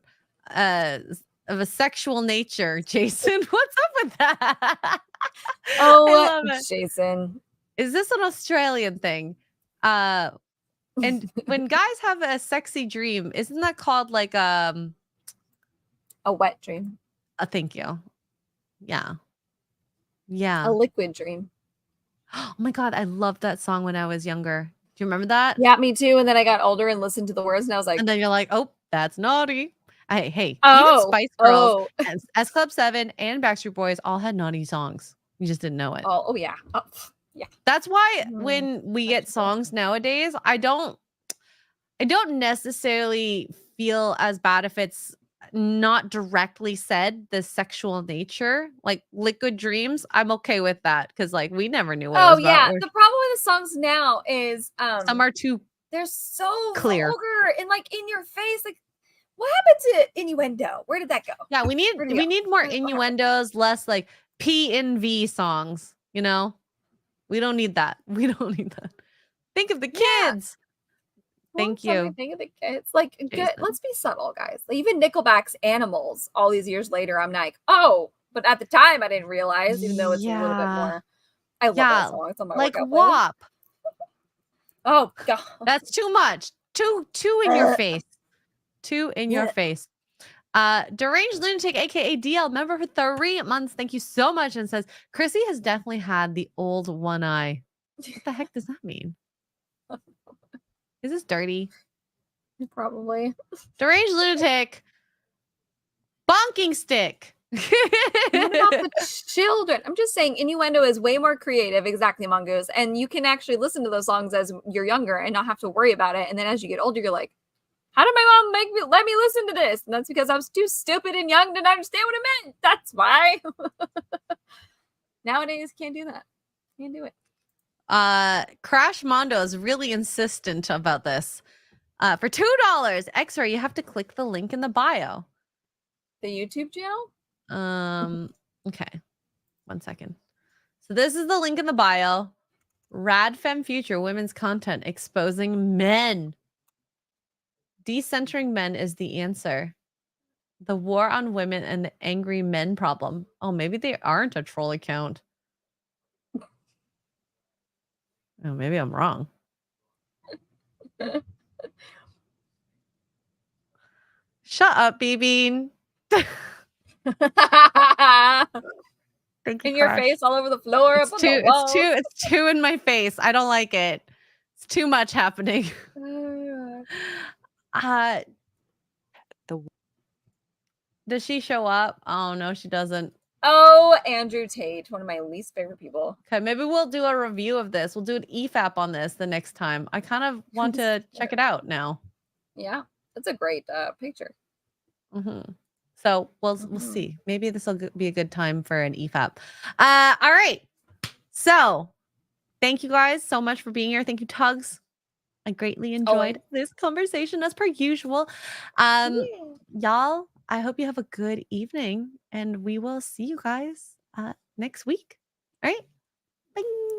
S1: of a sexual nature, Jason. What's up with that?
S2: Oh,
S1: I love it.
S2: Jason.
S1: Is this an Australian thing? And when guys have a sexy dream, isn't that called like
S2: a wet dream?
S1: Thank you. Yeah. Yeah.
S2: A liquid dream.
S1: Oh my God, I loved that song when I was younger. Do you remember that?
S2: Yeah, me too. And then I got older and listened to the words, and I was like,
S1: and then you're like, oh, that's naughty. Hey, even Spice Girls, and S Club 7, and Backstreet Boys all had naughty songs. You just didn't know it.
S2: Oh yeah. Oh, yeah.
S1: That's why when we get songs nowadays, I don't necessarily feel as bad if it's not directly said the sexual nature, like Liquid Dreams. I'm okay with that because like we never knew what it was about.
S2: The problem with the songs now is
S1: some are too
S2: they're so
S1: clear
S2: vulgar and like in your face. Like, what happened to innuendo? Where did that go?
S1: Yeah, we need more innuendos, less like P and V songs, you know? We don't need that. We don't need that. Think of the kids. Thank you.
S2: Think of the kids. Like, good. Let's be subtle, guys. Like, even Nickelback's Animals, all these years later, I'm like, oh, but at the time I didn't realize, even though it's a little bit more. I love that song. It's on my
S1: like
S2: workout
S1: WAP.
S2: Oh God.
S1: That's too much. Two in your face. Two in your face. Deranged Lunatic, aka DL, member for 3 months. Thank you so much. And says Chrissy has definitely had the old one eye. What the heck does that mean? Is this dirty?
S2: Probably.
S1: Deranged Lunatic. Bonking stick.
S2: What about the children? I'm just saying innuendo is way more creative, exactly, Mongoose. And you can actually listen to those songs as you're younger and not have to worry about it. And then as you get older, you're like, how did my mom let me listen to this? And that's because I was too stupid and young to understand what it meant. That's why. Nowadays, can't do that. Can't do it.
S1: Crash Mondo is really insistent about this. For $2, X-Ray, you have to click the link in the bio.
S2: The YouTube channel?
S1: Okay. 1 second. So this is the link in the bio. Rad Femme Future women's content exposing men. Decentering men is the answer. The war on women and the angry men problem. Oh, maybe they aren't a troll account. Oh, maybe I'm wrong. Shut up, B-Bean.
S2: In your face, all over the floor.
S1: It's two in my face. I don't like it. It's too much happening. Does she show up? Oh no, she doesn't.
S2: Oh, Andrew Tate, one of my least favorite people.
S1: Okay, maybe we'll do a review of this. We'll do an EFAP on this the next time. I kind of want to check it out now.
S2: Yeah, that's a great picture.
S1: So we'll see. Maybe this will be a good time for an EFAP. All right. So thank you guys so much for being here. Thank you, Tugs. I greatly enjoyed this conversation as per usual. Y'all, I hope you have a good evening and we will see you guys next week. All right. Bye.